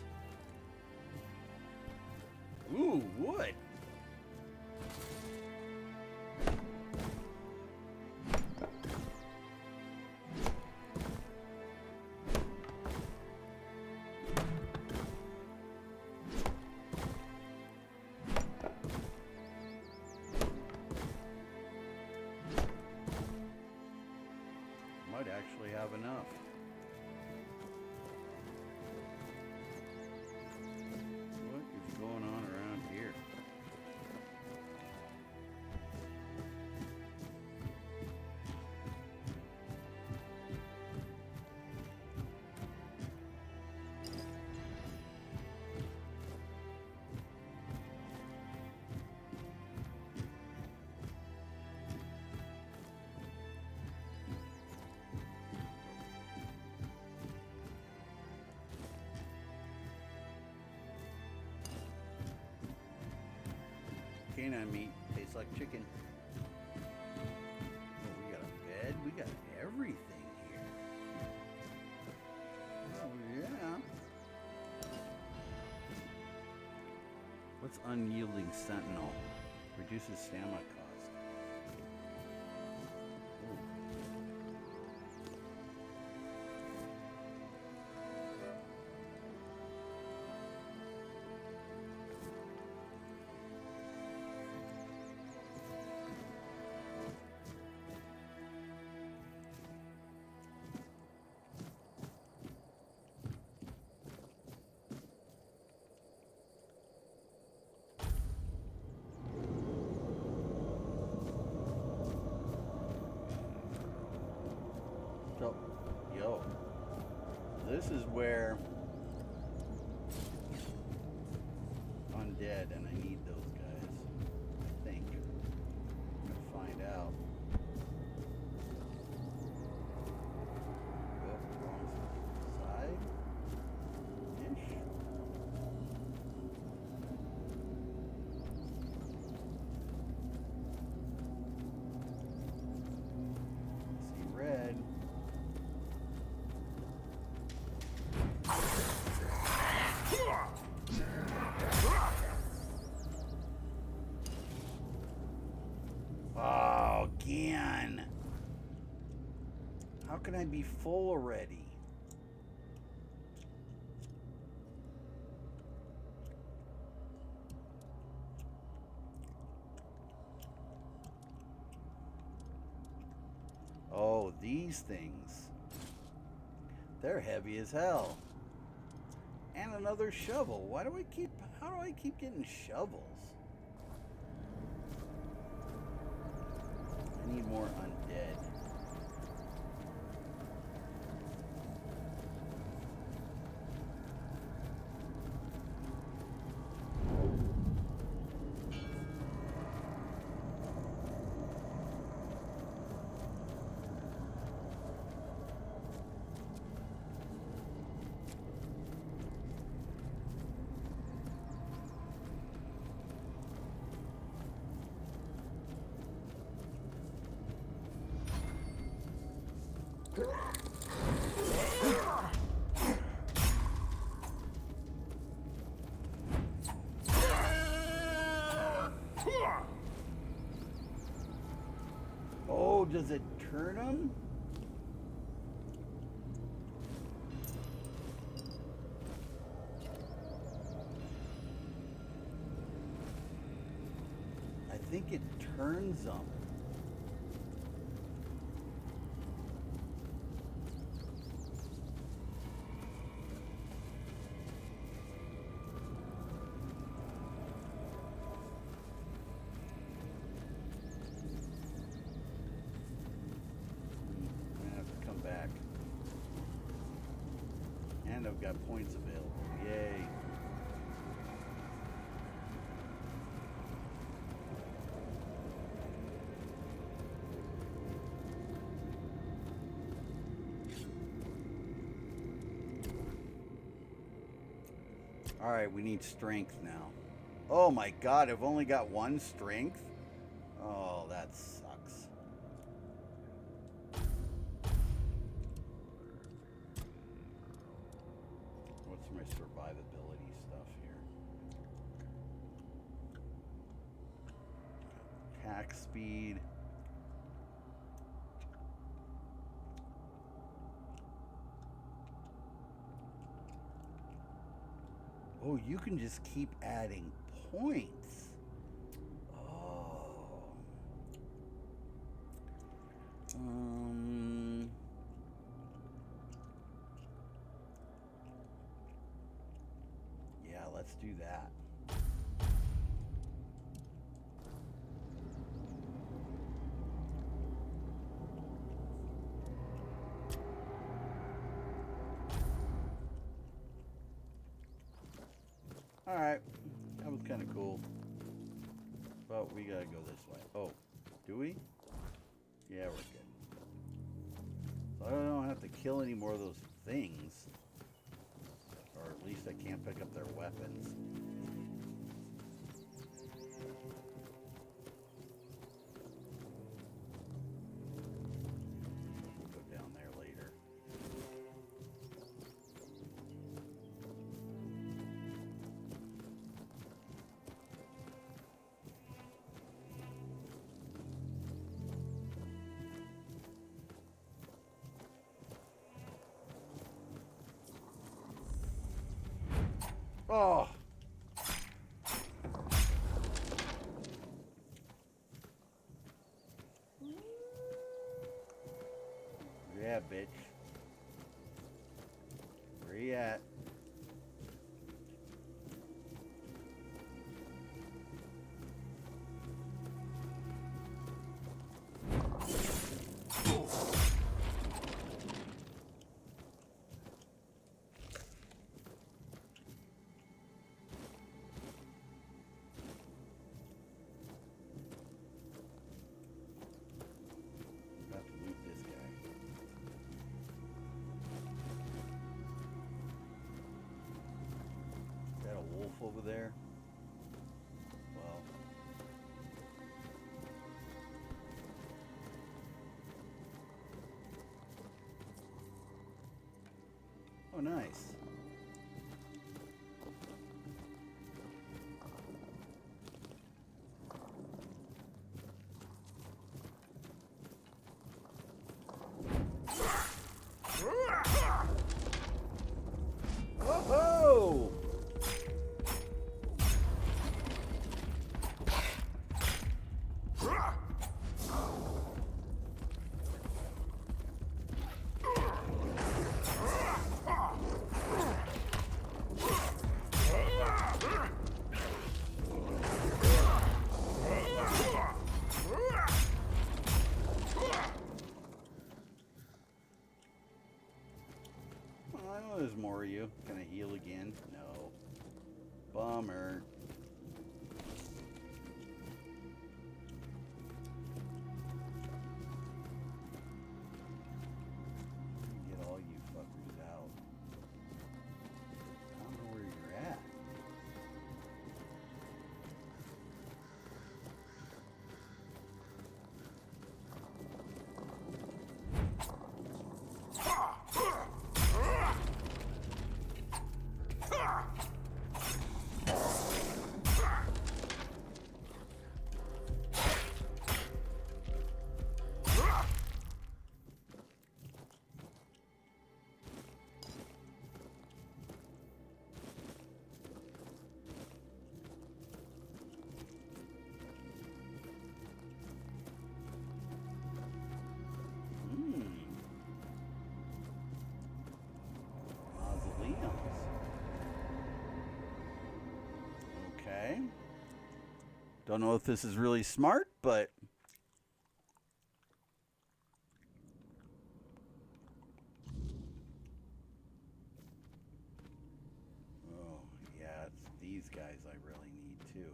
Ooh, wood. Might actually have enough. What is going on around here? Canine meat tastes like chicken. Oh, we got a bed. We got everything here. Oh, yeah. What's unyielding sentinel? Reduces stamina cost. Ooh. So, yo, this is where undead, and I need those guys. I think. I'm gonna find out. Go wrong side. Ish. again. How can I be full already? Oh, these things. They're heavy as hell. And another shovel. How do I keep getting shovels? I need more undead. Oh, does it turn them? I think it turns them. And I've got points available. Yay. All right, we need strength now. Oh my God, I've only got one strength? Oh, that sucks. What's my survivability stuff here? Attack speed. Oh, you can just keep adding points. Oh. Yeah, let's do that. Alright, that was kind of cool. But we gotta go this way. Oh, do we? Yeah, we're good. So I don't have to kill any more of those things. Or at least I can't pick up their weapons. We'll go down there later. Oh. Yeah, bitch. Where you at? About to loot this guy. Is that a wolf over there? Well. Oh, nice. there's more of you. Can I heal again? No. Bummer. Get all you fuckers out. I don't know where you're at. Mausoleums. Okay. Don't know if this is really smart, but oh, yeah, it's these guys I really need too.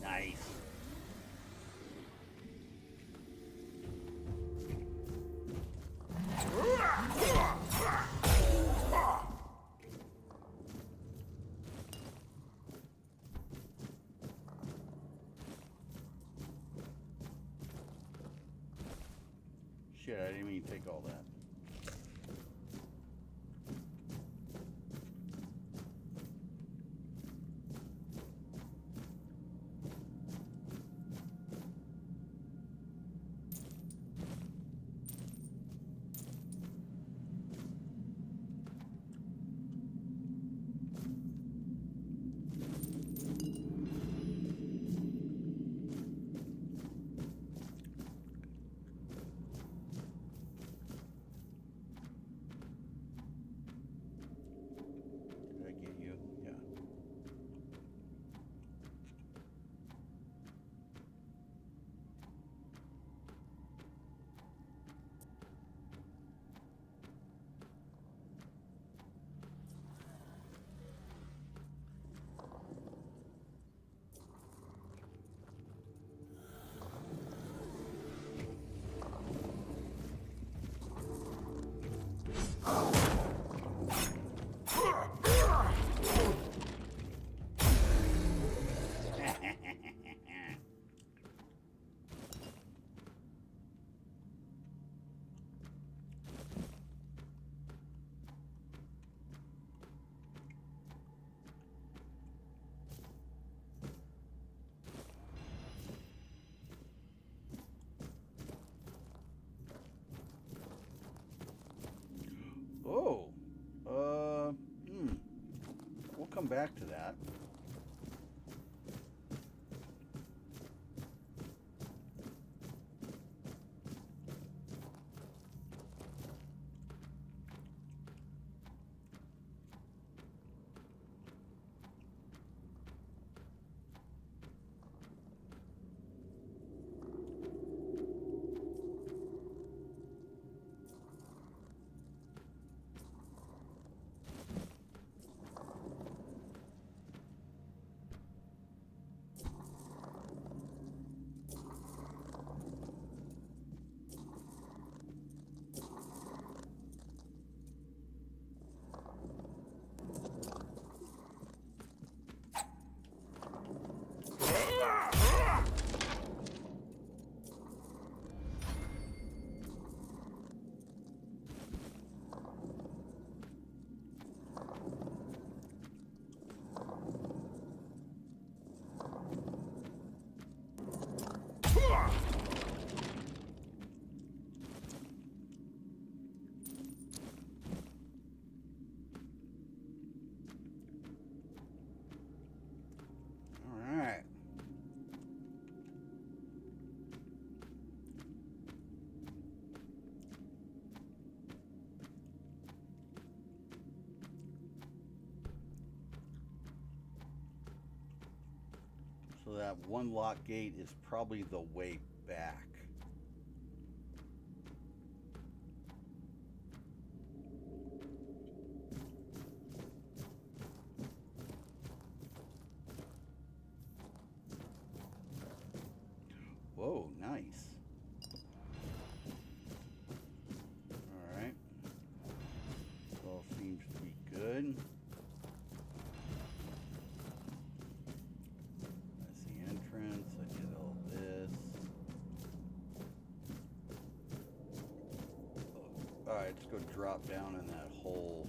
Nice. Shit, I didn't mean to take all that. Did I get you? Yeah. Oh, we'll come back to that. So that one lock gate is probably the way back. Whoa, nice. Alright. All seems to be good. That's the entrance. I did all this. Oh, alright, let's go drop down in that hole.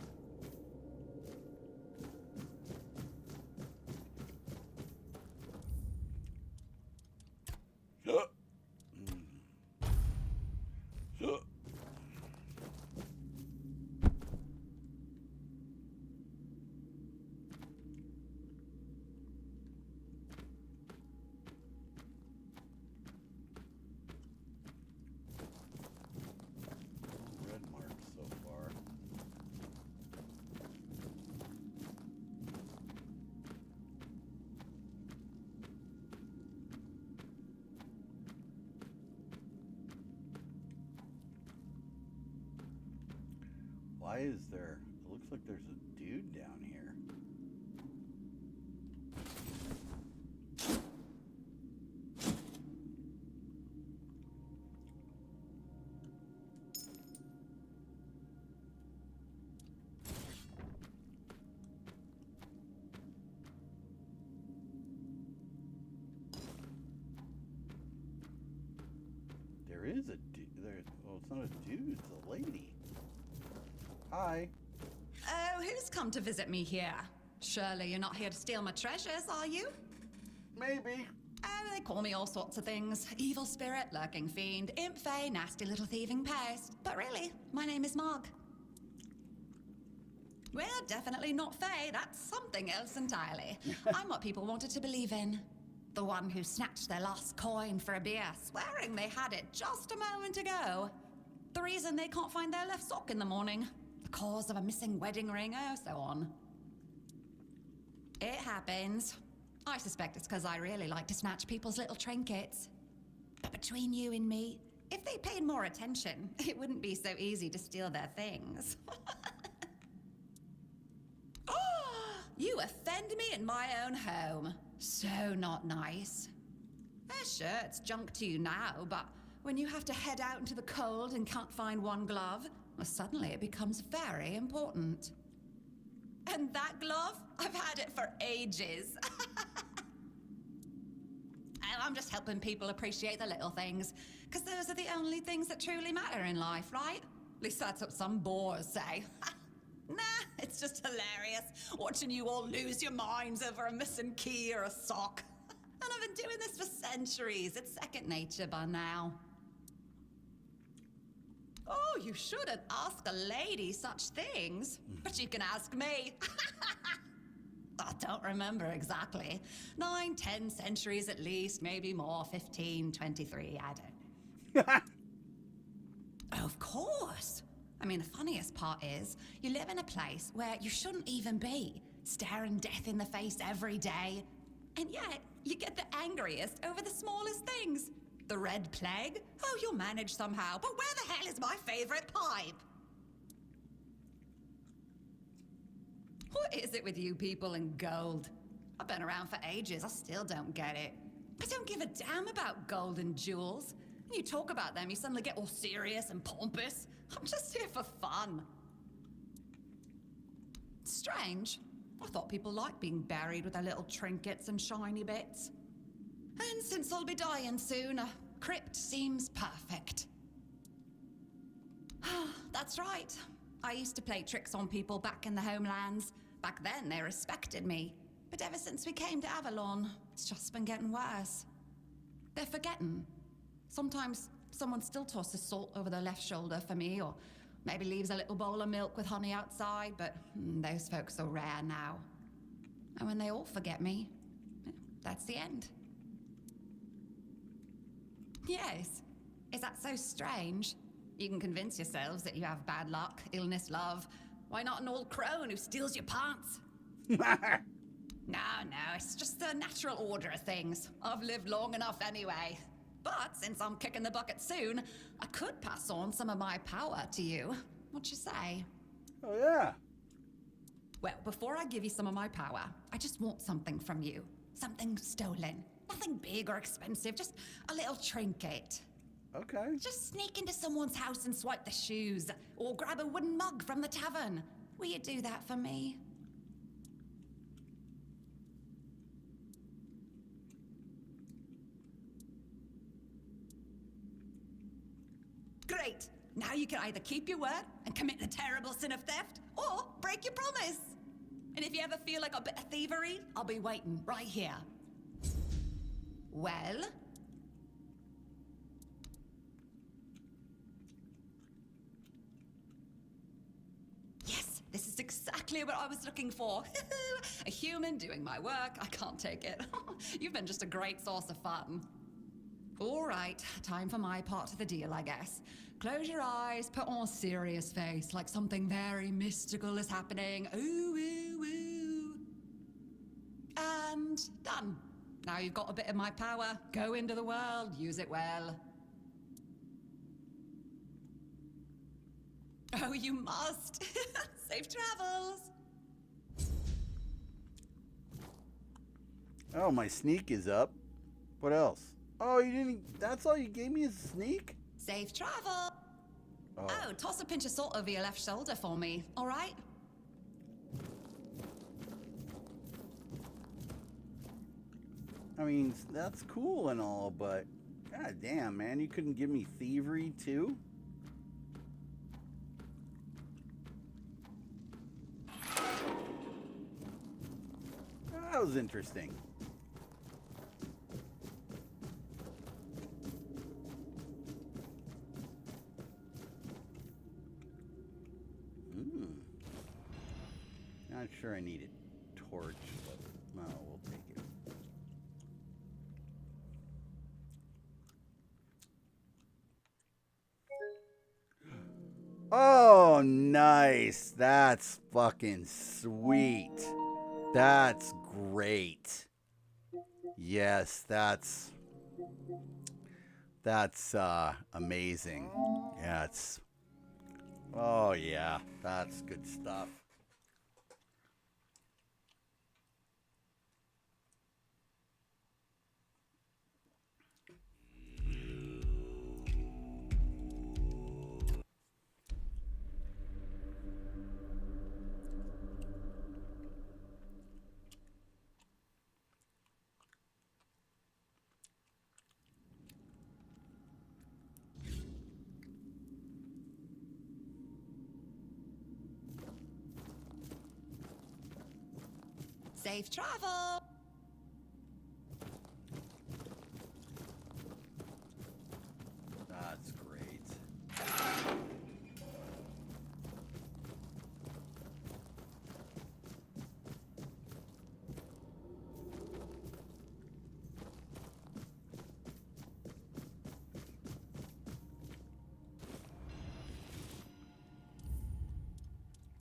Red marks so far. Why is there? It looks like there's a dude down here. There is a dude. Well, it's not a dude, it's a lady. Hi. Oh, who's come to visit me here? Surely you're not here to steal my treasures, are you? Maybe. Oh, they call me all sorts of things. Evil spirit, lurking fiend, imp fae, nasty little thieving pest. But really, my name is Marg. We're definitely not fae. That's something else entirely. I'm what people wanted to believe in. The one who snatched their last coin for a beer, swearing they had it just a moment ago. The reason they can't find their left sock in the morning. The cause of a missing wedding ring, oh, so on. It happens. I suspect it's because I really like to snatch people's little trinkets. But between you and me, if they paid more attention, it wouldn't be so easy to steal their things. You offend me in my own home. So not nice. Sure, it's junk to you now, but when you have to head out into the cold and can't find one glove, well, suddenly it becomes very important. And that glove? I've had it for ages. And I'm just helping people appreciate the little things, because those are the only things that truly matter in life, right? At least that's what some bores say. Nah, it's just hilarious, watching you all lose your minds over a missing key or a sock. And I've been doing this for centuries. It's second nature by now. Oh, you shouldn't ask a lady such things, but you can ask me. I don't remember exactly. 9, 10 centuries at least, maybe more, 15, 23, I don't. Of course. I mean, the funniest part is, you live in a place where you shouldn't even be, staring death in the face every day. And yet, you get the angriest over the smallest things. The Red Plague? Oh, you'll manage somehow, but where the hell is my favorite pipe? What is it with you people and gold? I've been around for ages, I still don't get it. I don't give a damn about gold and jewels. When you talk about them, you suddenly get all serious and pompous. I'm just here for fun. Strange. I thought people liked being buried with their little trinkets and shiny bits. And since I'll be dying soon, a crypt seems perfect. That's right. I used to play tricks on people back in the homelands. Back then, they respected me. But ever since we came to Avalon, it's just been getting worse. They're forgetting. Sometimes someone still tosses salt over their left shoulder for me, or maybe leaves a little bowl of milk with honey outside, but those folks are rare now. And when they all forget me, that's the end. Yes. Is that so strange? You can convince yourselves that you have bad luck, illness, love. Why not an old crone who steals your pants? No, it's just the natural order of things. I've lived long enough anyway. But since I'm kicking the bucket soon, I could pass on some of my power to you. What you say? Oh, yeah. Well, before I give you some of my power, I just want something from you. Something stolen. Nothing big or expensive, just a little trinket. Okay. Just sneak into someone's house and swipe the shoes, or grab a wooden mug from the tavern. Will you do that for me? Great! Now you can either keep your word and commit the terrible sin of theft, or break your promise. And if you ever feel like a bit of thievery, I'll be waiting right here. Well? Yes, this is exactly what I was looking for. A human doing my work. I can't take it. You've been just a great source of fun. All right, time for my part of the deal, I guess. Close your eyes, put on a serious face, like something very mystical is happening. Ooh, ooh, ooh. And done. Now you've got a bit of my power. Go into the world, use it well. Oh, you must. Safe travels. Oh, my sneak is up. What else? Oh, you didn't... That's all you gave me is a sneak? Safe travel. Oh, toss a pinch of salt over your left shoulder for me, all right? I mean, that's cool and all, but... God damn, man, you couldn't give me thievery, too? That was interesting. Not sure I need a torch, but no, we'll take it. Oh, nice. That's fucking sweet. That's great. Yes, that's amazing. Yeah, it's... Oh, yeah, that's good stuff. Safe travel. That's great.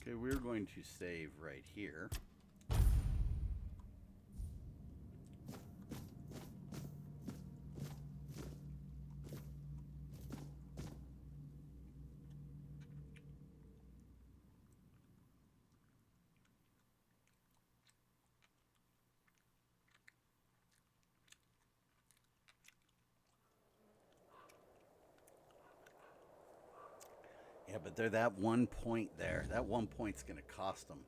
Okay, we're going to save right here. Yeah, but they're that 1 point there. That 1 point's gonna cost them.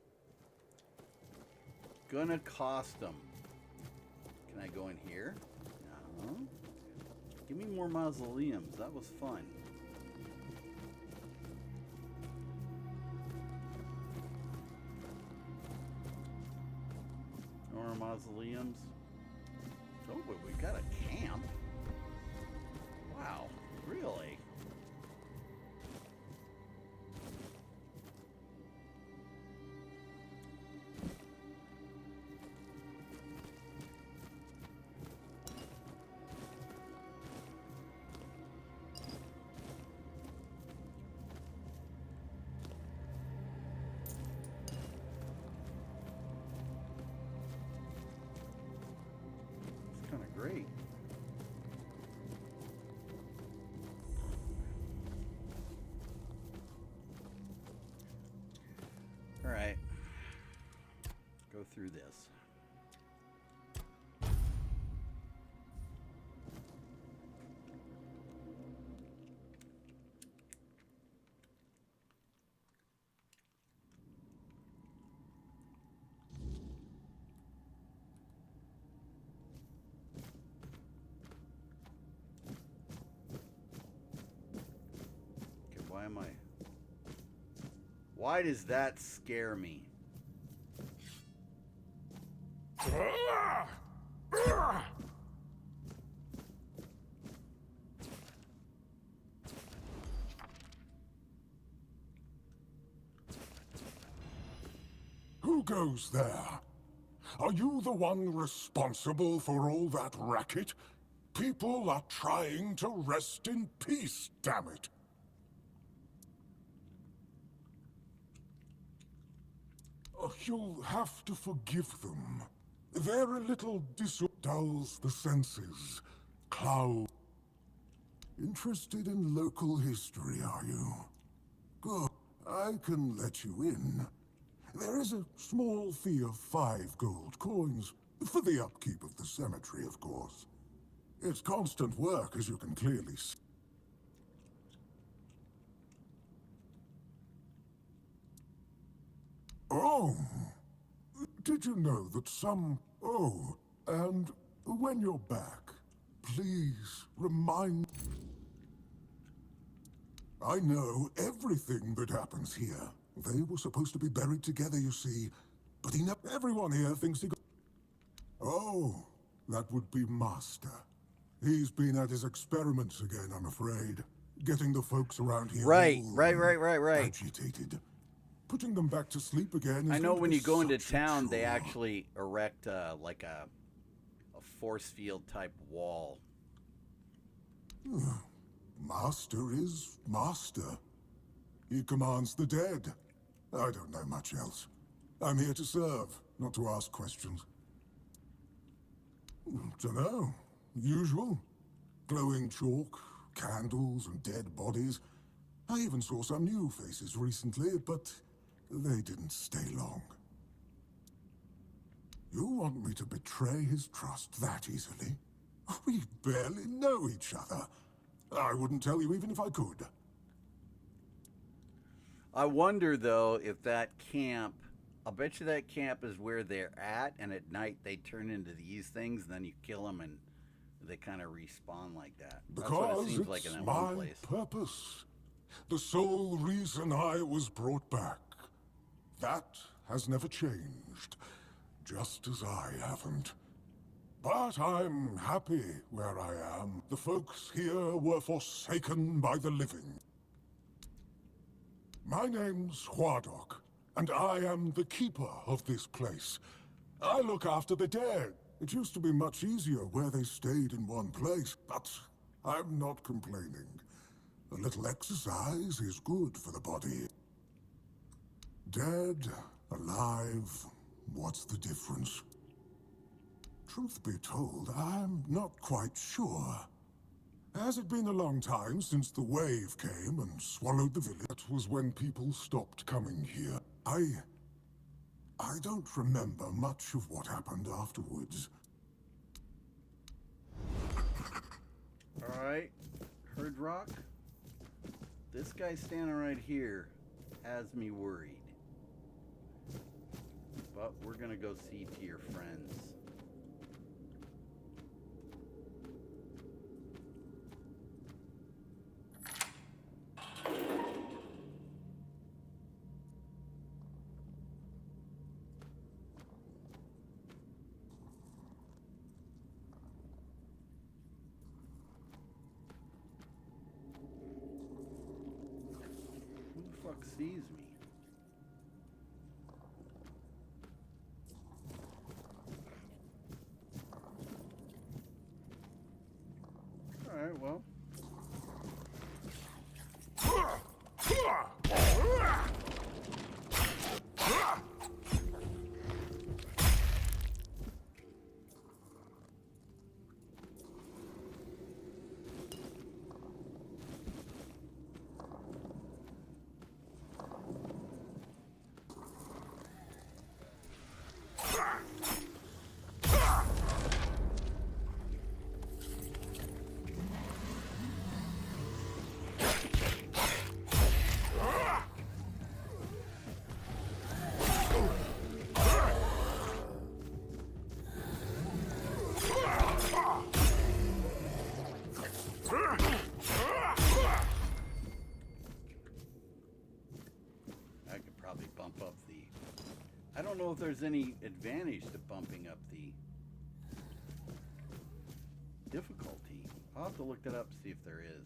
Gonna cost them. Can I go in here? No. Give me more mausoleums. That was fun. More mausoleums. Oh, but we got a camp. Wow, really? great. All right. Go through this. Okay, why am I... Why does that scare me? Who goes there? Are you the one responsible for all that racket? People are trying to rest in peace, damn it. You'll have to forgive them. They're a little dulls the senses. Cloud. Interested in local history, are you? Good. I can let you in. There is a small fee of 5 gold coins, for the upkeep of the cemetery, of course. It's constant work, as you can clearly see. Oh, did you know that some... Oh, and when you're back, please remind... I know everything that happens here. They were supposed to be buried together, you see. But everyone here thinks he got... Oh, that would be Master. He's been at his experiments again, I'm afraid. Getting the folks around here Right. agitated. Putting them back to sleep again is I know going to when be you go into such a town, they chore. actually erect like a force field type wall. Master is Master. He commands the dead. I don't know much else. I'm here to serve, not to ask questions. Dunno. Usual. Glowing chalk, candles, and dead bodies. I even saw some new faces recently, but they didn't stay long. You want me to betray his trust that easily? We barely know each other. I wouldn't tell you even if I could. I wonder, though, if that camp... I'll bet you that camp is where they're at, and at night they turn into these things, and then you kill them, and they kind of respawn like that. That's what it Because seems it's like in that my one place. purpose. The sole reason I was brought back. That has never changed, just as I haven't. But I'm happy where I am. The folks here were forsaken by the living. My name's Huardok, and I am the keeper of this place. I look after the dead. It used to be much easier where they stayed in one place, but I'm not complaining. A little exercise is good for the body. Dead, alive, what's the difference? Truth be told, I'm not quite sure. Has it been a long time since the wave came and swallowed the village? That was when people stopped coming here. I don't remember much of what happened afterwards. Alright, Herd Rock. This guy standing right here has me worried. But we're gonna go see to your friends. Who the fuck sees me? Alright, well. know if there's any advantage to bumping up the difficulty. I'll have to look that up, see if there is.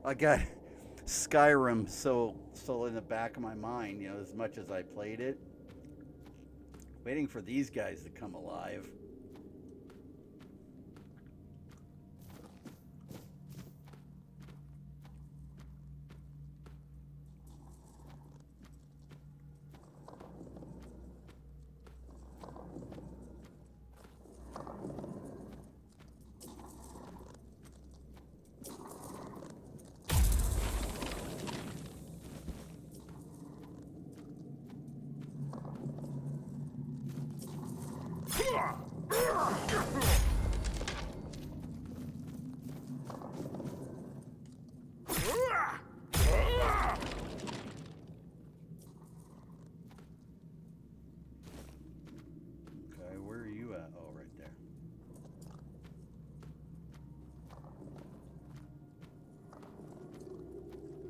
I got Skyrim so still in the back of my mind, you know, as much as I played it. Waiting for these guys to come alive. Okay, where are you at? Oh, right there.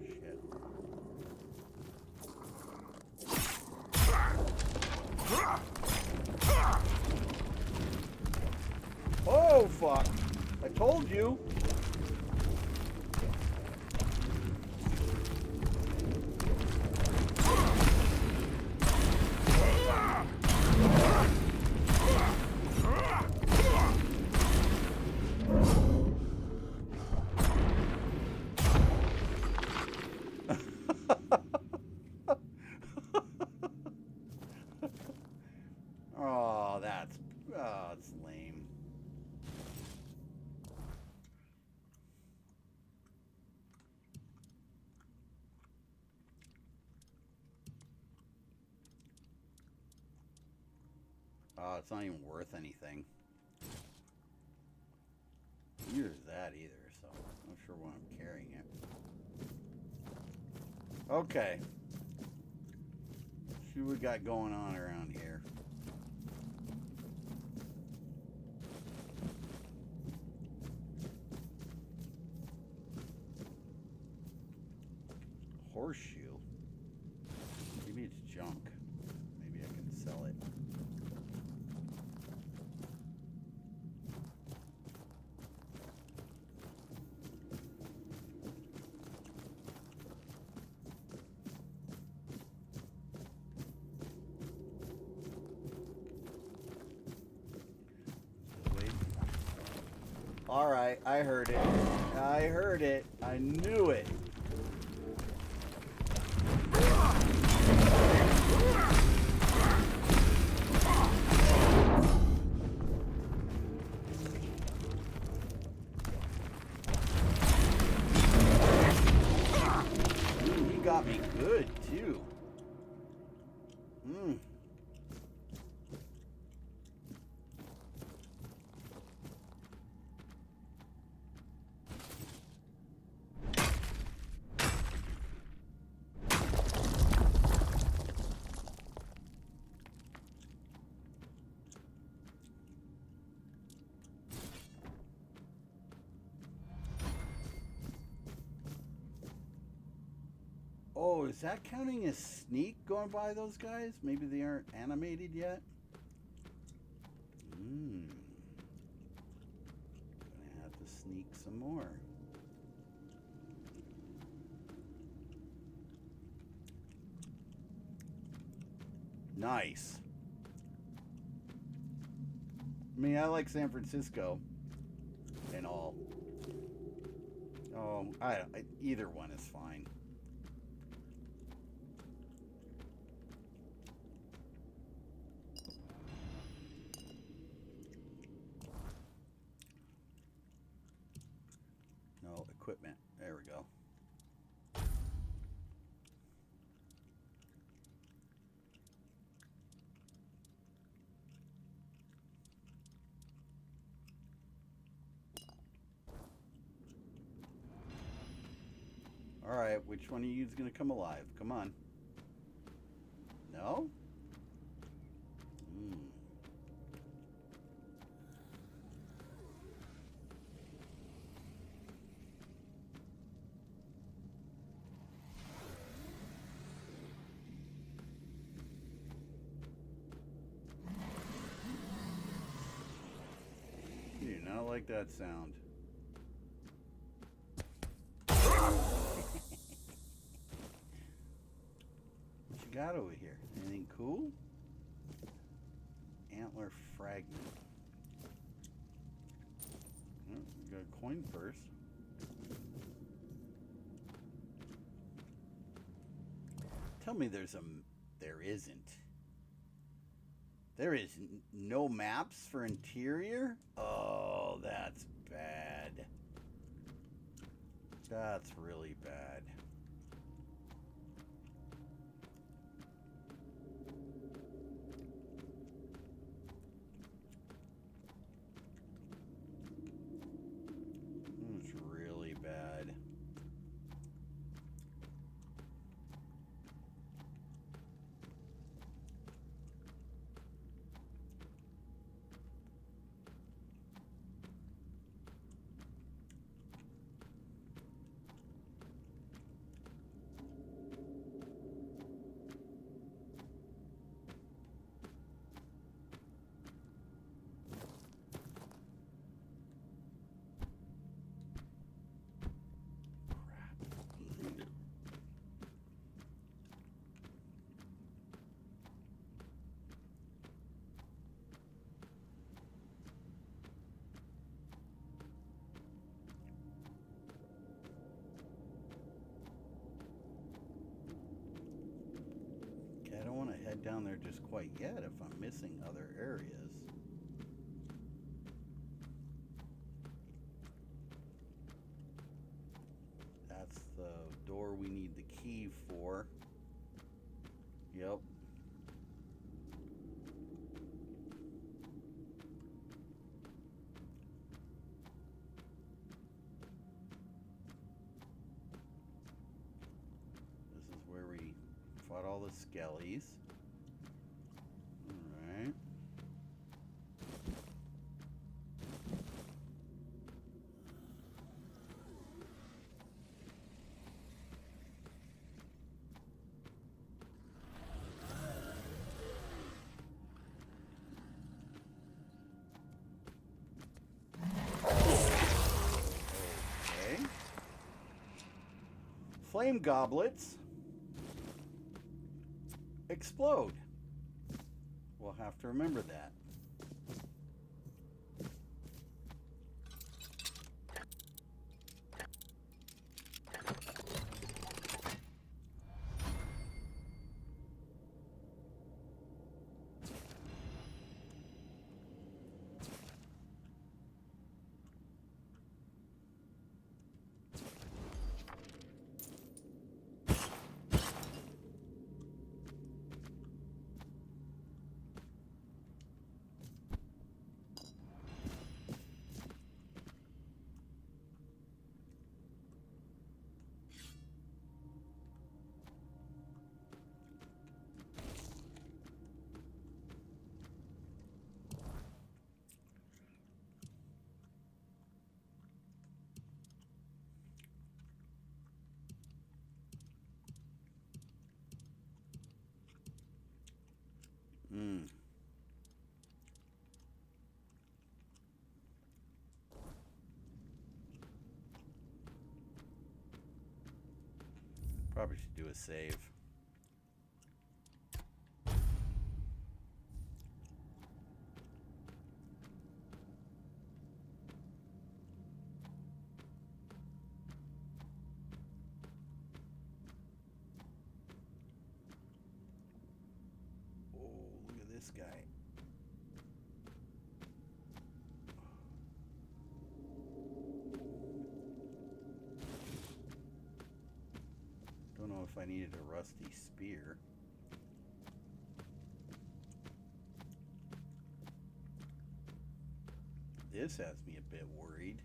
Shit. Oh, fuck. I told you. Oh, that's lame. Oh, it's not even worth anything. Neither is that either, so I'm not sure why I'm carrying it. Okay. See what we got going on around here. Horseshoe? Maybe it's junk. Maybe I can sell it. All right, I heard it. I heard it. I knew it. Ooh, he got me good too. Hmm. Oh, is that counting as sneak going by those guys? Maybe they aren't animated yet? Hmm. Gonna have to sneak some more. Nice. I mean, I like San Francisco and all. Oh, either one is fine. No, equipment. There we go. Alright, which one of you is going to come alive? Come on. No? Hmm. You do not like that sound. What you got over here? Anything cool? Antler fragment. Oh, we got a coin first. Tell me there isn't. There is no maps for interior? Oh, that's bad. That's really bad. It's really bad. I don't want to head down there just quite yet if I'm missing other areas. That's the door we need the key for. Yep. This is where we fought all the skellies. Alright. Okay. Flame goblets explode. We'll have to remember that. Probably should do a save. Oh, look at this guy. Don't know if I needed a rusty spear. This has me a bit worried.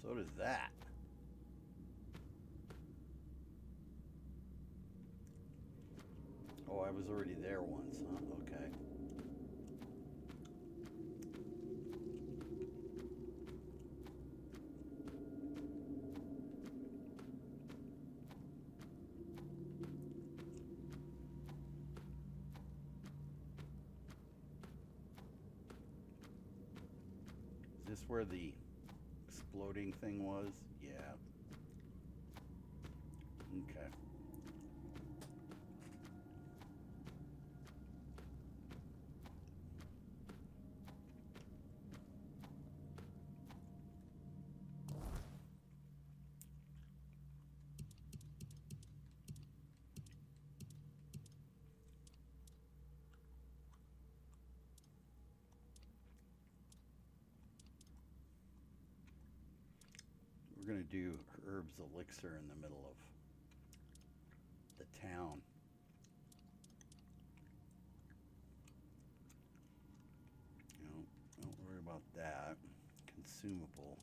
So does that. Oh, I was already there once, huh? Okay. Is this where the exploding thing was? Yeah. Okay. We're going to do Herb's Elixir in the middle of the town. You know, don't worry about that. Consumable.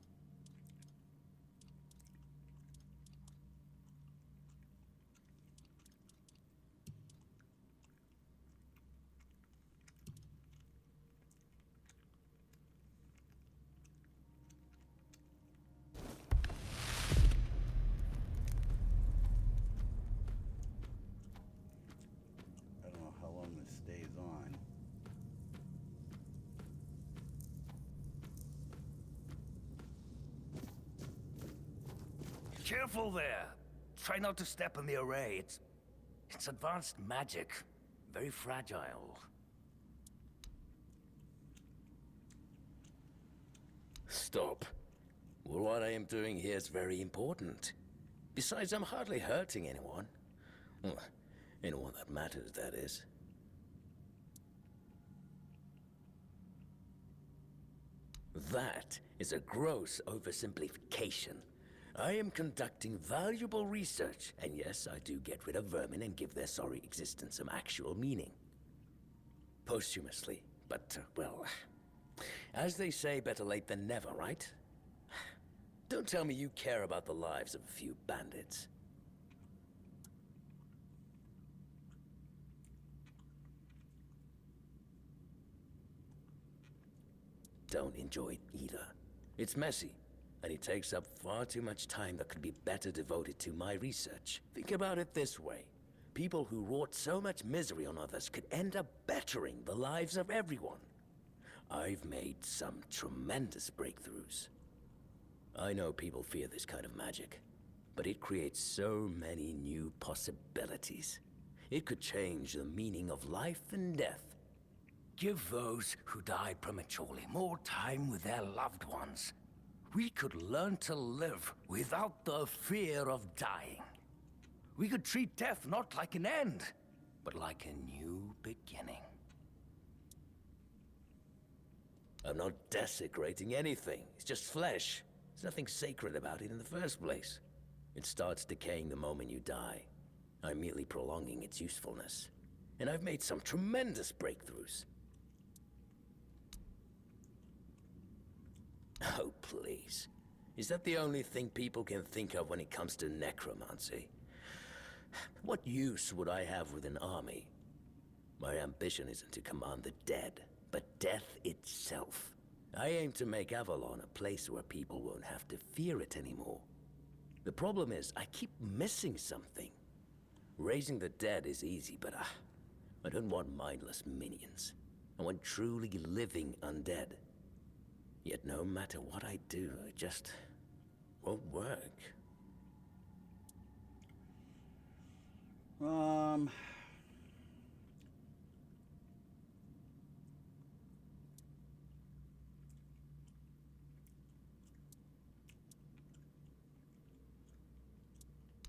I don't know how long this stays on. Careful there. Try not to step on the array. It's advanced magic. Very fragile. Stop. Well, what I am doing here is very important. Besides, I'm hardly hurting anyone. Well, anyone that matters, that is. That is a gross oversimplification. I am conducting valuable research, and yes, I do get rid of vermin and give their sorry existence some actual meaning. Posthumously, but, well, as they say, better late than never, right? Don't tell me you care about the lives of a few bandits. Don't enjoy it either. It's messy, and it takes up far too much time that could be better devoted to my research. Think about it this way. People who wrought so much misery on others could end up bettering the lives of everyone. I've made some tremendous breakthroughs. I know people fear this kind of magic, but it creates so many new possibilities. It could change the meaning of life and death. Give those who die prematurely more time with their loved ones. We could learn to live without the fear of dying. We could treat death not like an end, but like a new beginning. I'm not desecrating anything. It's just flesh. There's nothing sacred about it in the first place. It starts decaying the moment you die. I'm merely prolonging its usefulness. And I've made some tremendous breakthroughs. Oh, please. Is that the only thing people can think of when it comes to necromancy? What use would I have with an army? My ambition isn't to command the dead, but death itself. I aim to make Avalon a place where people won't have to fear it anymore. The problem is, I keep missing something. Raising the dead is easy, but I don't want mindless minions. I want truly living undead. Yet no matter what I do, it just won't work.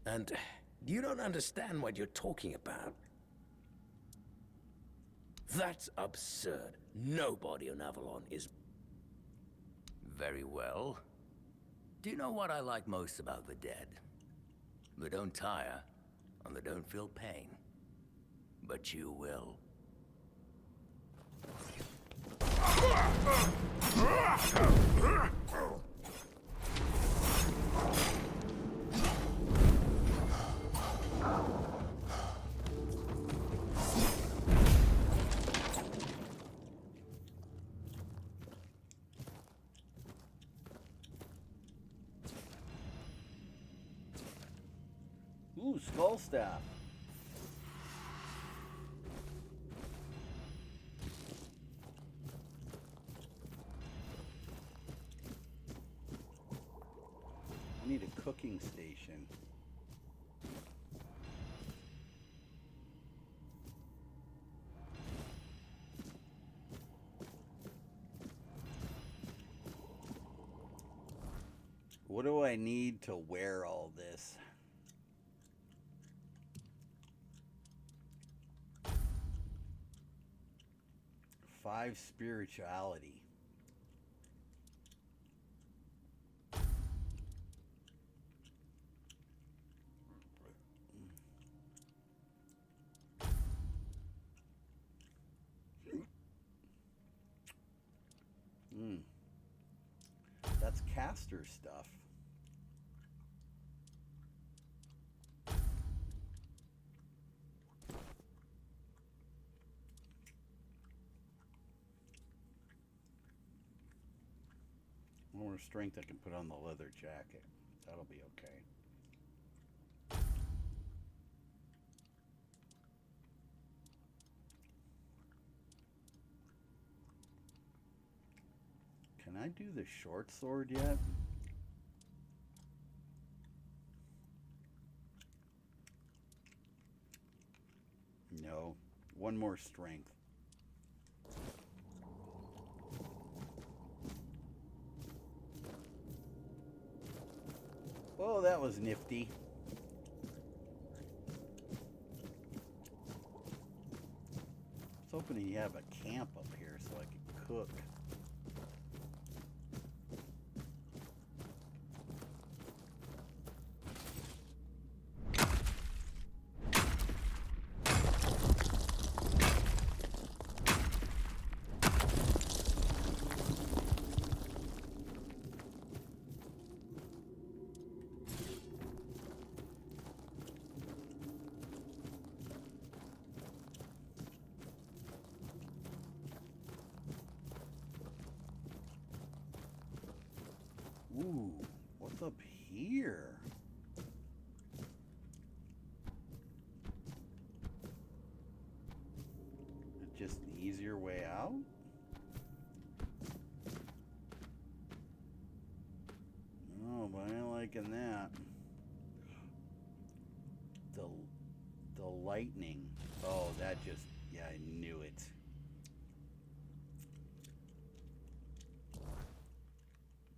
And you don't understand what you're talking about. That's absurd. Nobody on Avalon is... Very well. Do you know what I like most about the dead? They don't tire, and they don't feel pain. But you will. Skull staff. I need a cooking station. What do I need to wear all this? Five spirituality. That's caster stuff. More strength I can put on the leather jacket. That'll be okay. Can I do the short sword yet? No. One more strength. Oh, that was nifty. I was hoping you have a camp up here so I could cook. Ooh, what's up here? Just an easier way out? Oh, but I ain't liking that. The lightning. Oh, that just, yeah, I knew it.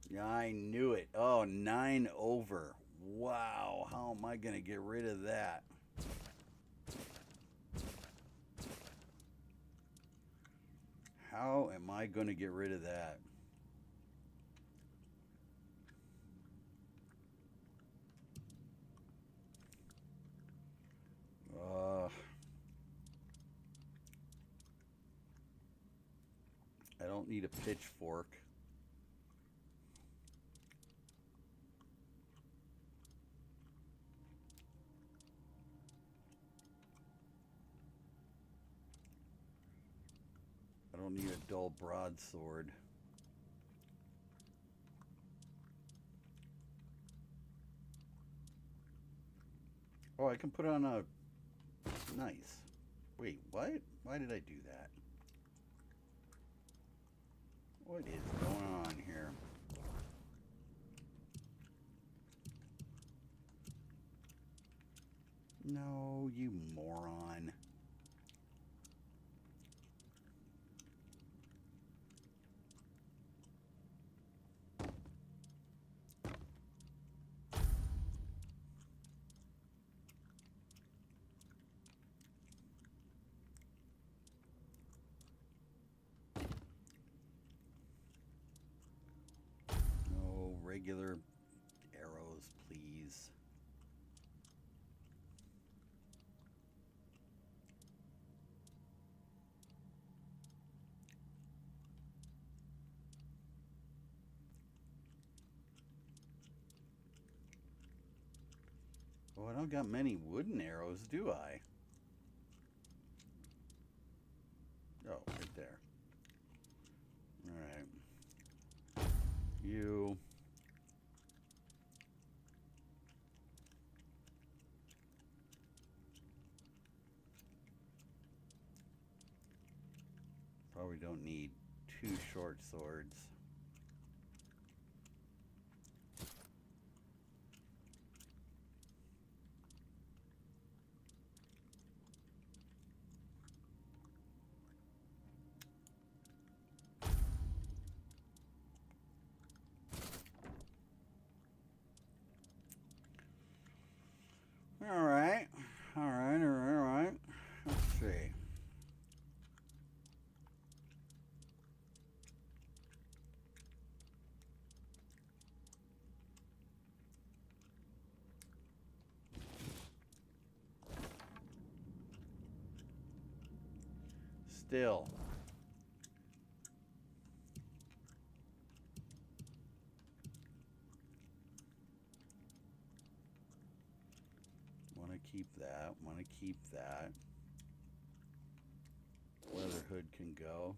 Yeah, I knew it. Oh, 9 over. Wow, how am I going to get rid of that? How am I going to get rid of that? I don't need a pitchfork. I don't need a dull broadsword. Oh, I can put on a... Nice. Wait, what? Why did I do that? What is going on here? No, you moron. No regular arrows, please. Oh, I don't got many wooden arrows, do I? Oh, right there. Alright. You. Probably don't need 2 short swords. Alright. Alright. Let's see. Still. Want to keep that. Want to keep that. Leather hood can go.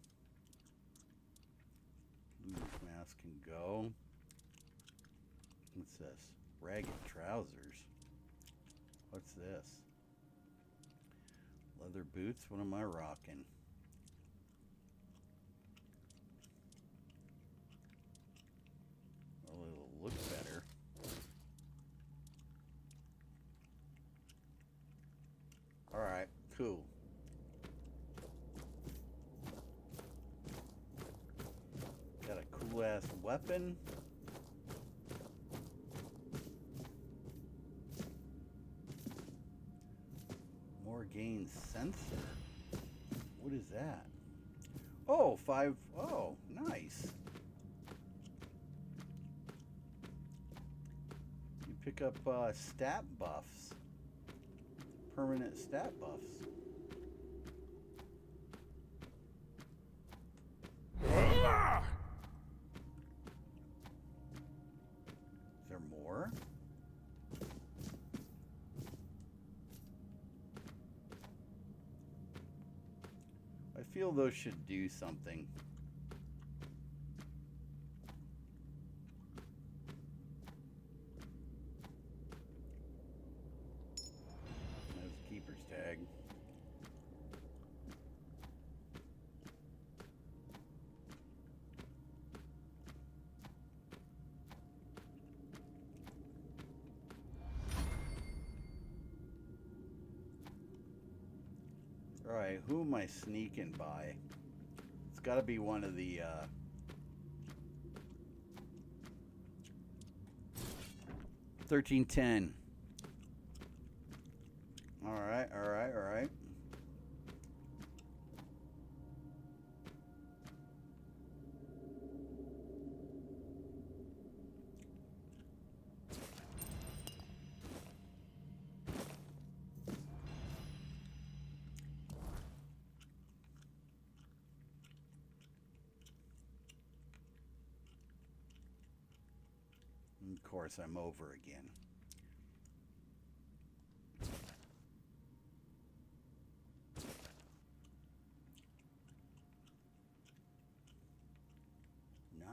Looter's mask can go. What's this? Ragged trousers. What's this? Leather boots? What am I rocking? Well, it'll look better. Alright, cool. Got a cool ass weapon. More gain sensor. What is that? Oh, 5. Oh, nice. You pick up stat buffs. Permanent stat buffs. Is there more? I feel those should do something. There's a keeper's tag. Alright, who am I sneaking by? It's gotta be one of the 1310. Alright. Of course, I'm over again.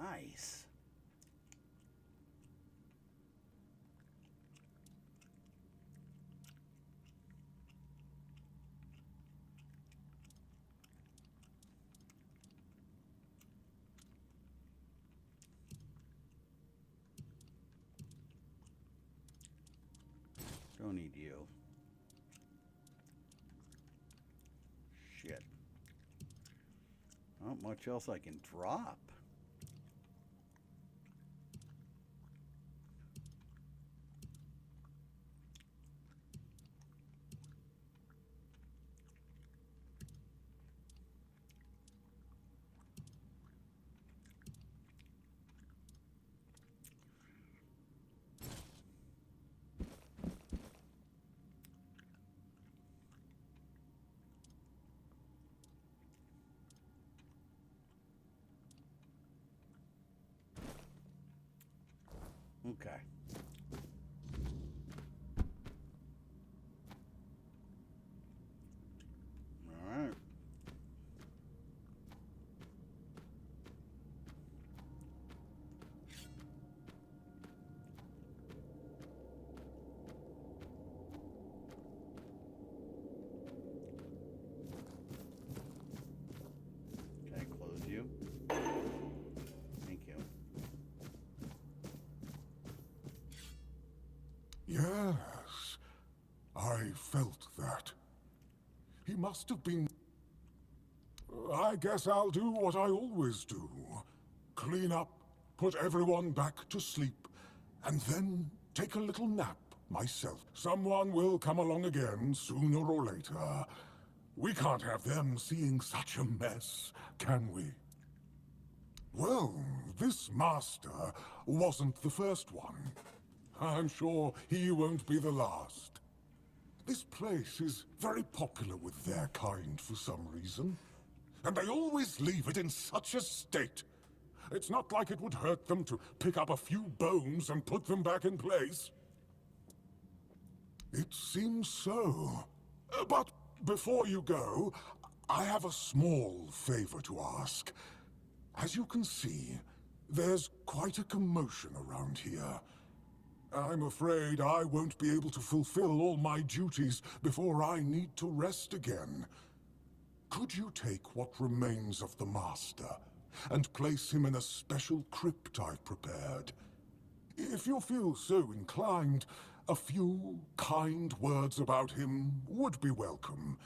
Nice. Don't need you. Shit. Not much else I can drop. Okay. All right. Okay, felt that. He must have been... I guess I'll do what I always do. Clean up, put everyone back to sleep, and then take a little nap myself. Someone will come along again sooner or later. We can't have them seeing such a mess, can we? Well, this master wasn't the first one. I'm sure he won't be the last. This place is very popular with their kind for some reason. And they always leave it in such a state. It's not like it would hurt them to pick up a few bones and put them back in place. It seems so. But before you go, I have a small favor to ask. As you can see, there's quite a commotion around here. I'm afraid I won't be able to fulfill all my duties before I need to rest again. Could you take what remains of the Master and place him in a special crypt I've prepared? If you feel so inclined, a few kind words about him would be welcome.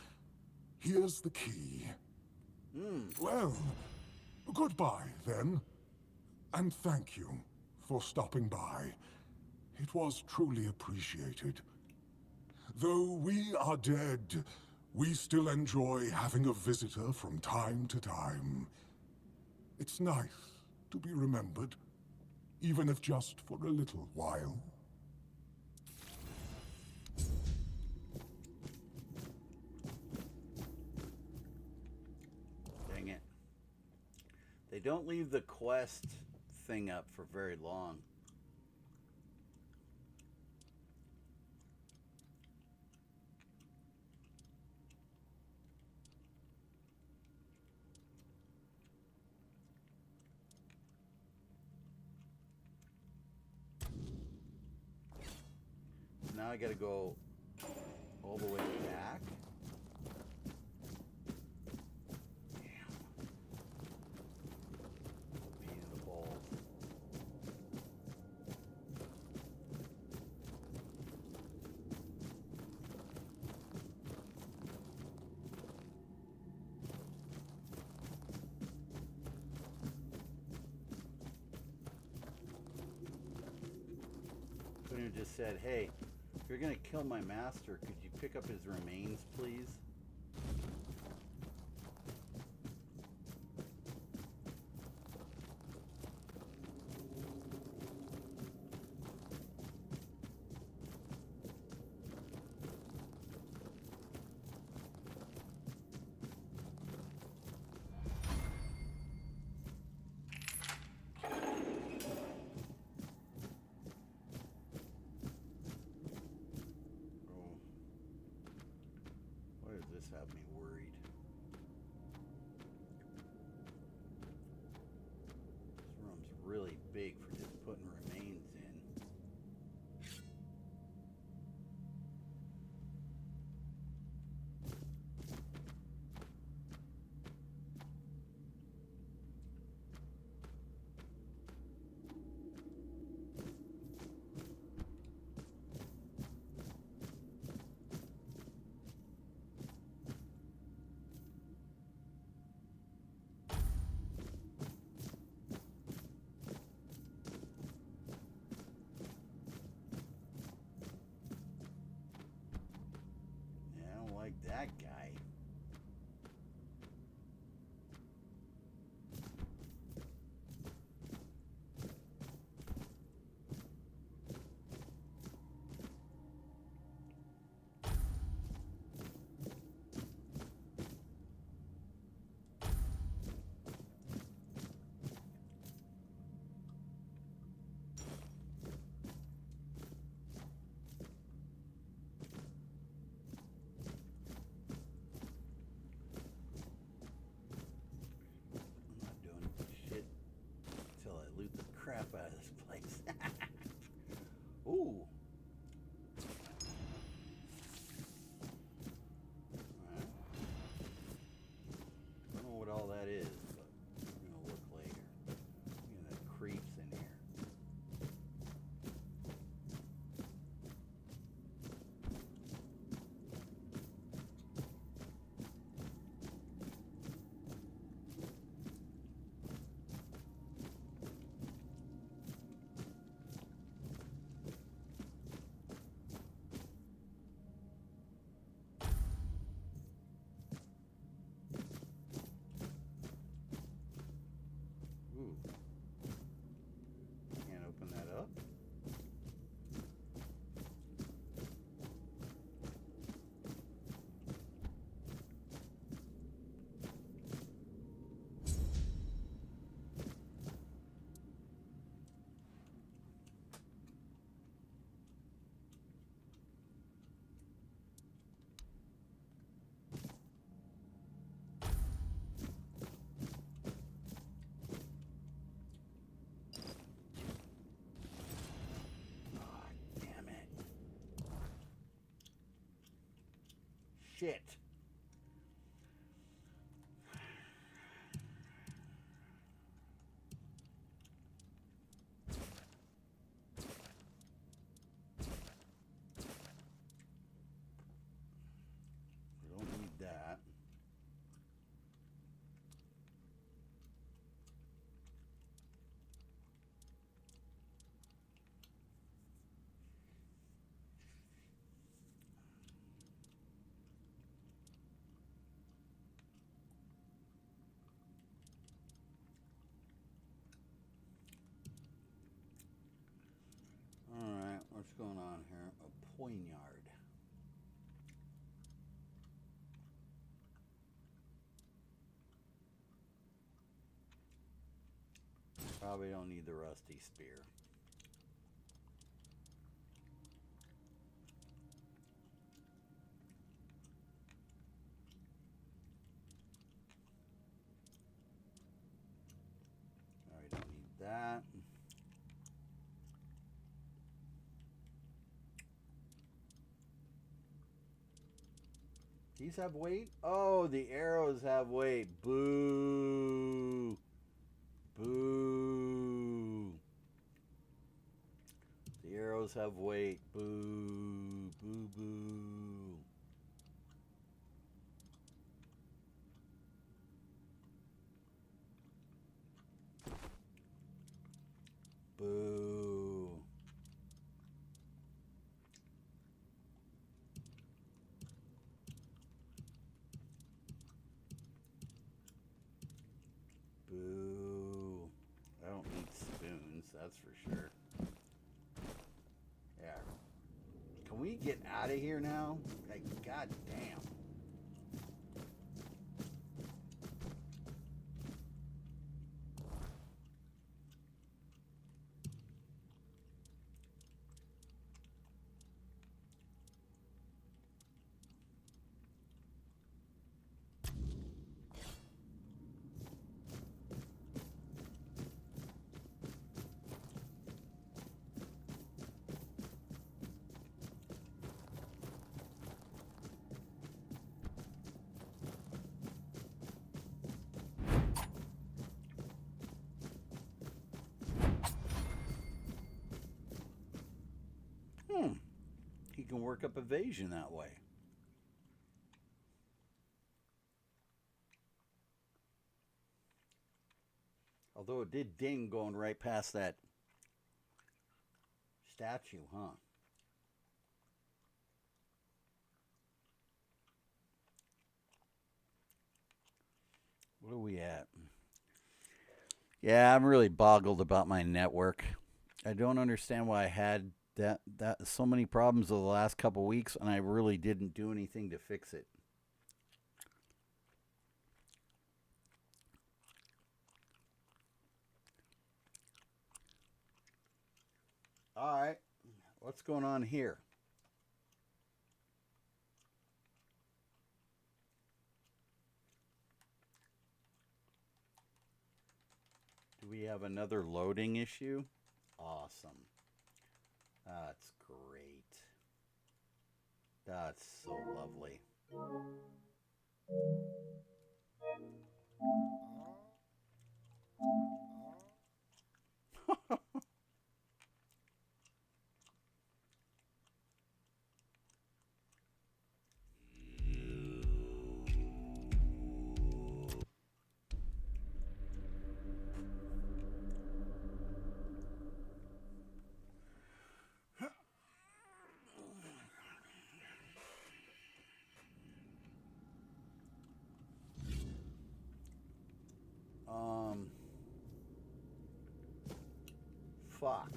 Here's the key. Well, goodbye, then. And thank you for stopping by. It was truly appreciated. Though we are dead, we still enjoy having a visitor from time to time. It's nice to be remembered, even if just for a little while. Dang it. They don't leave the quest thing up for very long. Now I gotta go all the way back. Damn. Pain in the balls. Couldn't have just said, hey, if you're gonna kill my master, could you pick up his remains, please? This have me worried. This room's really big for just putting remains in. Shit. We don't need that. Alright, what's going on here? A poignard. Probably don't need the rusty spear. Alright, don't need that. These have weight? Oh, the arrows have weight. Boo. Boo. The arrows have weight. Boo. Boo, boo. Boo. Boo. I don't need spoons, that's for sure. Yeah. Can we get out of here now? Like, god damn. He can work up evasion that way. Although it did ding going right past that statue, huh? What are we at? Yeah, I'm really boggled about my network. I don't understand why I had that so many problems over the last couple weeks, and I really didn't do anything to fix it. All right, what's going on here? Do we have another loading issue? Awesome. That's great. That's so lovely. Fuck.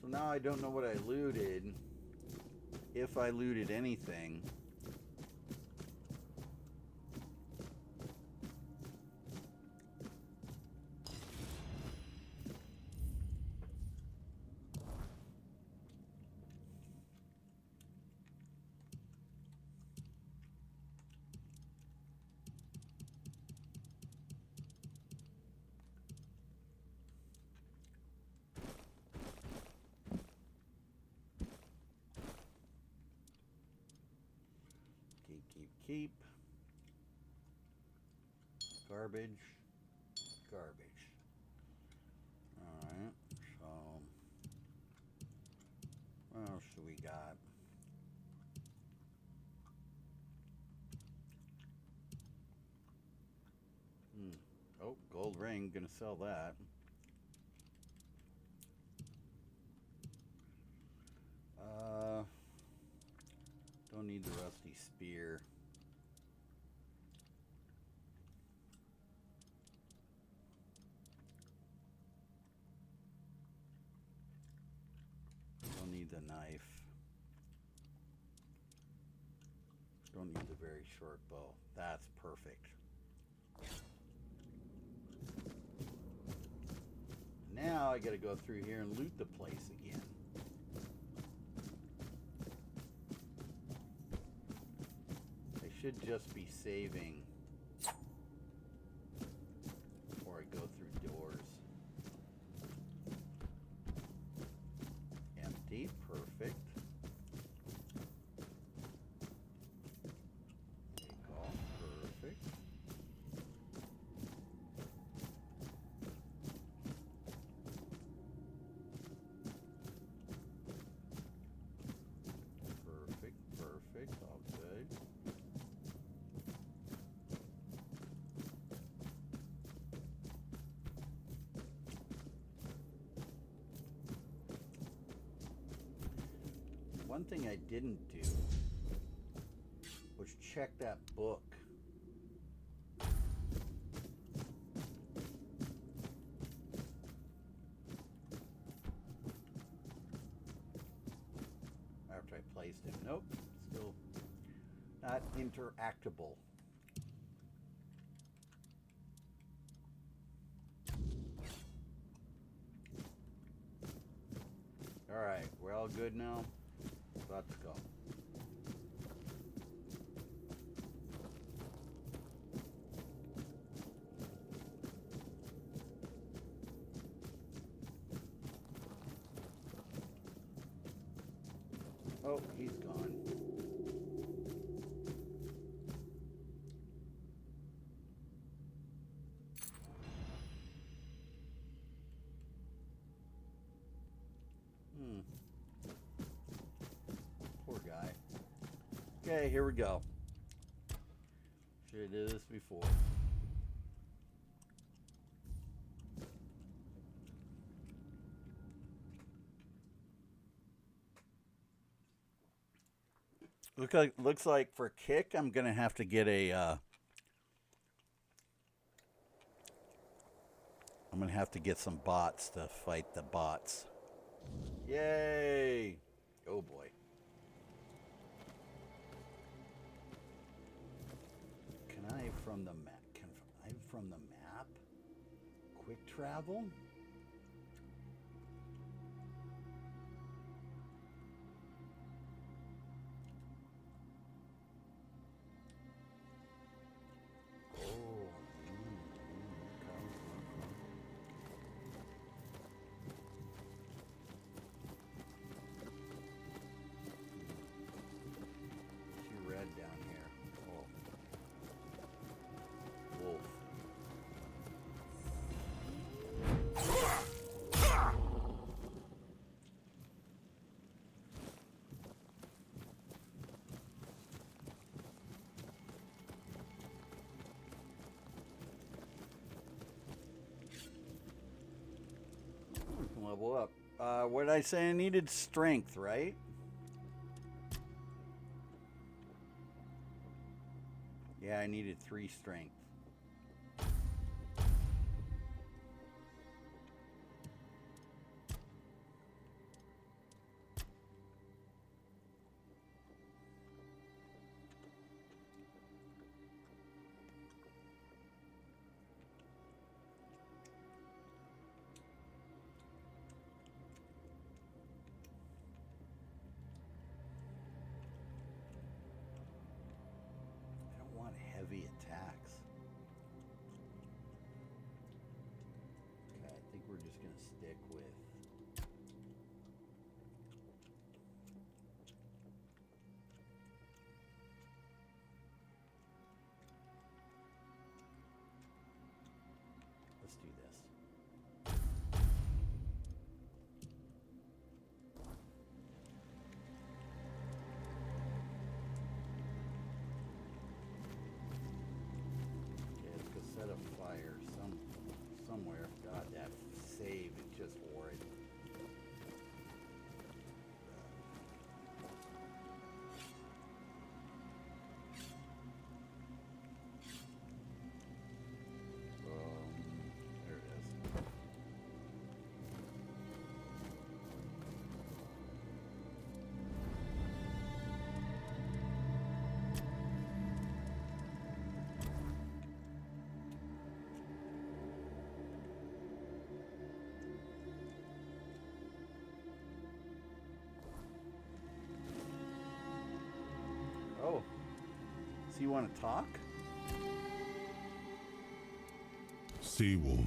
So now I don't know what I looted. If I looted anything. keep. Garbage. Garbage. Alright, so what else do we got? Oh, gold ring, gonna sell that. Don't need the rusty spear. Don't need the knife. Don't need the very short bow. That's perfect. Now I gotta go through here and loot the place again. I should just be saving before I go through doors. Empty, perfect. Take off, perfect. Perfect, all good. One thing I didn't do was check that book. After I placed him. Nope, still not interactable. Alright, we're all good now. Let's go. Oh, he's gone. Poor guy. Okay, here we go. Should have did this before. Looks like for kick, I'm gonna have to get a. I'm gonna have to get some bots to fight the bots. Yay! Oh boy. Can I from the map? Can I from the map? Quick travel? Level up. What did I say? I needed strength, right? Yeah, I needed 3 strength. Heavy attacks. Okay, I think we're just gonna stick with you want to talk? Seawall.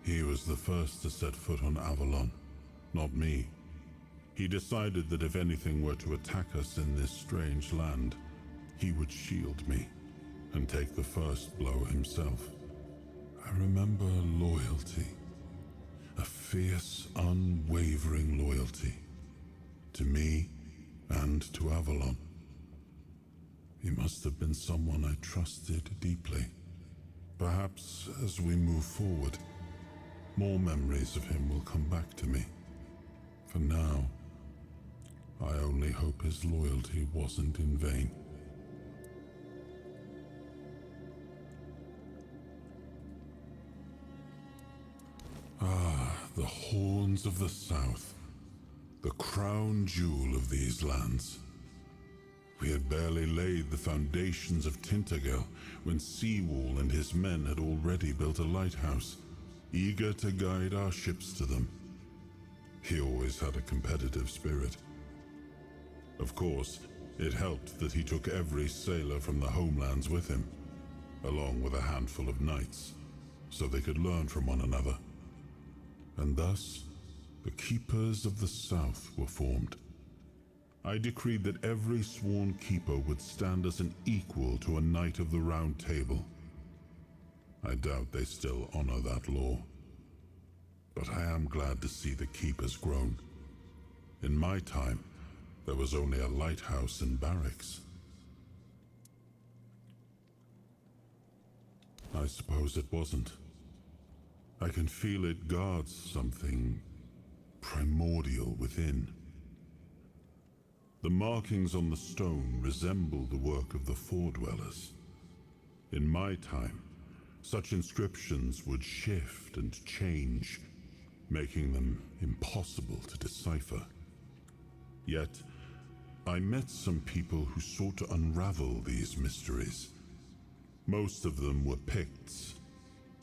He was the first to set foot on Avalon, not me. He decided that if anything were to attack us in this strange land, he would shield me and take the first blow himself. I remember loyalty. A fierce, unwavering loyalty. To me and to Avalon. He must have been someone I trusted deeply. Perhaps as we move forward, more memories of him will come back to me. For now, I only hope his loyalty wasn't in vain. Ah, the horns of the South. The crown jewel of these lands. We had barely laid the foundations of Tainted Grail when Seawall and his men had already built a lighthouse, eager to guide our ships to them. He always had a competitive spirit. Of course, it helped that he took every sailor from the homelands with him, along with a handful of knights, so they could learn from one another. And thus, the Keepers of the South were formed. I decreed that every sworn keeper would stand as an equal to a Knight of the Round Table. I doubt they still honor that law. But I am glad to see the keepers grown. In my time, there was only a lighthouse and barracks. I suppose it wasn't. I can feel it guards something primordial within. The markings on the stone resemble the work of the Foredwellers. In my time, such inscriptions would shift and change, making them impossible to decipher. Yet, I met some people who sought to unravel these mysteries. Most of them were Picts.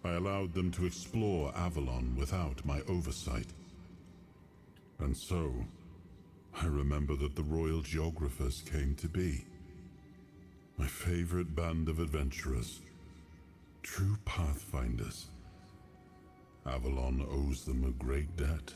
I allowed them to explore Avalon without my oversight. And so, I remember that the Royal Geographers came to be. My favorite band of adventurers. True pathfinders. Avalon owes them a great debt.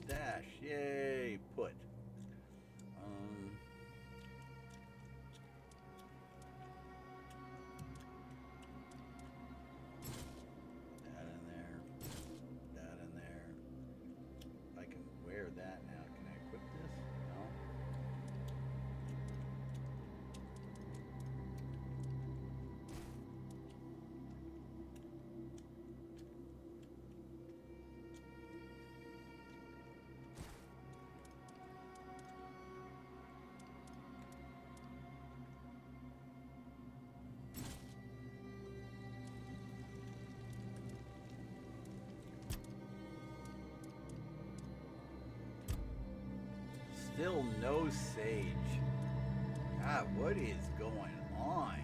Stash, yay, put. That in there. That in there. I can wear that now. Can I equip this? No. Still no sage. God, what is going on?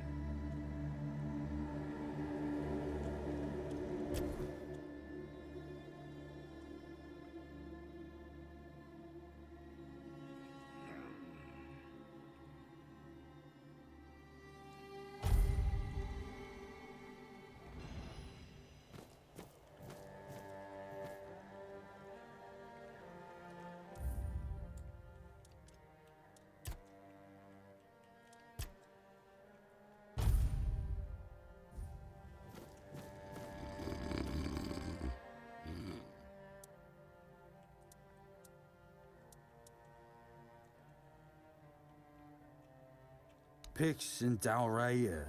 Pix and Dalray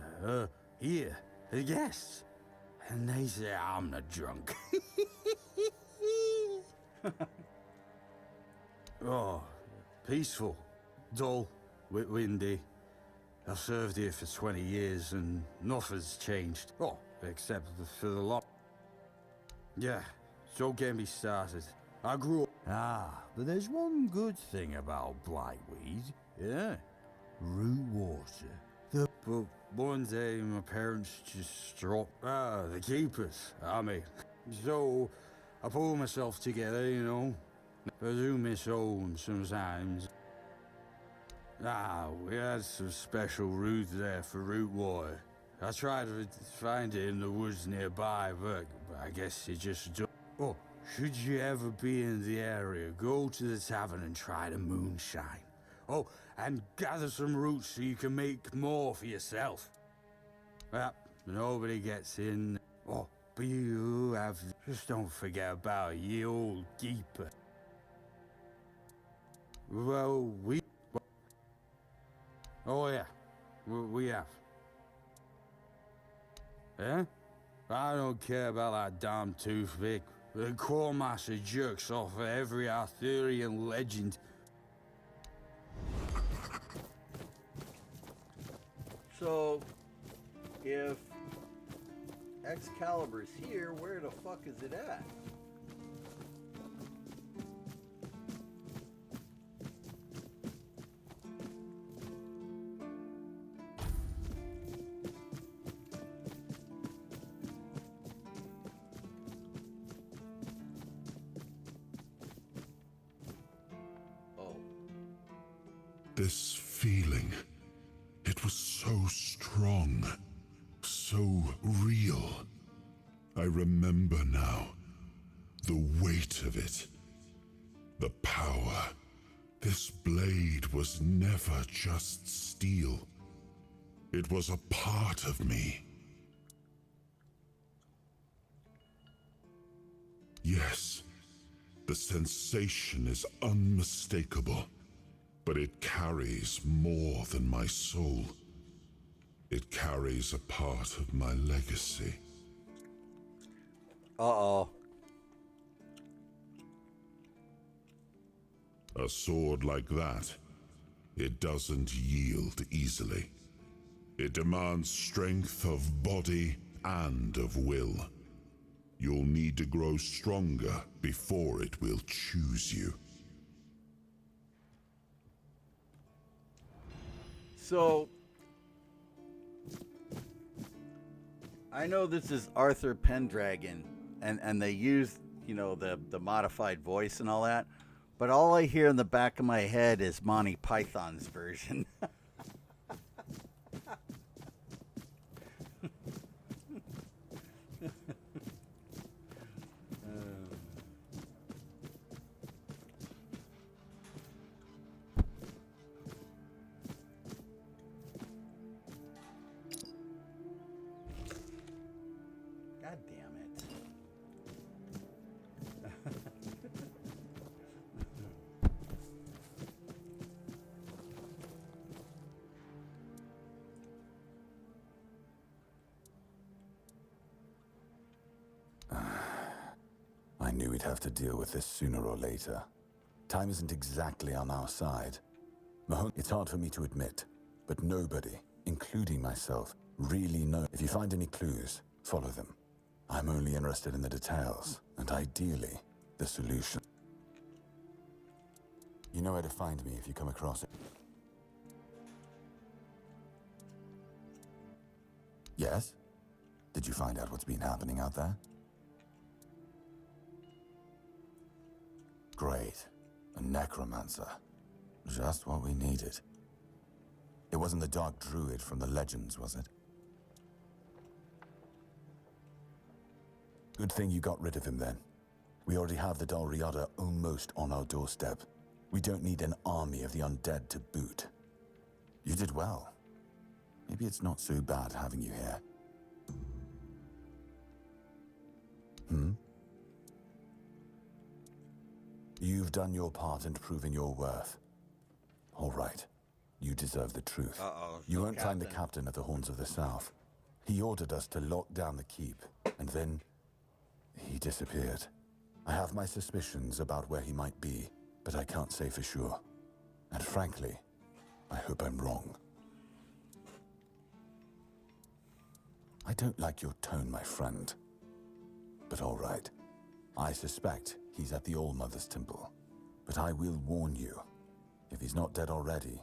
here, the guests. And they say I'm the drunk. Oh, peaceful, dull, windy. I've served here for 20 years and nothing's changed. Oh, except for the lot. Yeah, so get me started. I grew up. Ah, but there's one good thing about Blightweed. Yeah. root water. But one day my parents just dropped, the keepers, I mean. So I pulled myself together, you know. I do miss home sometimes. We had some special roots there for root water. I tried to find it in the woods nearby, but I guess it just don't. Oh, should you ever be in the area, go to the tavern and try the moonshine. Oh, and gather some roots so you can make more for yourself. Well, nobody gets in. Oh, but you have... Just don't forget about ye old keeper. Well, we... Oh, yeah. We have. Eh? I don't care about that damn toothpick. The Quartermaster jerks off of every Arthurian legend. So, if Excalibur's here, where the fuck is it at? This feeling, it was so strong, so real. I remember now, the weight of it, the power. This blade was never just steel. It was a part of me. Yes, the sensation is unmistakable. But it carries more than my soul. It carries a part of my legacy. Uh-oh. A sword like that, it doesn't yield easily. It demands strength of body and of will. You'll need to grow stronger before it will choose you. So, I know this is Arthur Pendragon, and they use, you know, the modified voice and all that, but all I hear in the back of my head is Monty Python's version. God damn it. I knew we'd have to deal with this sooner or later. Time isn't exactly on our side. Mahone, it's hard for me to admit, but nobody, including myself, really knows. If you find any clues, follow them. I'm only interested in the details, and ideally, the solution. You know where to find me if you come across it. Yes? Did you find out what's been happening out there? Great. A necromancer. Just what we needed. It wasn't the Dark Druid from the legends, was it? Good thing you got rid of him then. We already have the Dal Riada almost on our doorstep. We don't need an army of the undead to boot. You did well. Maybe it's not so bad having you here. You've done your part in proving your worth. All right. You deserve the truth. You won't find the captain at the Horns of the South. He ordered us to lock down the keep, and then he disappeared. I have my suspicions about where he might be, but I can't say for sure. And frankly, I hope I'm wrong. I don't like your tone, my friend. But all right. I suspect he's at the All-Mother's Temple. But I will warn you, if he's not dead already,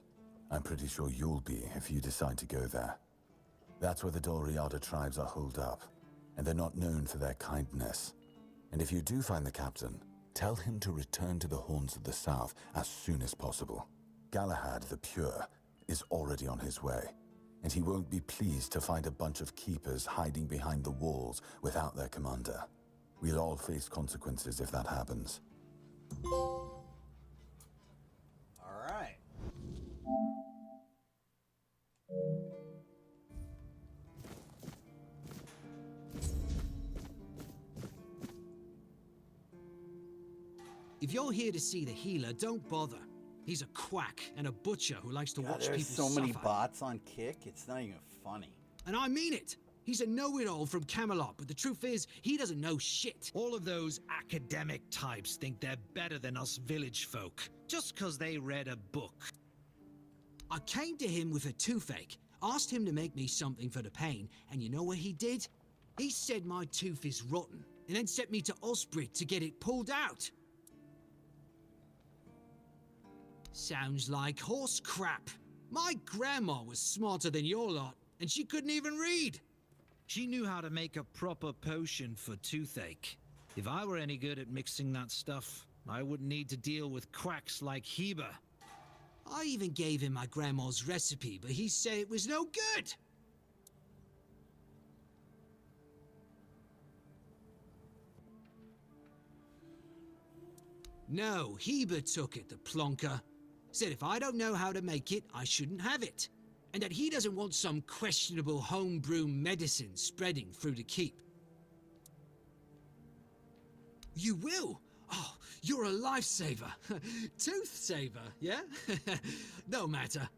I'm pretty sure you'll be if you decide to go there. That's where the Dolriada tribes are holed up, and they're not known for their kindness. And if you do find the captain, tell him to return to the Horns of the South as soon as possible. Galahad the Pure is already on his way, and he won't be pleased to find a bunch of keepers hiding behind the walls without their commander. We'll all face consequences if that happens. All right. If you're here to see the healer, don't bother. He's a quack and a butcher who likes to watch There's people so many suffer. bots on Kick, it's not even funny. And I mean it. He's a know-it-all from Camelot, but the truth is, he doesn't know shit. All of those academic types think they're better than us village folk, just 'cause they read a book. I came to him with a toothache, asked him to make me something for the pain, and you know what he did? He said my tooth is rotten, and then sent me to Osprey to get it pulled out. Sounds like horse crap. My grandma was smarter than your lot, and she couldn't even read. She knew how to make a proper potion for toothache. If I were any good at mixing that stuff, I wouldn't need to deal with quacks like Heber. I even gave him my grandma's recipe, but he said it was no good. No, Heber took it, the plonker. Said if I don't know how to make it, I shouldn't have it. And that he doesn't want some questionable homebrew medicine spreading through the keep. You will? Oh, you're a lifesaver. Tooth saver, yeah? No matter.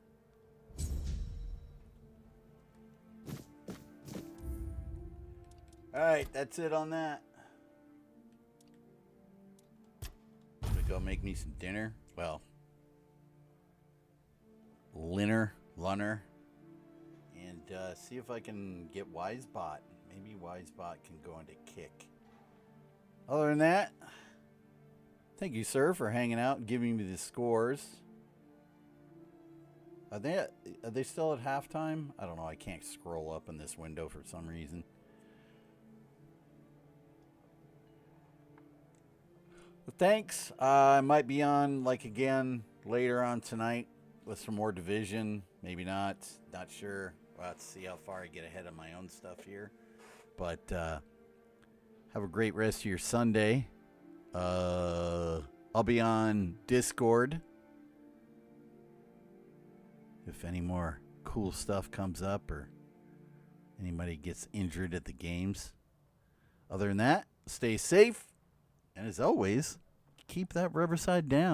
Alright, that's it on that. I'm gonna go make me some dinner. Well, lunner, and see if I can get Wisebot. Maybe Wisebot can go into Kick. Other than that, thank you, sir, for hanging out and giving me the scores. Are they still at halftime? I don't know. I can't scroll up in this window for some reason. Well, thanks. I might be on again later on tonight with some more Division. Maybe not. Not sure. We'll have to see how far I get ahead of my own stuff here. But have a great rest of your Sunday. I'll be on Discord if any more cool stuff comes up or anybody gets injured at the games. Other than that, stay safe. And as always, keep that rubber side down.